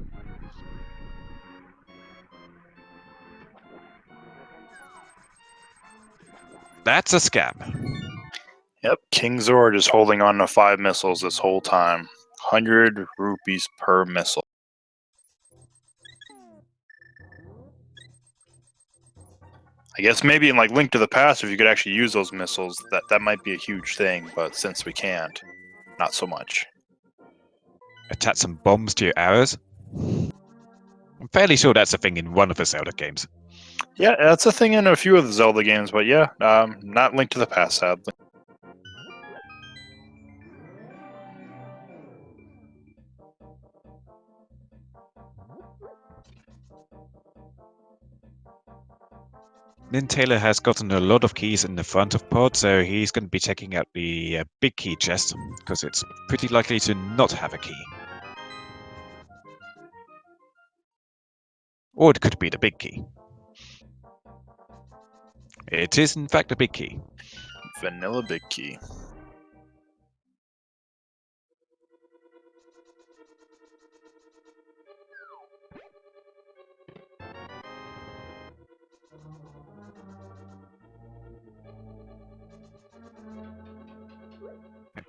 That's a scam. Yep, King Zora just holding on to 5 missiles this whole time. 100 rupees per missile. I guess maybe in like Link to the Past, if you could actually use those missiles, that might be a huge thing. But since we can't, not so much. Attach some bombs to your arrows. I'm fairly sure that's a thing in one of the Zelda games. Yeah, that's a thing in a few of the Zelda games, but yeah, not Link to the Past, sadly. SuperNinTaylor has gotten a lot of keys in the front of Pod, so he's going to be checking out the big key chest, because it's pretty likely to not have a key. Or it could be the big key. It is in fact a big key. Vanilla big key.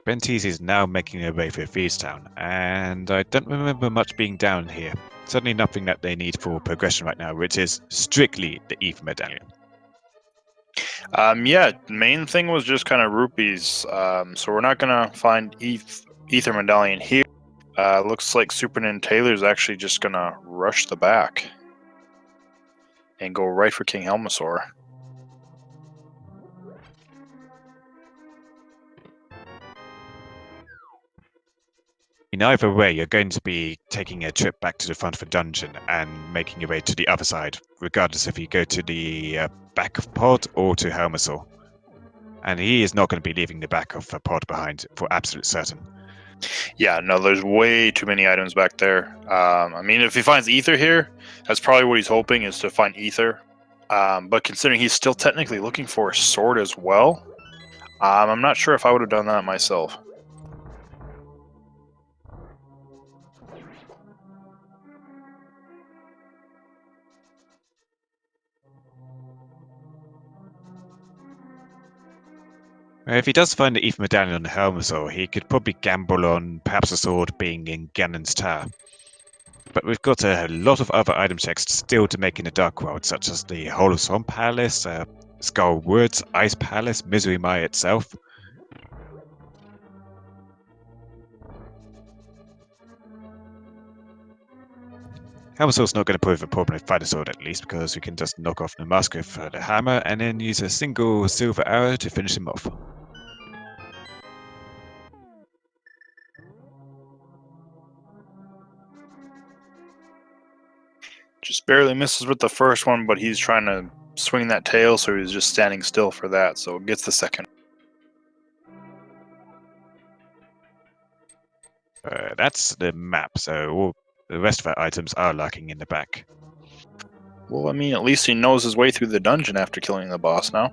Benteezy is now making their way through Town, and I don't remember much being down here. Certainly nothing that they need for progression right now, which is strictly the Ether Medallion. Yeah, main thing was just kind of rupees. So we're not gonna find Ether Medallion here. Looks like SuperNinTaylor is actually just gonna rush the back and go right for King Helmasaur. In either way, you're going to be taking a trip back to the front of the dungeon and making your way to the other side, regardless if you go to the back of Pod or to Helmasaur. And he is not going to be leaving the back of the Pod behind for absolute certain. Yeah, no, there's way too many items back there. I mean, if he finds Ether here, that's probably what he's hoping is to find Ether. But considering he's still technically looking for a sword as well, I'm not sure if I would have done that myself. If he does find the Ether Medallion on the Helmasaur, he could probably gamble on perhaps a sword being in Ganon's Tower. But we've got a lot of other item checks still to make in the Dark World, such as the Whole of Swamp Palace, Skull Woods, Ice Palace, Misery Mire itself. Hammer Sword's not going to prove a problem with Fighter Sword at least, because we can just knock off the mask with the hammer and then use a single silver arrow to finish him off. Just barely misses with the first one, but he's trying to swing that tail, so he's just standing still for that, so gets the second. That's the map, so all the rest of our items are lurking in the back. Well, I mean, at least he knows his way through the dungeon after killing the boss now.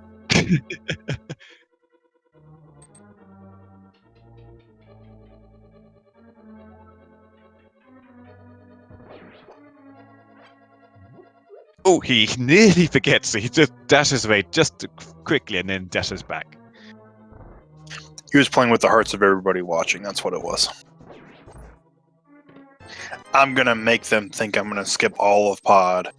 Oh, he nearly forgets. He just dashes away just quickly and then dashes back. He was playing with the hearts of everybody watching. That's what it was. I'm going to make them think I'm going to skip all of Pod.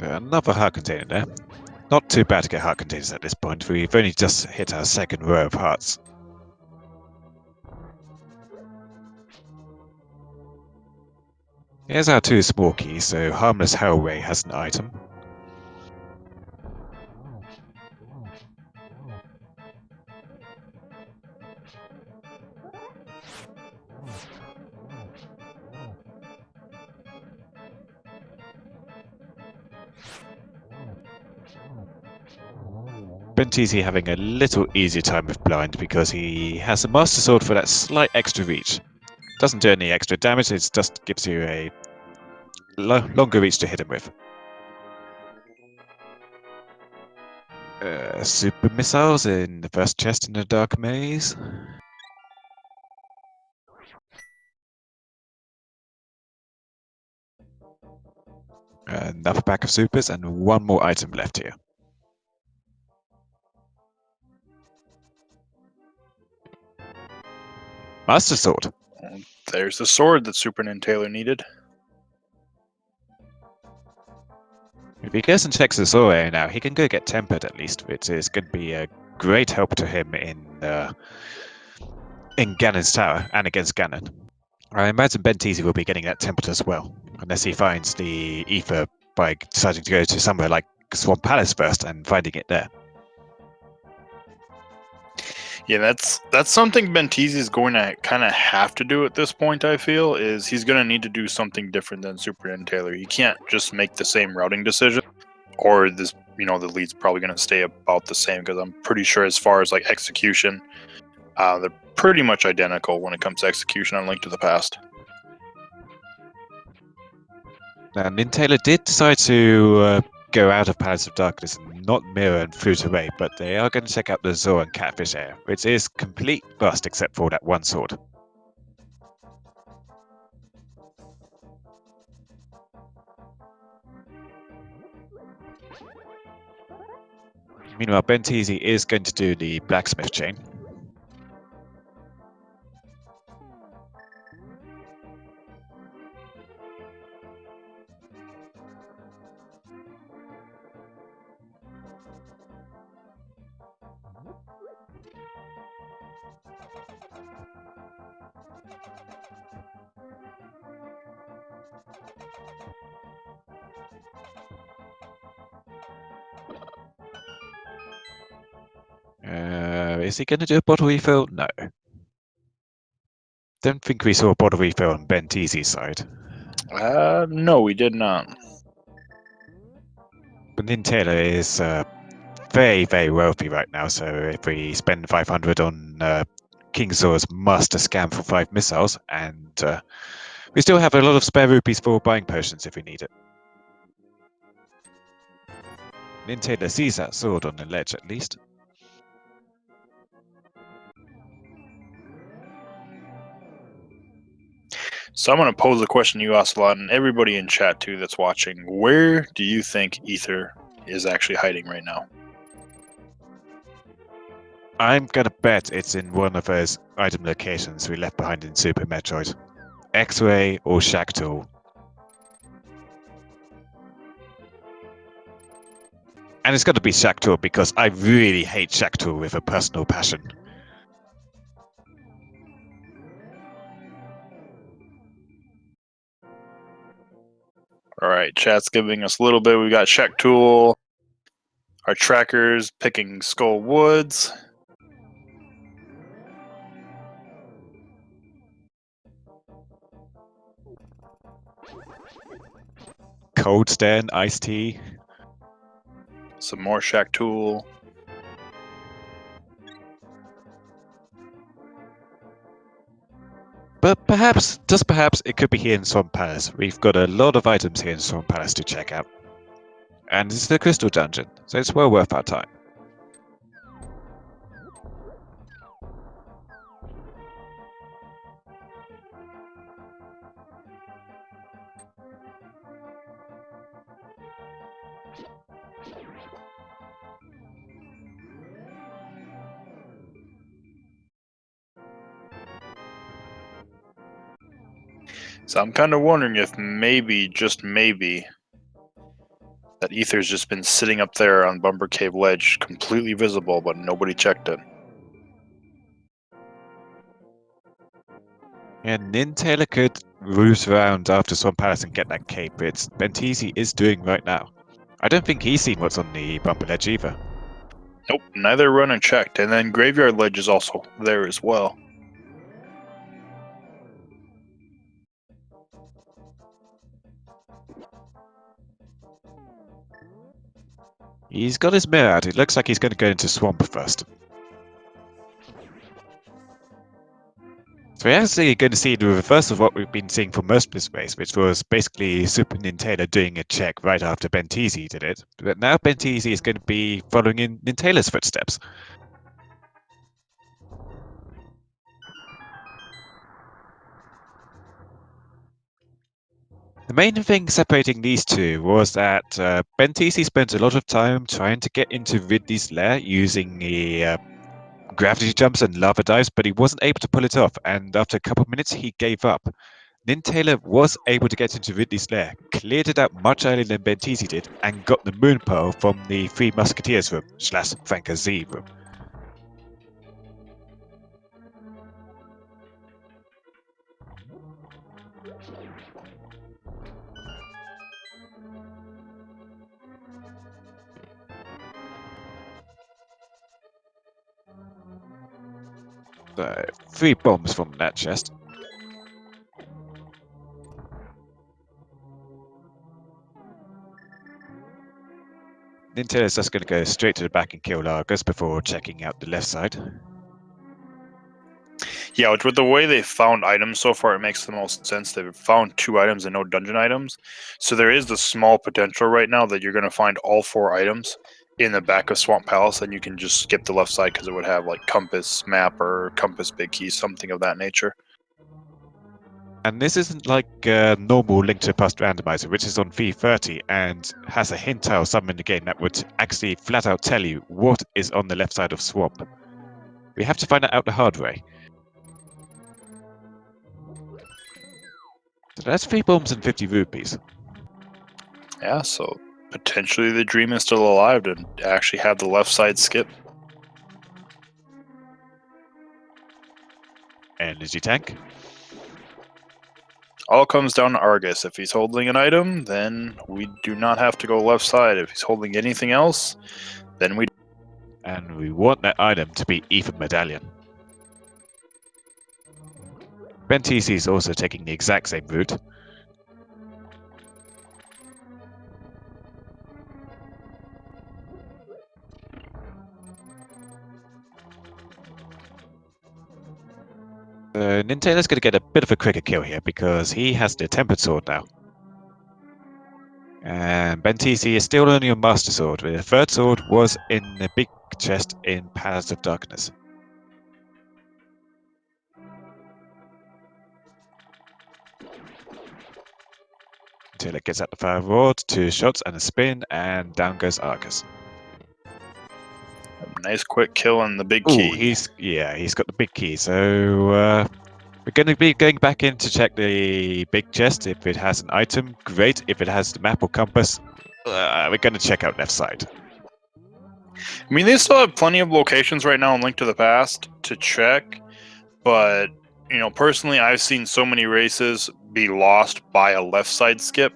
Another heart container there. Not too bad to get heart containers at this point. We've only just hit our second row of hearts. Here's our two small keys, so Harmless Hellway has an item. Benteezy having a little easier time with blind because he has a Master Sword for that slight extra reach. Doesn't do any extra damage, it just gives you a longer reach to hit him with. Super missiles in the first chest in the Dark Maze. Another pack of supers and one more item left here. Master Sword. There's the sword that SuperNinTaylor needed. If he goes and checks the sword area now, he can go get tempered at least, which is going to be a great help to him in Ganon's tower and against Ganon. I imagine Benteezy will be getting that tempered as well, unless he finds the ether by deciding to go to somewhere like Swamp Palace first and finding it there. Yeah, that's something Benteezy is going to kind of have to do at this point, I feel, is he's going to need to do something different than SuperNinTaylor. He can't just make the same routing decision, or this, the lead's probably going to stay about the same, because I'm pretty sure as far as like execution, they're pretty much identical when it comes to execution on Link to the Past. Now, NinTaylor did decide to go out of Palace of Darkness and not mirror and flute away, but they are going to check out the Zor and Catfish area, which is complete bust except for that one sword. Meanwhile, Benteezy is going to do the blacksmith chain. Is he going to do a bottle refill? No. Don't think we saw a bottle refill on Benteezy's side. No, we did not. But NinTaylor is very, very wealthy right now, so if we spend 500 on King Zor's Master Scam for 5 missiles, and we still have a lot of spare rupees for buying potions if we need it. NinTaylor sees that sword on the ledge at least. So I'm going to pose a question you asked a lot, and everybody in chat too that's watching. Where do you think Ether is actually hiding right now? I'm gonna bet it's in one of those item locations we left behind in Super Metroid. X-Ray or Shack Tool. And it's got to be Shack Tool because I really hate Shack Tool with a personal passion. All right, chat's giving us a little bit. We got Shack Tool, our trackers picking Skull Woods. Cold Stand, Iced Tea. Some more Shack Tool. But perhaps, just perhaps, it could be here in Swamp Palace. We've got a lot of items here in Swamp Palace to check out. And it's the Crystal Dungeon, so it's well worth our time. So I'm kind of wondering if maybe, just maybe, that Ether's just been sitting up there on Bumper Cave Ledge, completely visible, but nobody checked it. And NinTaylor could roost around after Swamp Palace and get that cape, which Benteezy is doing right now. I don't think he's seen what's on the Bumper Ledge either. Nope, neither run and checked. And then Graveyard Ledge is also there as well. He's got his mirror out. It looks like he's going to go into Swamp first. So we're actually going to see the reverse of what we've been seeing for most of this race, which was basically SuperNinTaylor doing a check right after Benteezy did it. But now Benteezy is going to be following in NinTaylor's footsteps. The main thing separating these two was that Benteezy spent a lot of time trying to get into Ridley's lair using the gravity jumps and lava dives, but he wasn't able to pull it off, and after a couple of minutes he gave up. NinTaylor was able to get into Ridley's lair, cleared it out much earlier than Benteezy did, and got the Moon Pearl from the Three Musketeers room / Franca Z room. So, 3 bombs from that chest. NinTaylor's just going to go straight to the back and kill Largus before checking out the left side. Yeah, with the way they found items so far, it makes the most sense. They've found 2 items and no dungeon items. So there is the small potential right now that you're going to find all 4 items in the back of Swamp Palace, and you can just skip the left side because it would have like compass map or compass big key, something of that nature. And this isn't like a normal Link to the Past randomizer, which is on V30 and has a hint tile somewhere in the game that would actually flat out tell you what is on the left side of Swamp. We have to find that out the hard way. So that's 3 bombs and 50 rupees. Yeah, so potentially the dream is still alive to actually have the left side skip. Energy tank. All comes down to Argus. If he's holding an item, then we do not have to go left side. If he's holding anything else, then we... And we want that item to be Ethan Medallion. Benteezy is also taking the exact same route. NinTaylor's going to get a bit of a quicker kill here because he has the Tempered Sword now. And Benteezy is still only on Master Sword. The 3rd sword was in the big chest in Palace of Darkness. NinTaylor gets out the Fire Rod, 2 shots and a spin, and down goes Argus. Nice quick kill on the big Oh, key. he's got the big key. So we're going to be going back in to check the big chest. If it has an item, great. If it has the map or compass, we're going to check out left side. I mean, they still have plenty of locations right now in Link to the Past to check, but personally, I've seen so many races be lost by a left side skip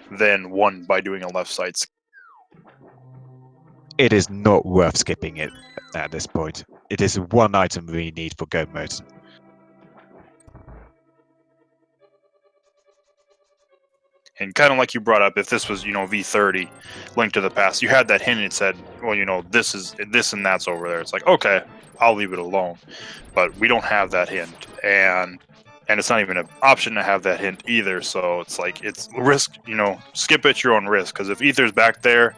than won by doing a left side skip. It is not worth skipping it at this point. It is one item we need for go mode. And kind of like you brought up, if this was V30 Link to the Past, you had that hint and it said, well, this is this and that's over there. It's like, okay, I'll leave it alone. But we don't have that hint, and it's not even an option to have that hint either. So it's like, it's risk, skip at your own risk, because if Ether's back there,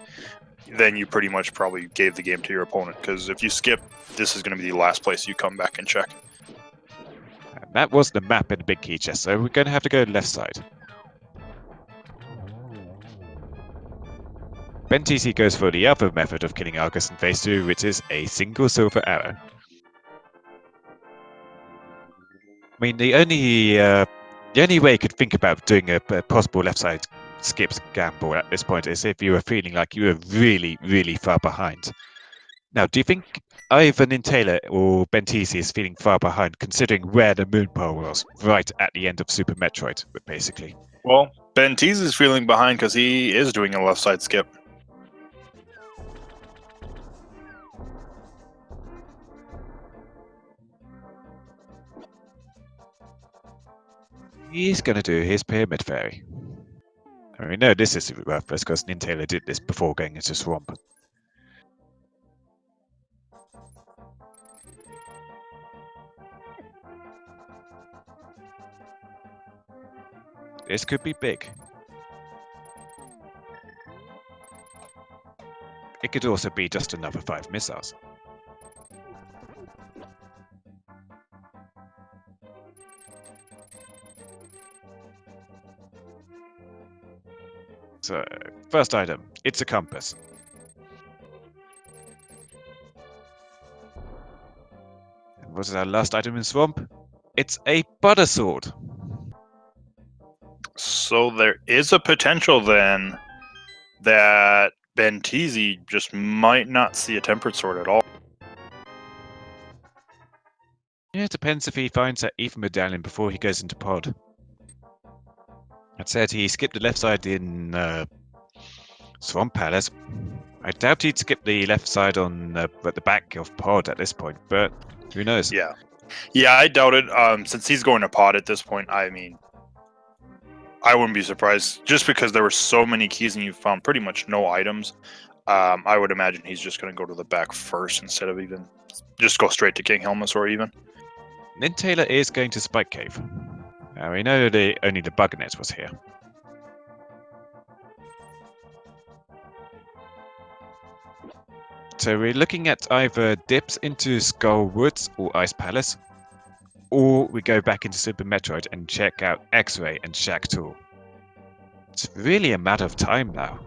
then you pretty much probably gave the game to your opponent, because if you skip, this is going to be the last place you come back and check. And that was the map in the big key chest, so we're going to have to go left side. Benteezy goes for the other method of killing Argus in phase 2, which is a single silver arrow. I mean, the only way you could think about doing a possible left side skips gamble at this point is if you were feeling like you were really, really far behind. Now, do you think either SuperNinTaylor or Benteezy is feeling far behind, considering where the moon pole was, right at the end of Super Metroid, basically? Well, Benteezy is feeling behind because he is doing a left side skip. He's going to do his Pyramid Fairy. I mean, no, this is worthless because SuperNinTaylor did this before going into Swamp. This could be big. It could also be just another 5 missiles. So, first item, it's a compass. And what is our last item in Swamp? It's a butter sword. So there is a potential then that Benteezy just might not see a tempered sword at all. Yeah, it depends if he finds that Ether medallion before he goes into pod. That said, he skipped the left side in Swamp Palace. I doubt he'd skip the left side on at the back of pod at this point, but who knows? Yeah, I doubt it. Since he's going to pod at this point, I mean, I wouldn't be surprised, just because there were so many keys and you found pretty much no items. I would imagine he's just going to go to the back first instead of even just go straight to King Helmus or even. SuperNinTaylor is going to Spike Cave. Now we know that only the Bugnet was here. So we're looking at either dips into Skull Woods or Ice Palace, or we go back into Super Metroid and check out X-Ray and Shack Tool. It's really a matter of time now.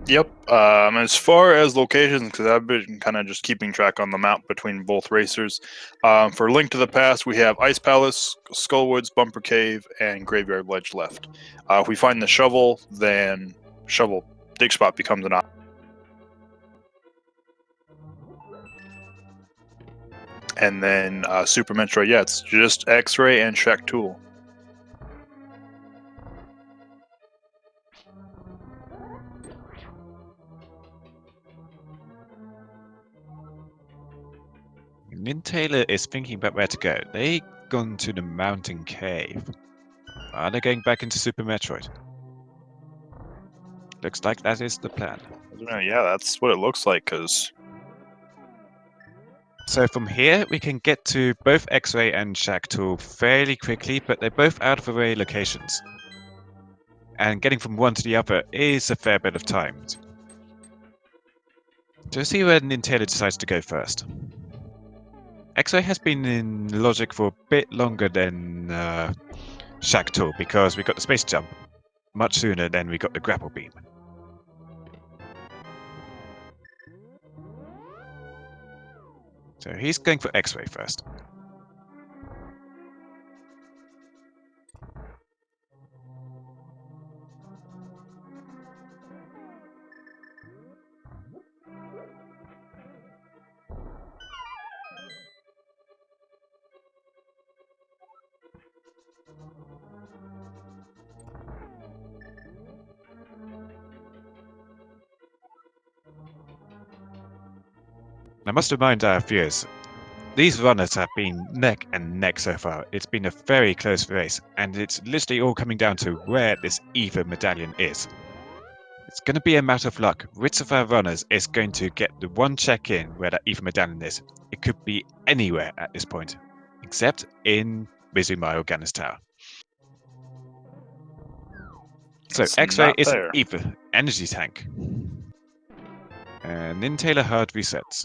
Yep. As far as locations, because I've been kind of just keeping track on the map between both racers. For Link to the Past, we have Ice Palace, Skullwoods, Bumper Cave, and Graveyard Ledge left. If we find the shovel, then shovel dig spot becomes an option. And then Super Metroid, yeah, it's just X-Ray and Shack Tool. SuperNinTaylor is thinking about where to go. They've gone to the Mountain Cave. Are they going back into Super Metroid? Looks like that is the plan. Yeah, that's what it looks like, because... So from here, we can get to both X-Ray and Shack Tool fairly quickly, but they're both out of the way locations. And getting from one to the other is a fair bit of time. To see where SuperNinTaylor decides to go first. X-Ray has been in logic for a bit longer than Shack Tool, because we got the space jump much sooner than we got the grapple beam. So he's going for X-ray first. I must remind our viewers, these runners have been neck and neck so far. It's been a very close race, and it's literally all coming down to where this Ether medallion is. It's going to be a matter of luck. Which of our runners is going to get the one check in where that Ether medallion is? It could be anywhere at this point, except in Mizumai or Gannis Tower. So It's X-ray not is an there. Ether energy tank. And NinTaylor hard resets.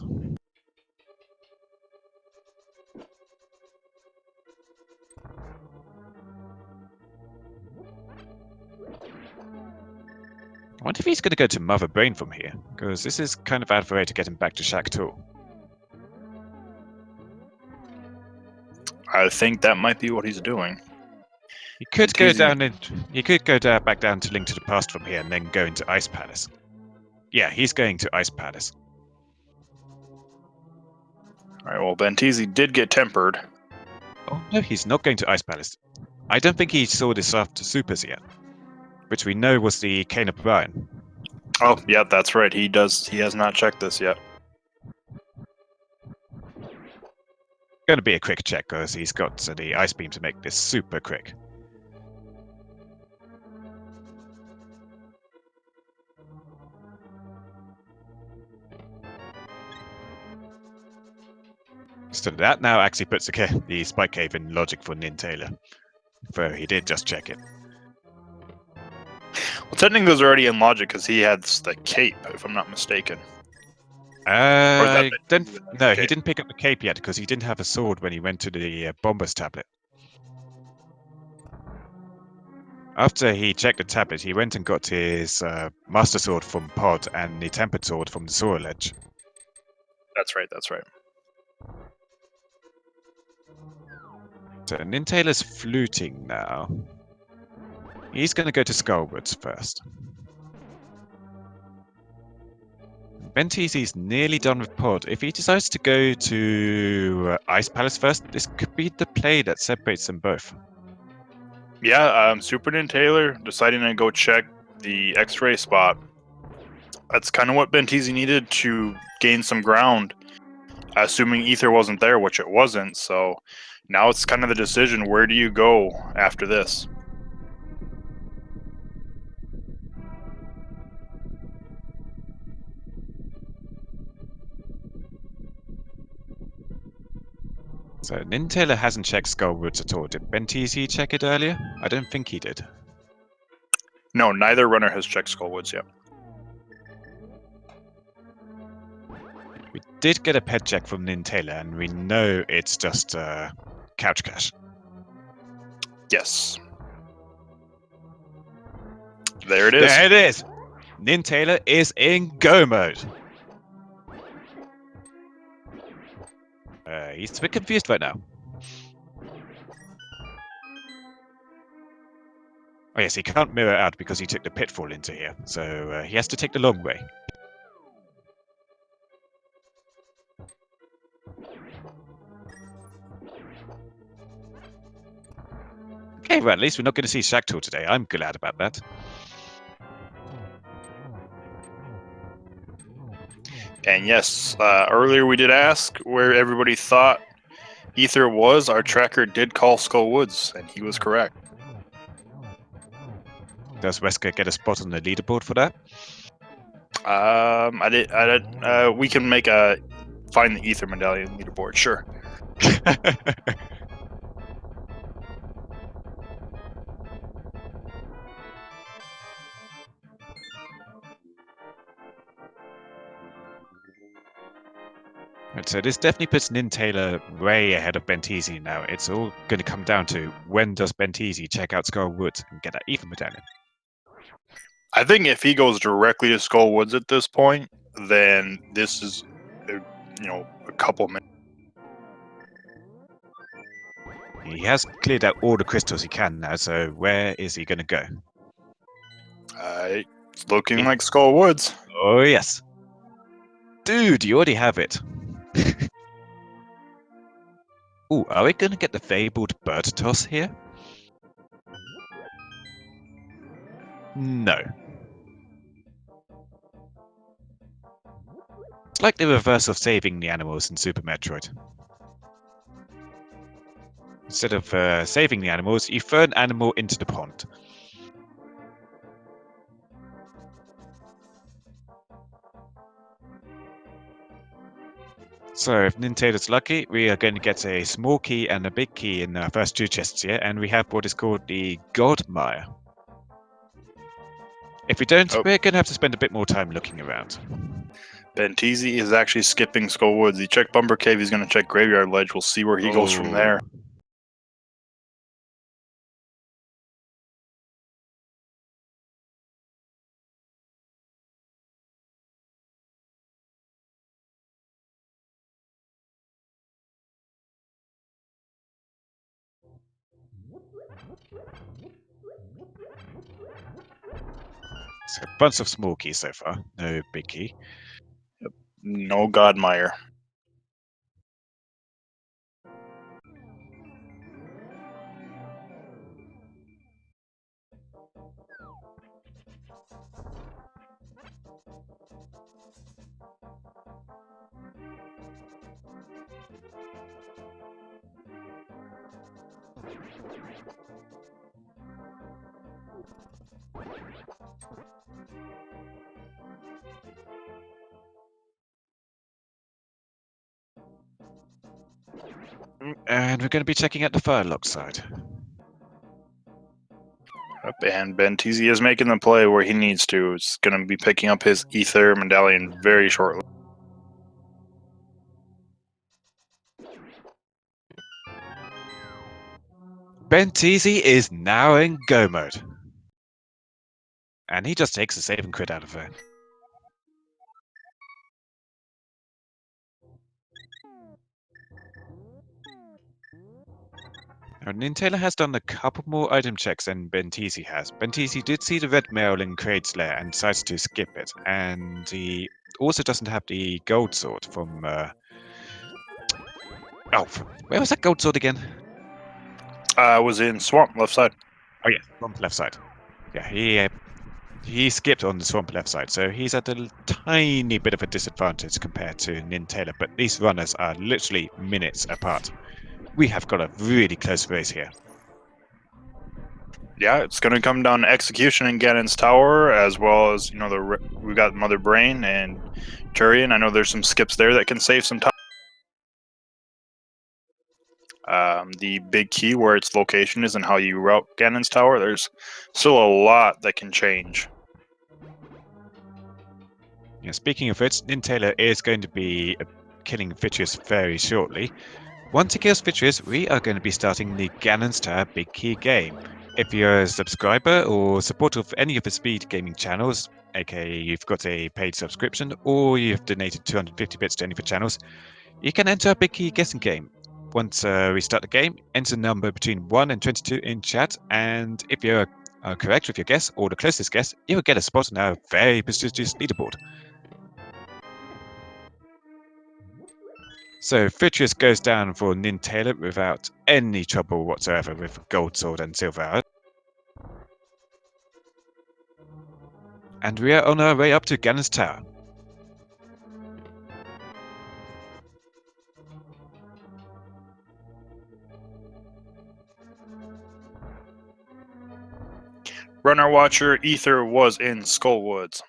I wonder if he's going to go to Mother Brain from here, because this is kind of out of the way to get him back to Shack 2. I think that might be what he's doing. He could go Benteezy- down he could go down, back down to Link to the Past from here and then go into Ice Palace. Yeah, he's going to Ice Palace. Alright, well, Benteezy did get tempered. Oh no, he's not going to Ice Palace. I don't think he saw this after Supers yet, which we know was the Kane O'Brien. Oh, yeah, that's right. He has not checked this yet. Going to be a quick check because he's got the Ice Beam to make this super quick. So that now actually puts the Spike Cave in logic for NinTaylor. For he did just check it. Well, technically, those are already in logic because he has the cape, if I'm not mistaken. I don't. No, Okay. he didn't pick up the cape yet because he didn't have a sword when he went to the Bomber's tablet. After he checked the tablet, he went and got his Master Sword from Pod and the Tempered Sword from the Soil Edge. That's right, that's right. So NinTaylor's fluting now. He's going to go to Skullwoods first. Benteezy's nearly done with Pod. If he decides to go to Ice Palace first, this could be the play that separates them both. Yeah, SuperNinTaylor deciding to go check the X-ray spot. That's kind of what Benteezy needed to gain some ground, assuming Ether wasn't there, which it wasn't. So now it's kind of the decision: where do you go after this? So NinTaylor hasn't checked Skullwoods at all. Did Benteezy check it earlier? I don't think he did. No, neither runner has checked Skullwoods yet. We did get a pet check from NinTaylor, and we know it's just Couch Cash. Yes. There it is. There it is! NinTaylor is in go mode. He's a bit confused right now. Oh yes, he can't mirror out because he took the pitfall into here, so he has to take the long way. Okay, well at least we're not going to see Shacktor today. I'm glad about that. And yes, earlier we did ask where everybody thought Ether was. Our tracker did call Skullwoods, and he was correct. Does Wesker get a spot on the leaderboard for that? We can make a find the Ether medallion leaderboard. Sure. Right, so this definitely puts NinTaylor way ahead of Benteezy now. It's all going to come down to when does Benteezy check out Skullwoods and get that Ether medallion. I think if he goes directly to Skullwoods at this point, then this is, a couple minutes. He has cleared out all the crystals he can now, so where is he going to go? It's looking like Skull Woods. Oh, yes. Dude, you already have it. Ooh, are we going to get the fabled bird toss here? No. It's like the reverse of saving the animals in Super Metroid. Instead of saving the animals, you throw an animal into the pond. So if NinTaylor's lucky, we are going to get a small key and a big key in our first two chests here, and we have what is called the God Mire. If we don't, we're going to have to spend a bit more time looking around. Benteezy is actually skipping Skull Woods. He checked Bumper Cave, he's going to check Graveyard Ledge. We'll see where he goes from there. So a bunch of small keys so far, no big key. No Godmire. And we're going to be checking out the Firelock side. And Benteezy is making the play where he needs to. He's going to be picking up his Ether medallion very shortly. Benteezy is now in go mode. And he just takes a save and crit out of it. Now, NinTaylor has done a couple more item checks than Benteezy has. Benteezy did see the red mail in Craig's lair and decides to skip it. And he also doesn't have the gold sword from... where was that gold sword again? Was in Swamp, left side. Oh yeah, Swamp left side. Yeah, he skipped on the Swamp left side, so he's at a tiny bit of a disadvantage compared to NinTaylor, but these runners are literally minutes apart. We have got a really close race here. Yeah, it's going to come down to execution in Ganon's Tower, as well as, we got Mother Brain and Turian. I know there's some skips there that can save some time. The big key where its location is and how you route Ganon's Tower, there's still a lot that can change. Yeah, speaking of which, NinTaylor is going to be killing Vitreous very shortly. Once he kills Vitreous, we are going to be starting the Ganon's Tower Big Key game. If you're a subscriber or supporter of any of the speed gaming channels, aka you've got a paid subscription or you've donated 250 bits to any of the channels, you can enter a Big Key guessing game. Once we start the game, enter a number between 1 and 22 in chat, and if you're correct with your guess or the closest guess, you will get a spot on our very prestigious leaderboard. So Vitreous goes down for NinTaylor without any trouble whatsoever with Gold Sword and Silver Arrow. And we are on our way up to Ganon's Tower. Runner Watcher Ether was in Skull Woods.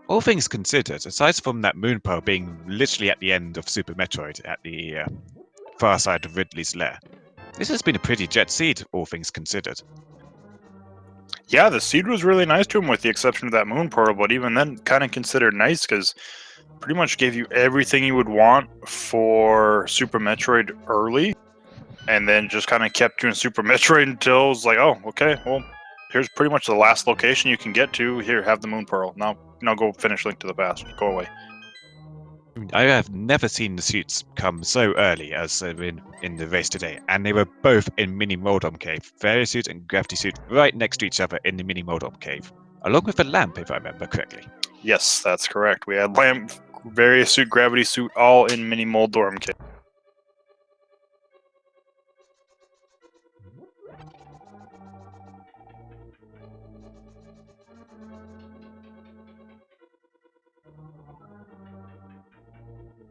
All things considered, aside from that moon pearl being literally at the end of Super Metroid at the far side of Ridley's lair, this has been a pretty jet seed, all things considered. Yeah, the seed was really nice to him, with the exception of that moon portal. But even then, kind of considered nice because pretty much gave you everything you would want for Super Metroid early, and then just kind of kept you in Super Metroid until it was like, oh, okay, well, here's pretty much the last location you can get to. Here, have the moon pearl. Now go finish Link to the Past. Go away. I mean, I have never seen the suits come so early as in the race today, and they were both in Mini Moldom Cave. Fairy suit and Gravity suit right next to each other in the Mini Moldom Cave, along with a lamp, if I remember correctly. Yes, that's correct. We had Lamp, Various Suit, Gravity Suit, all in Mini Moldorm Kit.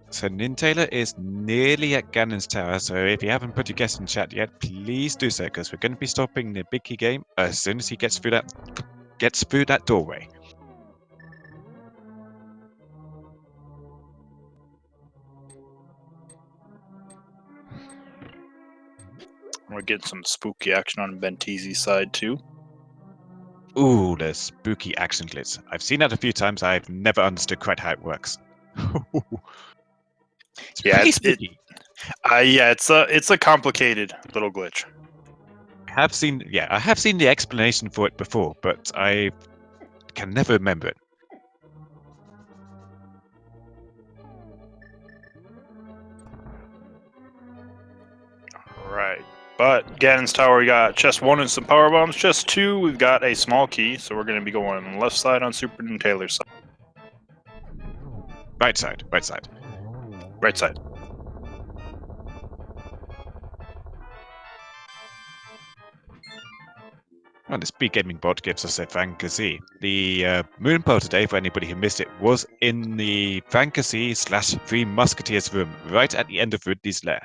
So Nintaylor is nearly at Ganon's Tower, so if you haven't put your guess in chat yet, please do so, because we're going to be stopping the big key game as soon as he gets through that doorway. We're getting some spooky action on Benteezy's side too. Ooh, the spooky action glitch. I've seen that a few times. I've never understood quite how it works. It's Yeah, pretty spooky. it's a complicated little glitch. I have seen the explanation for it before, but I can never remember it. Right. But Ganon's Tower, we got chest 1 and some power bombs. Chest 2, we've got a small key, so we're going to be going on the left side on SuperNinTaylor's side. Right side, right side. Right side. Well, the Speed Gaming bot gives us a fantasy. The moon pearl today, for anybody who missed it, was in the fantasy / Three Musketeers room, right at the end of Ridley's lair.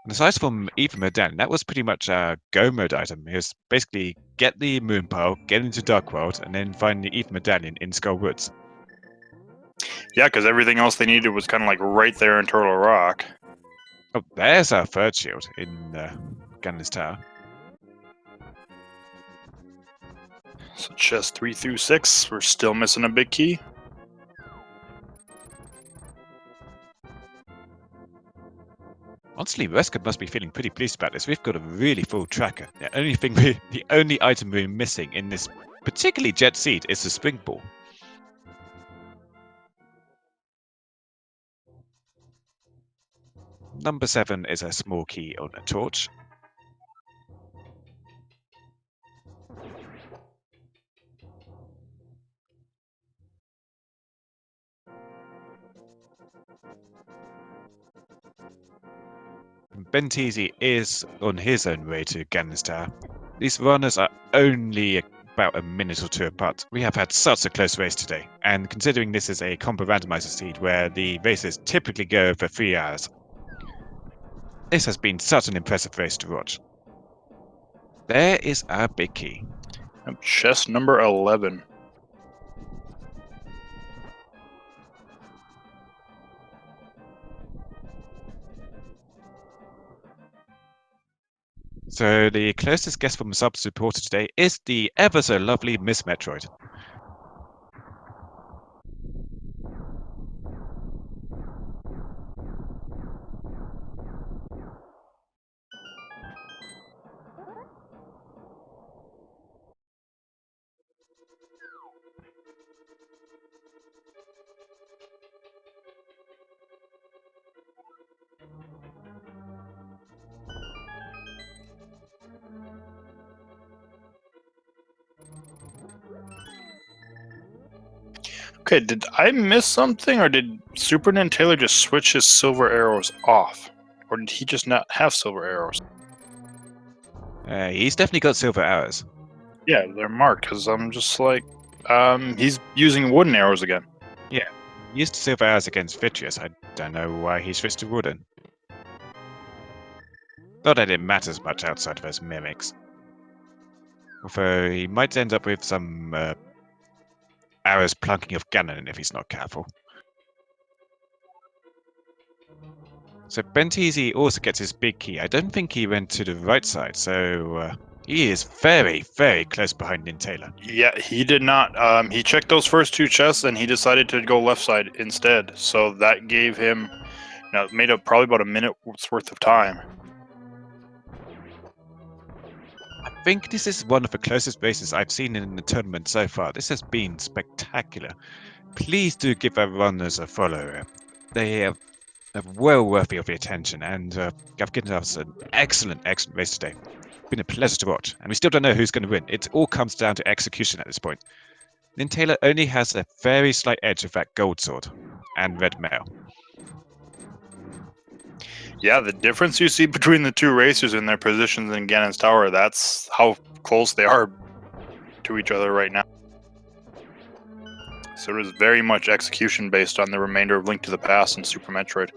And aside from Ethan Medallion, that was pretty much a go mode item. It was basically get the moon pearl, get into Dark World, and then find the Ethan Medallion in Skull Woods. Yeah, because everything else they needed was kind of like right there in Turtle Rock. Oh, there's our third shield in Ganon's Tower. So chest 3 through 6, we're still missing a big key. Honestly, Wesker must be feeling pretty pleased about this. We've got a really full tracker. The only item we're missing in this particularly Jet Seed is the Spring Ball. Number 7 is a small key on a torch. Benteezy is on his own way to Ganon's Tower. These runners are only about a minute or two apart. We have had such a close race today, and considering this is a combo randomizer seed where the races typically go for 3 hours, this has been such an impressive race to watch. There is our big key. Chest number 11. So the closest guest from a sub-supporter today is the ever so lovely Miss Metroid. Okay, did I miss something, or did SuperNinTaylor just switch his silver arrows off? Or did he just not have silver arrows? He's definitely got silver arrows. Yeah, they're marked, because I'm just like, he's using wooden arrows again. Yeah, he used silver arrows against Vitreous. I don't know why he switched to wooden. Not that it matters much outside of those mimics. Although he might end up with some arrows plunking of Ganon if he's not careful. So Benteezy also gets his big key. I don't think he went to the right side, so He is very, very close behind NinTaylor. Yeah, he did not. He checked those first two chests and he decided to go left side instead. So that gave him, made up probably about a minute's worth of time. I think this is one of the closest races I've seen in the tournament so far. This has been spectacular. Please do give our runners a follow. They are well worthy of your attention and have given us an excellent, excellent race today. It's been a pleasure to watch, and we still don't know who's going to win. It all comes down to execution at this point. NinTaylor only has a very slight edge of that gold sword and red mail. Yeah, the difference you see between the two racers in their positions in Ganon's Tower, that's how close they are to each other right now. So it is very much execution based on the remainder of Link to the Past and Super Metroid.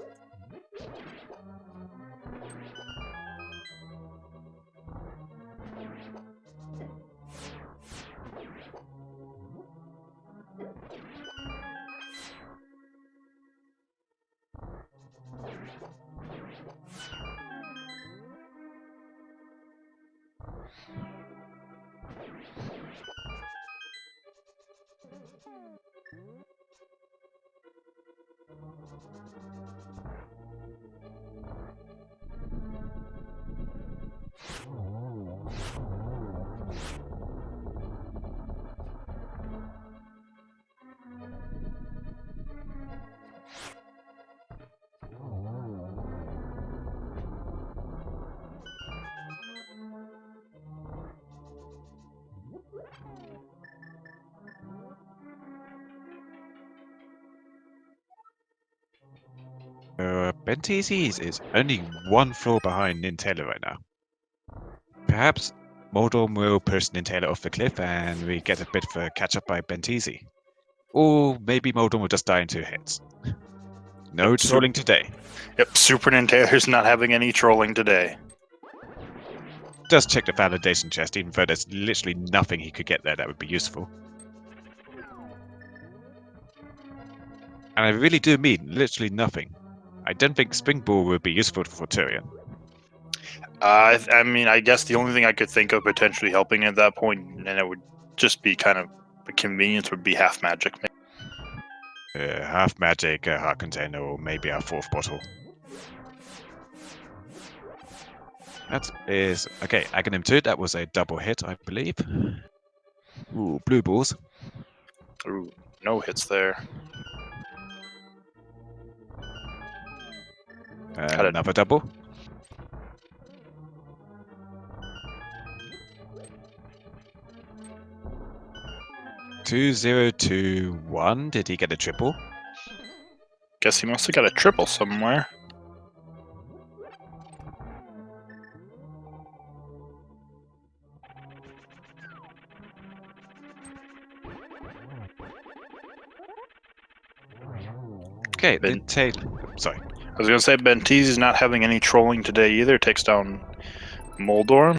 Benteezy is only one floor behind NinTaylor right now. Perhaps Moldorm will push NinTaylor off the cliff and we get a bit of a catch up by Benteezy. Or maybe Moldorm will just die in 2 hits. No Yep, trolling today. Yep, SuperNinTaylor's not having any trolling today. Just check the validation chest, even though there's literally nothing he could get there that would be useful. And I really do mean literally nothing. I don't think Springball would be useful for Turian. I mean, I guess the only thing I could think of potentially helping at that point, and it would just be kind of a convenience, would be half magic. Half magic, a heart container, or maybe our 4th bottle. That is... Okay, Aghanim 2, that was a double hit, I believe. Ooh, blue balls. Ooh, no hits there. Another double. Two, 0, 2, 1. Did he get a triple? Guess he must have got a triple somewhere. Okay, NinTaylor. Sorry. I was gonna say Benteezy's not having any trolling today either. Takes down Moldorm.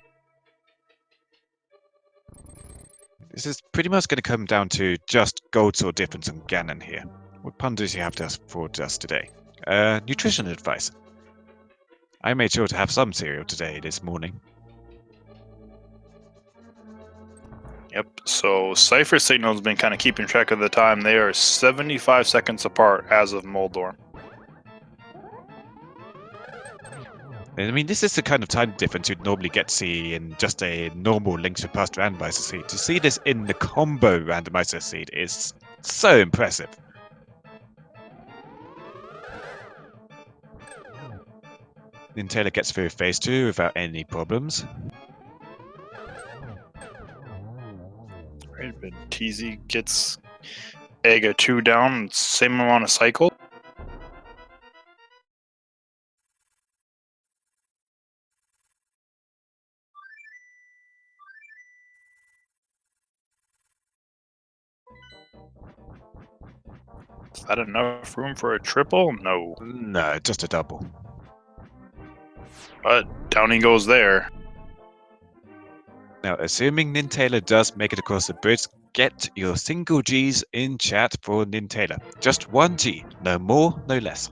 This is pretty much going to come down to just gold sword difference on Ganon here. What pun does he have for us today? Nutrition advice. I made sure to have some cereal today, this morning. Yep, so Cypher Signal's been kind of keeping track of the time. They are 75 seconds apart as of Moldorm. I mean, this is the kind of time difference you'd normally get to see in just a normal Link to the Past randomizer seed. To see this in the combo randomizer seed is so impressive. NinTaylor gets through phase 2 without any problems. Right, Benteezy gets Ega 2 down, same amount of cycle. Is that enough room for a triple? No. No, just a double. But down he goes there. Now, assuming NinTaylor does make it across the bridge, get your single G's in chat for NinTaylor. Just 1 G, no more, no less.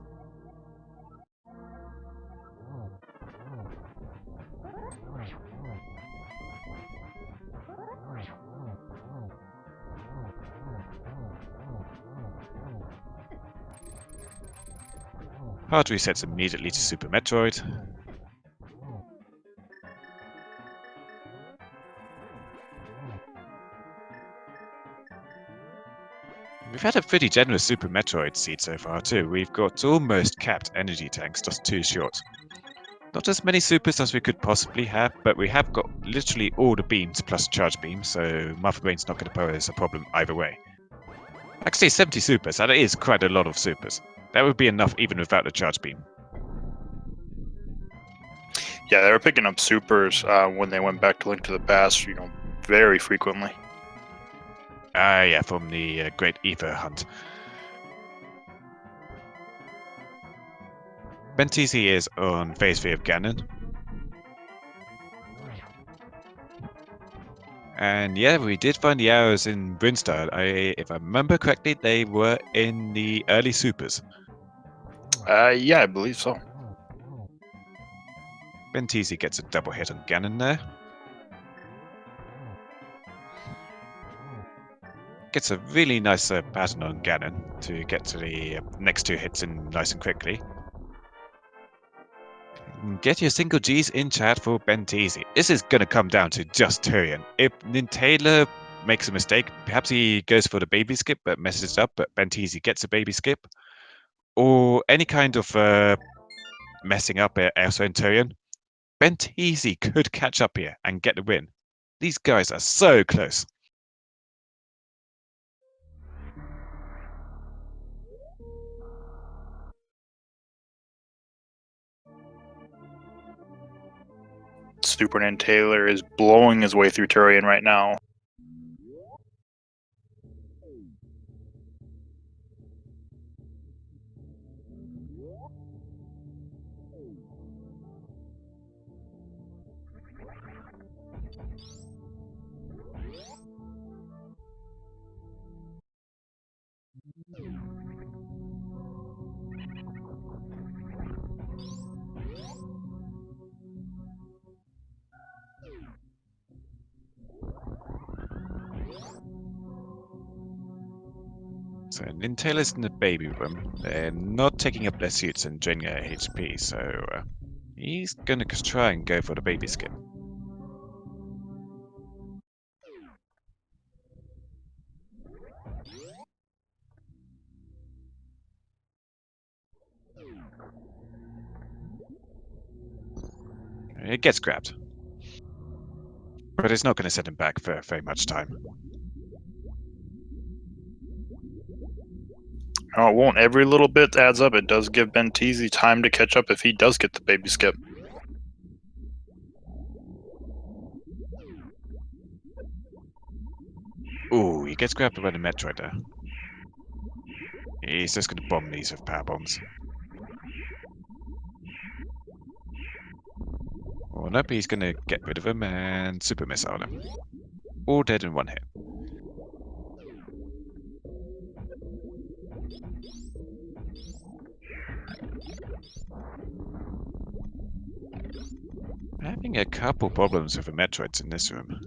Hard resets immediately to Super Metroid. We've had a pretty generous Super Metroid seed so far too. We've got almost capped energy tanks, just 2 short. Not as many supers as we could possibly have, but we have got literally all the beams plus charge beam, so Mother Brain's not going to pose a problem either way. Actually, 70 supers, that is quite a lot of supers. That would be enough even without the charge beam. Yeah, they were picking up supers when they went back to Link to the Past, very frequently. Ah, yeah, from the Great Ether Hunt. Benteezy is on phase 3 of Ganon. And yeah, we did find the arrows in Brinstar. If I remember correctly, they were in the early supers. Yeah, I believe so. Benteezy gets a double hit on Ganon there. Gets a really nice pattern on Ganon to get to the next 2 hits in nice and quickly. Get your single G's in chat for Benteezy. This is going to come down to just Tyrion. If SuperNinTaylor makes a mistake, perhaps he goes for the baby skip but messes it up, but Benteezy gets a baby skip. Or any kind of messing up elsewhere in Tyrion, Benteezy could catch up here and get the win. These guys are so close. SuperNinTaylor is blowing his way through Turian right now. So SuperNinTaylor's in the baby room. They're not taking up their suits and draining their HP, so he's going to try and go for the baby skip. It gets grabbed. But it's not going to set him back for very much time. Oh, it won't. Every little bit adds up. It does give Benteezy time to catch up if he does get the baby skip. Ooh, he gets grabbed by the Metroid there. He's just going to bomb these with power bombs. Well, nope, he's going to get rid of him and super missile him. All dead in one hit. Having a couple problems with the Metroids in this room.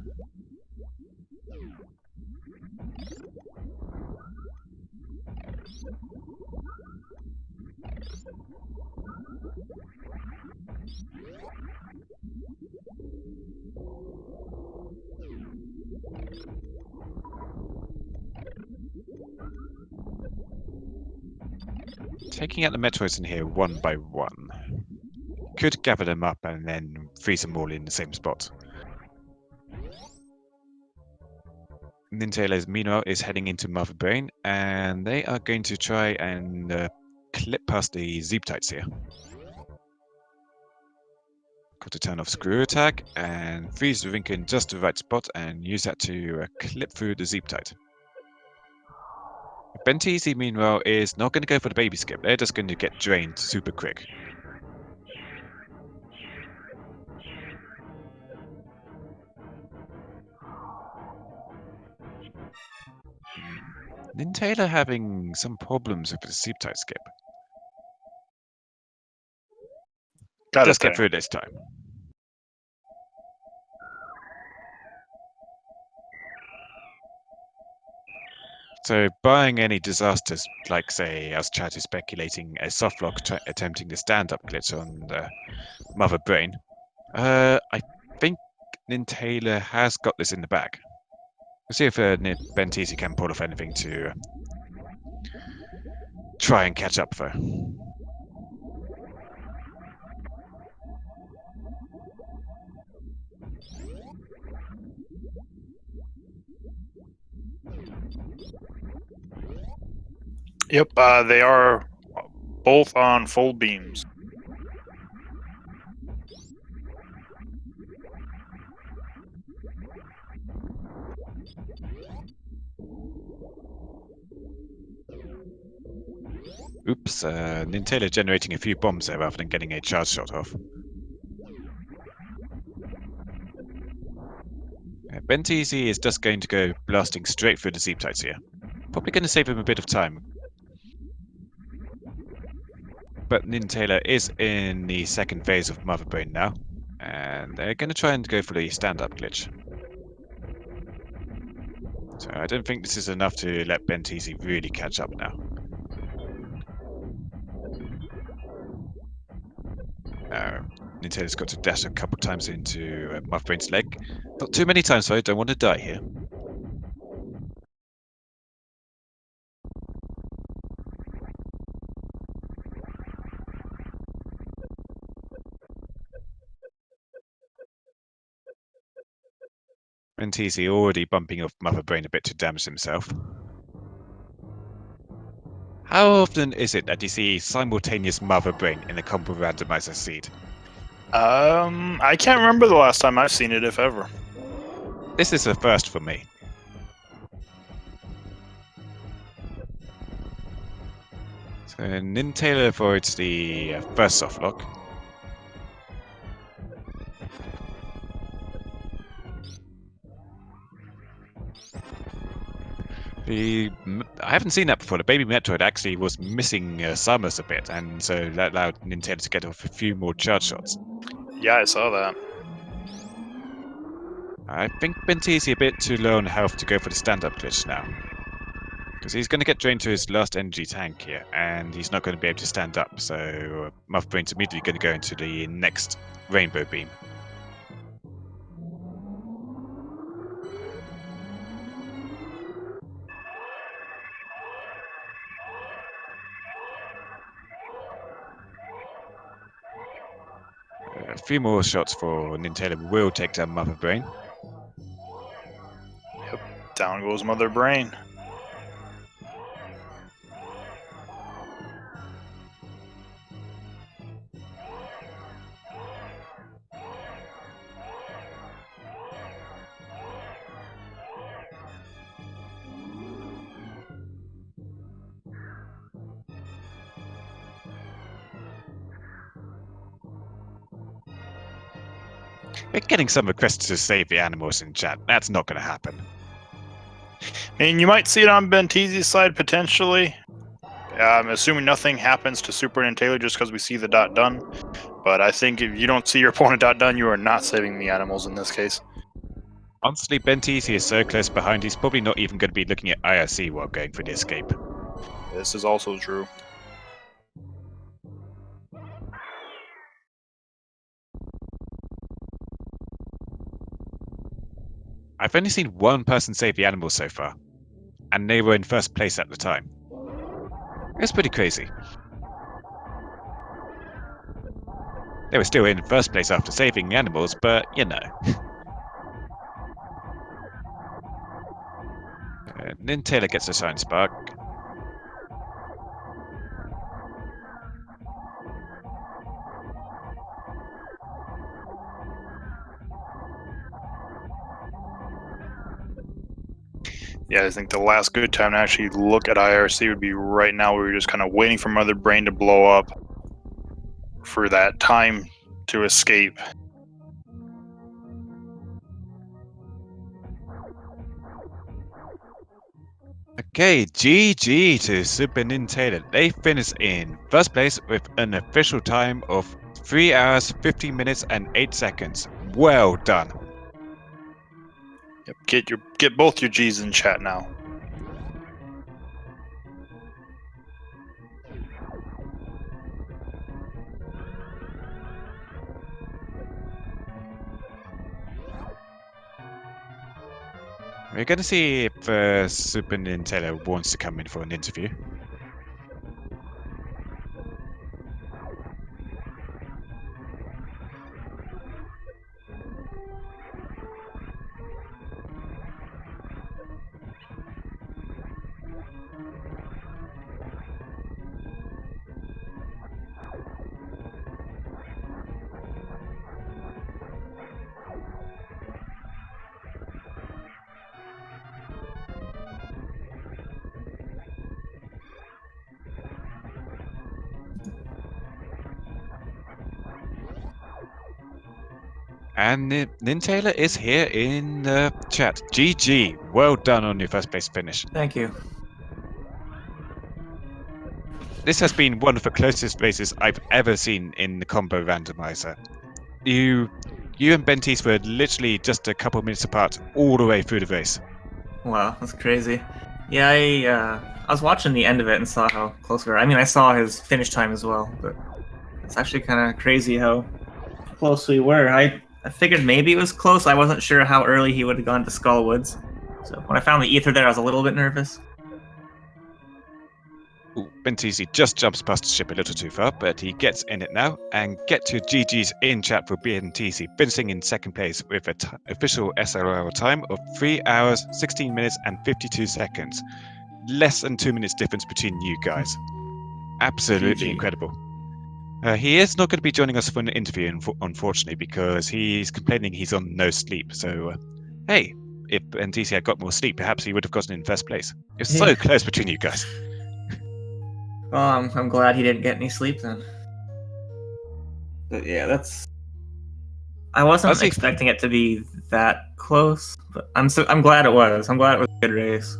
Taking out the Metroids in here one by one. Could gather them up and then freeze them all in the same spot. SuperNinTaylor, meanwhile, is heading into Mother Brain, and they are going to try and clip past the Zooptites here. Got to turn off Screw Attack and freeze the Rink in just the right spot and use that to clip through the Zooptite. Benteezy, meanwhile, is not going to go for the baby skip. They're just going to get drained super quick. SuperNinTaylor having some problems with the Zooptite skip. Does get through this time. So, barring any disasters, like say us chat is speculating a softlock attempting the stand-up glitch on the Mother Brain, I think SuperNinTaylor has got this in the bag. Let's see if Benteezy can pull off anything to try and catch up, though. Yep, they are both on full beams. Oops, SuperNinTaylor generating a few bombs there rather than getting a charge shot off. Benteezy is just going to go blasting straight through the Zeeptites here. Probably going to save him a bit of time. But SuperNinTaylor is in the second phase of Mother Brain now, and they're going to try and go for the stand-up glitch. So I don't think this is enough to let Benteezy really catch up now. SuperNinTaylor's got to dash a couple times into Mother Brain's leg. Not too many times though, don't want to die here. Benteezy already bumping off Mother Brain a bit to damage himself. How often is it that you see simultaneous Mother Brain in a combo randomizer seed? I can't remember the last time I've seen it, if ever. This is a first for me. So SuperNinTaylor avoids the first softlock. I haven't seen that before. The baby Metroid actually was missing Samus a bit, and so that allowed SuperNinTaylor to get off a few more charge shots. Yeah, I saw that. I think Benteezy a bit too low on health to go for the stand-up glitch now. Because he's going to get drained to his last energy tank here, and he's not going to be able to stand up, so Mother Brain's immediately going to go into the next Rainbow Beam. A few more shots for SuperNinTaylor will take down Mother Brain. Yep, down goes Mother Brain. We're getting some requests to save the animals in chat. That's not going to happen. I mean, you might see it on Benteezy's side, potentially. I'm assuming nothing happens to SuperNinTaylor just because we see the dot done. But I think if you don't see your opponent dot done, you are not saving the animals in this case. Honestly, Benteezy is so close behind, he's probably not even going to be looking at IRC while going for the escape. This is also true. I've only seen one person save the animals so far, and they were in first place at the time. It's pretty crazy. They were still in first place after saving the animals, but you know. SuperNinTaylor gets a Shine Spark. Yeah, I think the last good time to actually look at IRC would be right now, where we're just kind of waiting for Mother Brain to blow up for that time to escape. Okay, GG to SuperNinTaylor. They finished in first place with an official time of 3 hours, 15 minutes, and 8 seconds. Well done. Yep, get both your G's in chat now. We're going to see if SuperNinTaylor wants to come in for an interview. And NinTaylor is here in the chat. GG. Well done on your first place finish. Thank you. This has been one of the closest races I've ever seen in the combo randomizer. You and Benteezy were literally just a couple of minutes apart all the way through the race. Wow, that's crazy. Yeah, I was watching the end of it and saw how close we were. I mean, I saw his finish time as well, but it's actually kind of crazy how close we were. I figured maybe it was close. I wasn't sure how early he would have gone to Skull Woods. So when I found the ether there, I was a little bit nervous. Ooh, Benteezy just jumps past the ship a little too far, but he gets in it now. And get to GG's in chat for Benteezy, finishing in second place with an official SLR time of 3 hours, 16 minutes, and 52 seconds. Less than 2 minutes difference between you guys. Absolutely GG. incredible. He is not going to be joining us for an interview, unfortunately, because he's complaining he's on no sleep. So, hey, if Benteezy had got more sleep, perhaps he would have gotten in first place. It's so Yeah. close between you guys. Well, I'm glad he didn't get any sleep then. But yeah, I wasn't expecting it to be that close, but I'm glad it was. I'm glad it was a good race.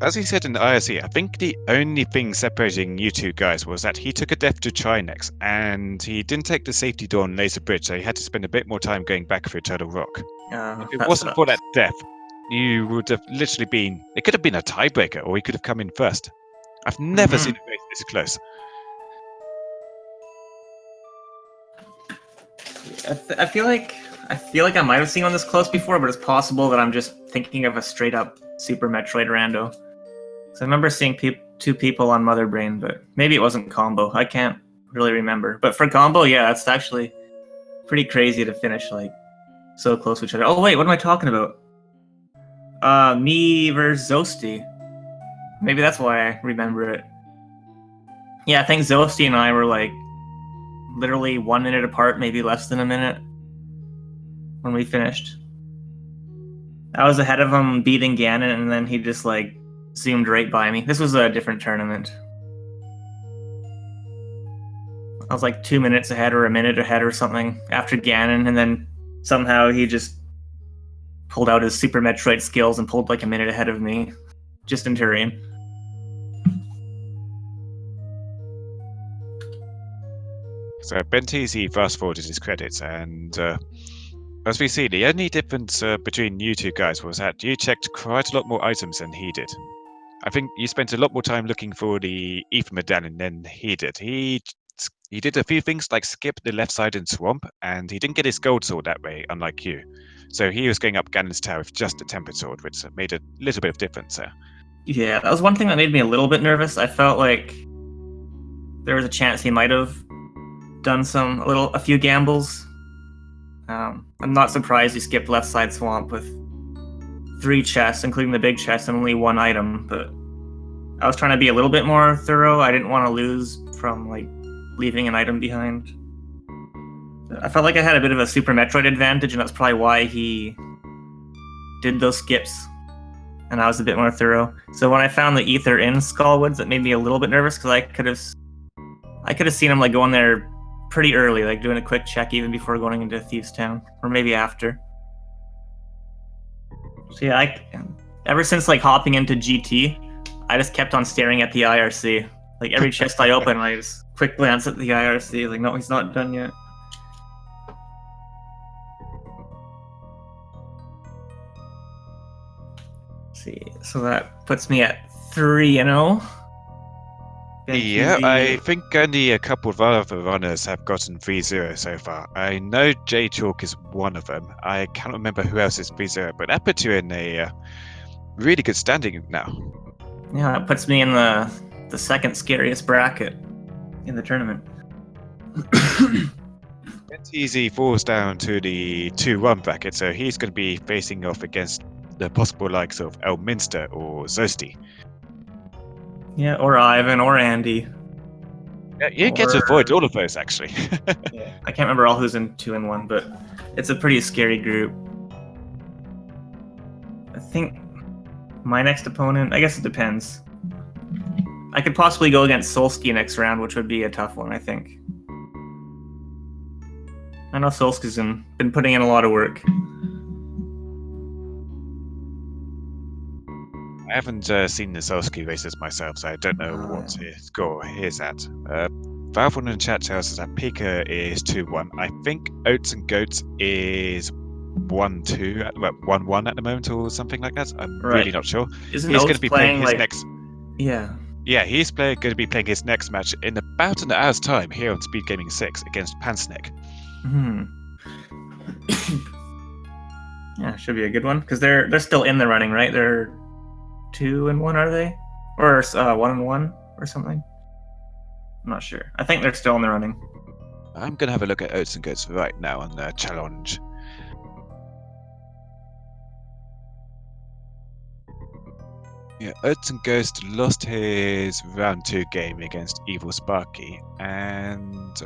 As he said in the IRC, I think the only thing separating you two guys was that he took a death to Trinex, and he didn't take the safety door on Laser Bridge, so he had to spend a bit more time going back through Turtle Rock. If it wasn't for that death, you would have literally been... It could have been a tiebreaker, or he could have come in first. I've never seen a race this close. I feel like I might have seen one this close before, but it's possible that I'm just thinking of a straight up Super Metroid rando. So I remember seeing two people on Mother Brain, but maybe it wasn't combo. I can't really remember. But for combo, yeah, that's actually pretty crazy to finish like so close to each other. Oh wait, what am I talking about? Me versus Zosty. Maybe that's why I remember it. Yeah, I think Zosty and I were like literally 1 minute apart, maybe less than a minute when we finished. I was ahead of him beating Ganon, and then he just like zoomed right by me. This was a different tournament. I was like 2 minutes ahead or a minute ahead or something after Ganon, and then somehow he just pulled out his Super Metroid skills and pulled like a minute ahead of me, just in terrain. So Benteezy fast-forwarded his credits, and as we see, the only difference between you two guys was that you checked quite a lot more items than he did. I think you spent a lot more time looking for the ether medallion than he did. He did a few things like skip the left side in Swamp, and he didn't get his gold sword that way, unlike you. So he was going up Ganon's Tower with just a tempered sword, which made a little bit of difference there. Yeah, that was one thing that made me a little bit nervous. I felt like there was a chance he might have done a few gambles. I'm not surprised he skipped left side Swamp with 3 chests, including the big chest, and only 1 item, but I was trying to be a little bit more thorough. I didn't want to lose from like leaving an item behind. I felt like I had a bit of a Super Metroid advantage, and that's probably why he did those skips, and I was a bit more thorough. So when I found the ether in Skullwoods, it made me a little bit nervous because I could have seen him like going there pretty early, like doing a quick check even before going into Thieves Town, or maybe after. So yeah, ever since like hopping into GT, I just kept on staring at the IRC. Like every chest I open, I just quick glance at the IRC. Like, no, he's not done yet. Let's see, so that puts me at 3-0. Yeah, Benteezy. I think only a couple of other runners have gotten 3-0 so far. I know J Chalk is one of them. I can't remember who else is 3-0, but that puts you in a really good standing now. Yeah, that puts me in the second scariest bracket in the tournament. Benteezy falls down to the 2-1 bracket, so he's going to be facing off against the possible likes of Elminster or Zosti. Yeah, or Ivan, or Andy. Yeah, you get to avoid all of those, actually. Yeah, I can't remember all who's in 2 and 1, but it's a pretty scary group. I think my next opponent, I guess it depends. I could possibly go against Solsky next round, which would be a tough one, I think. I know Solsky's been putting in a lot of work. I haven't seen the Solsky races myself, so I don't know what his score is at. Valve in the chat tells us that Pika is 2-1. I think Oats and Goats is 1-2, 1-1 at the moment or something like that. I'm really not sure. Isn't He's Oats going to be playing playing his next. Yeah. Yeah, he's going to be playing his next match in about an hour's time here on Speed Gaming 6 against Pansnick. Yeah, should be a good one because they're still in the running, right? They're 2 and 1, are they? Or 1 and 1 or something? I'm not sure. I think they're still in the running. I'm going to have a look at Oats and Goats right now on the challenge. Yeah, Oats and Ghost lost his round 2 game against Evil Sparky, and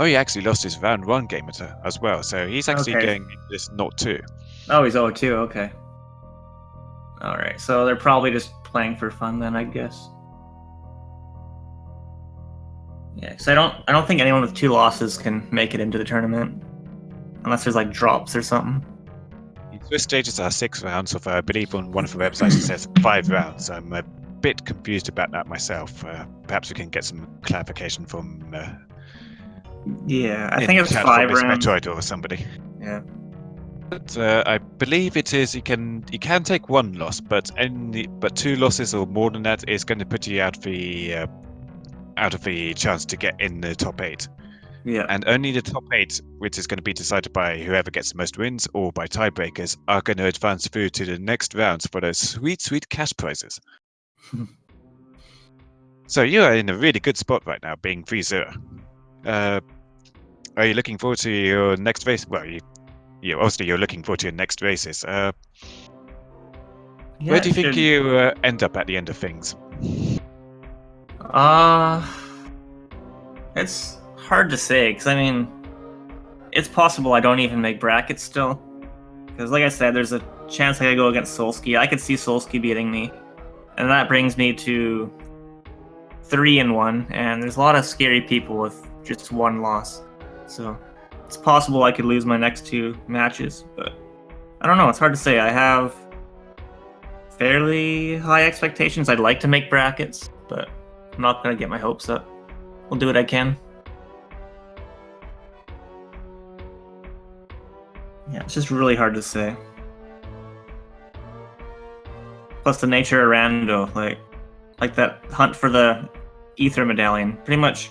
he actually lost his round 1 game as well, so he's actually going into this not 2. Oh, he's 0-2, okay. Alright, so they're probably just playing for fun then, I guess. Yeah, because I don't think anyone with 2 losses can make it into the tournament. Unless there's like drops or something. The Swiss stages are 6 rounds, although I believe on one of the websites it says 5 rounds. I'm a bit confused about that myself. Perhaps we can get some clarification from yeah, I think it's 5 rounds. Metroid or somebody. Yeah. But I believe it is you can take 1 loss, but 2 losses or more than that is going to put you out of the chance to get in the top 8. Yeah. And only the top 8, which is going to be decided by whoever gets the most wins or by tiebreakers, are going to advance through to the next rounds for those sweet, sweet cash prizes. So you are in a really good spot right now, being 3-0. Are you looking forward to your next race? Well, obviously you're looking forward to your next races. Where do you think you end up at the end of things? It's hard to say, because I mean, it's possible I don't even make brackets still. Because like I said, there's a chance I could go against Solsky. I could see Solsky beating me. And that brings me to 3 and 1, and there's a lot of scary people with just 1 loss. So it's possible I could lose my next 2 matches, but I don't know, it's hard to say. I have fairly high expectations. I'd like to make brackets, but I'm not going to get my hopes up. We'll do what I can. Yeah, it's just really hard to say. Plus the nature of Rando, like that hunt for the Ether Medallion. Pretty much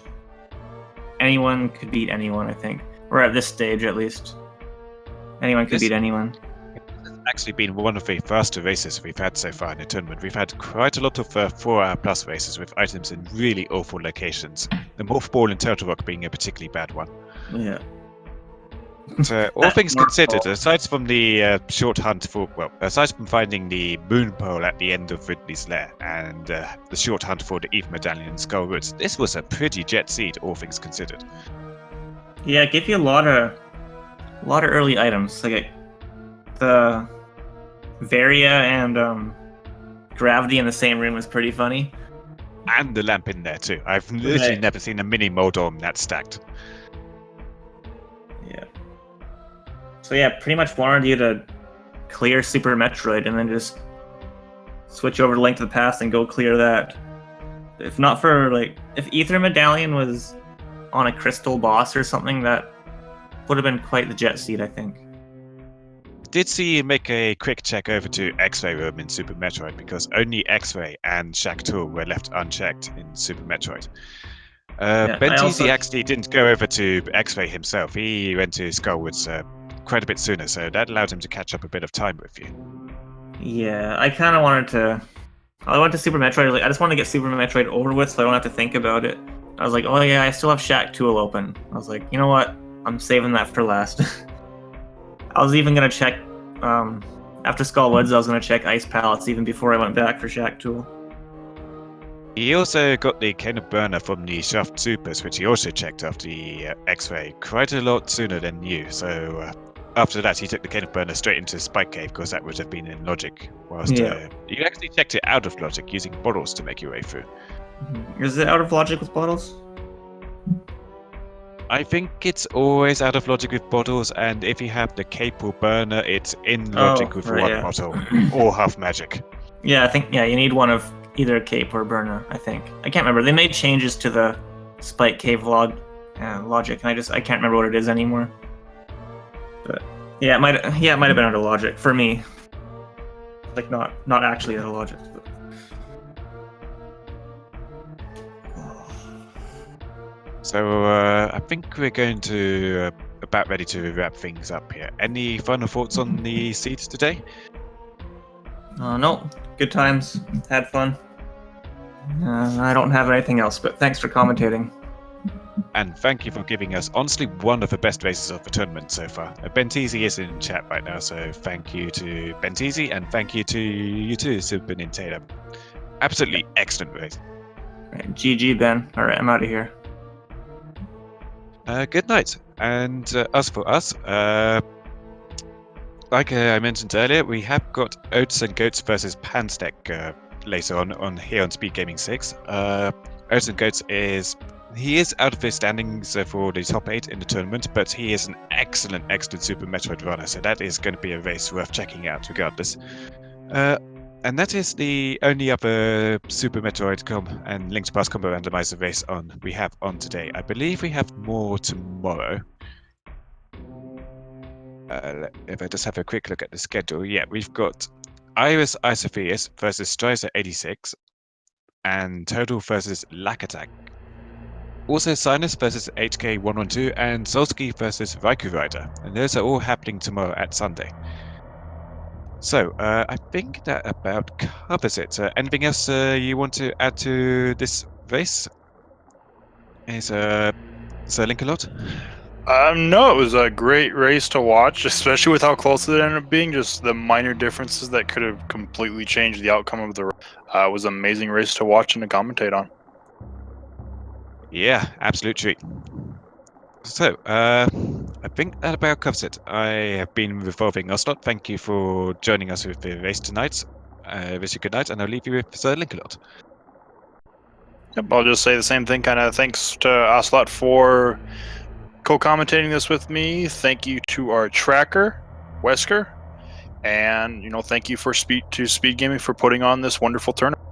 anyone could beat anyone, I think. Or at this stage, at least. Anyone could beat anyone. It's actually been one of the faster races we've had so far in the tournament. We've had quite a lot of 4-hour plus races with items in really awful locations. The Morph Ball in Turtle Rock being a particularly bad one. Yeah. But, all things considered, aside from the short hunt aside from finding the moon pole at the end of Ridley's Lair and the short hunt for the Eve Medallion and Skull Woods, this was a pretty jet seed, all things considered. Yeah, it gave you a lot of early items. Like the Varia and Gravity in the same room was pretty funny. And the lamp in there too. I've literally never seen a mini Moldorm that stacked. Yeah. So yeah, pretty much wanted you to clear Super Metroid and then just switch over to Link to the Past and go clear that. If not for if Ether Medallion was on a crystal boss or something, that would have been quite the jet seed, I think. did see you make a quick check over to X-Ray Room in Super Metroid because only X-Ray and Shack Tool were left unchecked in Super Metroid. Yeah, I Benteezy also- actually didn't go over to X-Ray himself. He went to Skullwoods quite a bit sooner, so that allowed him to catch up a bit of time with you. Yeah, I kind of wanted to. I went to Super Metroid. Like, I just wanted to get Super Metroid over with, so I don't have to think about it. I was like, oh yeah, I still have Shack Tool open. I was like, you know what? I'm saving that for last. I was even gonna check. After Skullwoods, I was gonna check Ice Pallets even before I went back for Shack Tool. He also got the Cane of Burner from the Shaft Supers, which he also checked after the X-Ray quite a lot sooner than you. So after that, he took the Cane of Burner straight into Spike Cave because that would have been in Logic. Whilst Yeah. you actually checked it out of Logic using bottles to make your way through. Is it out of logic with bottles? I think it's always out of Logic with bottles, and if you have the Cape or Burner, it's in Logic with one bottle or half magic. Yeah, I think you need one of either Cape or Burner. I think I can't remember. They made changes to the Spike Cave logic, and I can't remember what it is anymore. But yeah, it might have been out of logic for me. Like not actually out of logic. But... So I think we're going to about ready to wrap things up here. Any final thoughts on the seeds today? No, good times. Had fun. I don't have anything else, but thanks for commentating. And thank you for giving us honestly one of the best races of the tournament so far. Benteezy is in chat right now, so thank you to Benteezy and thank you to you too, SuperNinTaylor. Absolutely excellent race. Right, GG, Ben. All right, I'm out of here. Good night. And as for us, like I mentioned earlier, we have got Oats and Goats versus Pansdeck later on here on Speed Gaming 6. Oats and Goats is out of his standings for the top 8 in the tournament, but he is an excellent Super Metroid runner, so that is going to be a race worth checking out regardless. And that is the only other Super Metroid and Link's Past Combo Randomizer race we have on today. I believe we have more tomorrow. If I just have a quick look at the schedule, yeah, we've got Iris Isophius versus Stricer 86, and Total versus Lack Attack. Also Sinus versus HK112, and Solsky versus Raikou Rider, and those are all happening tomorrow at Sunday. So, I think that about covers it. Anything else you want to add to this race? Is Link a lot? No, it was a great race to watch, especially with how close it ended up being. Just the minor differences that could have completely changed the outcome of the race. It was an amazing race to watch and to commentate on. Yeah, absolute treat. So, I think that about covers it. I have been Revolving Ocelot. Thank you for joining us with the race tonight. Wish you good night, and I'll leave you with Sir Linkalot. Yep, I'll just say the same thing. Kind of thanks to Ocelot for co-commentating this with me. Thank you to our tracker, Wesker, and thank you for Speed Gaming for putting on this wonderful tournament.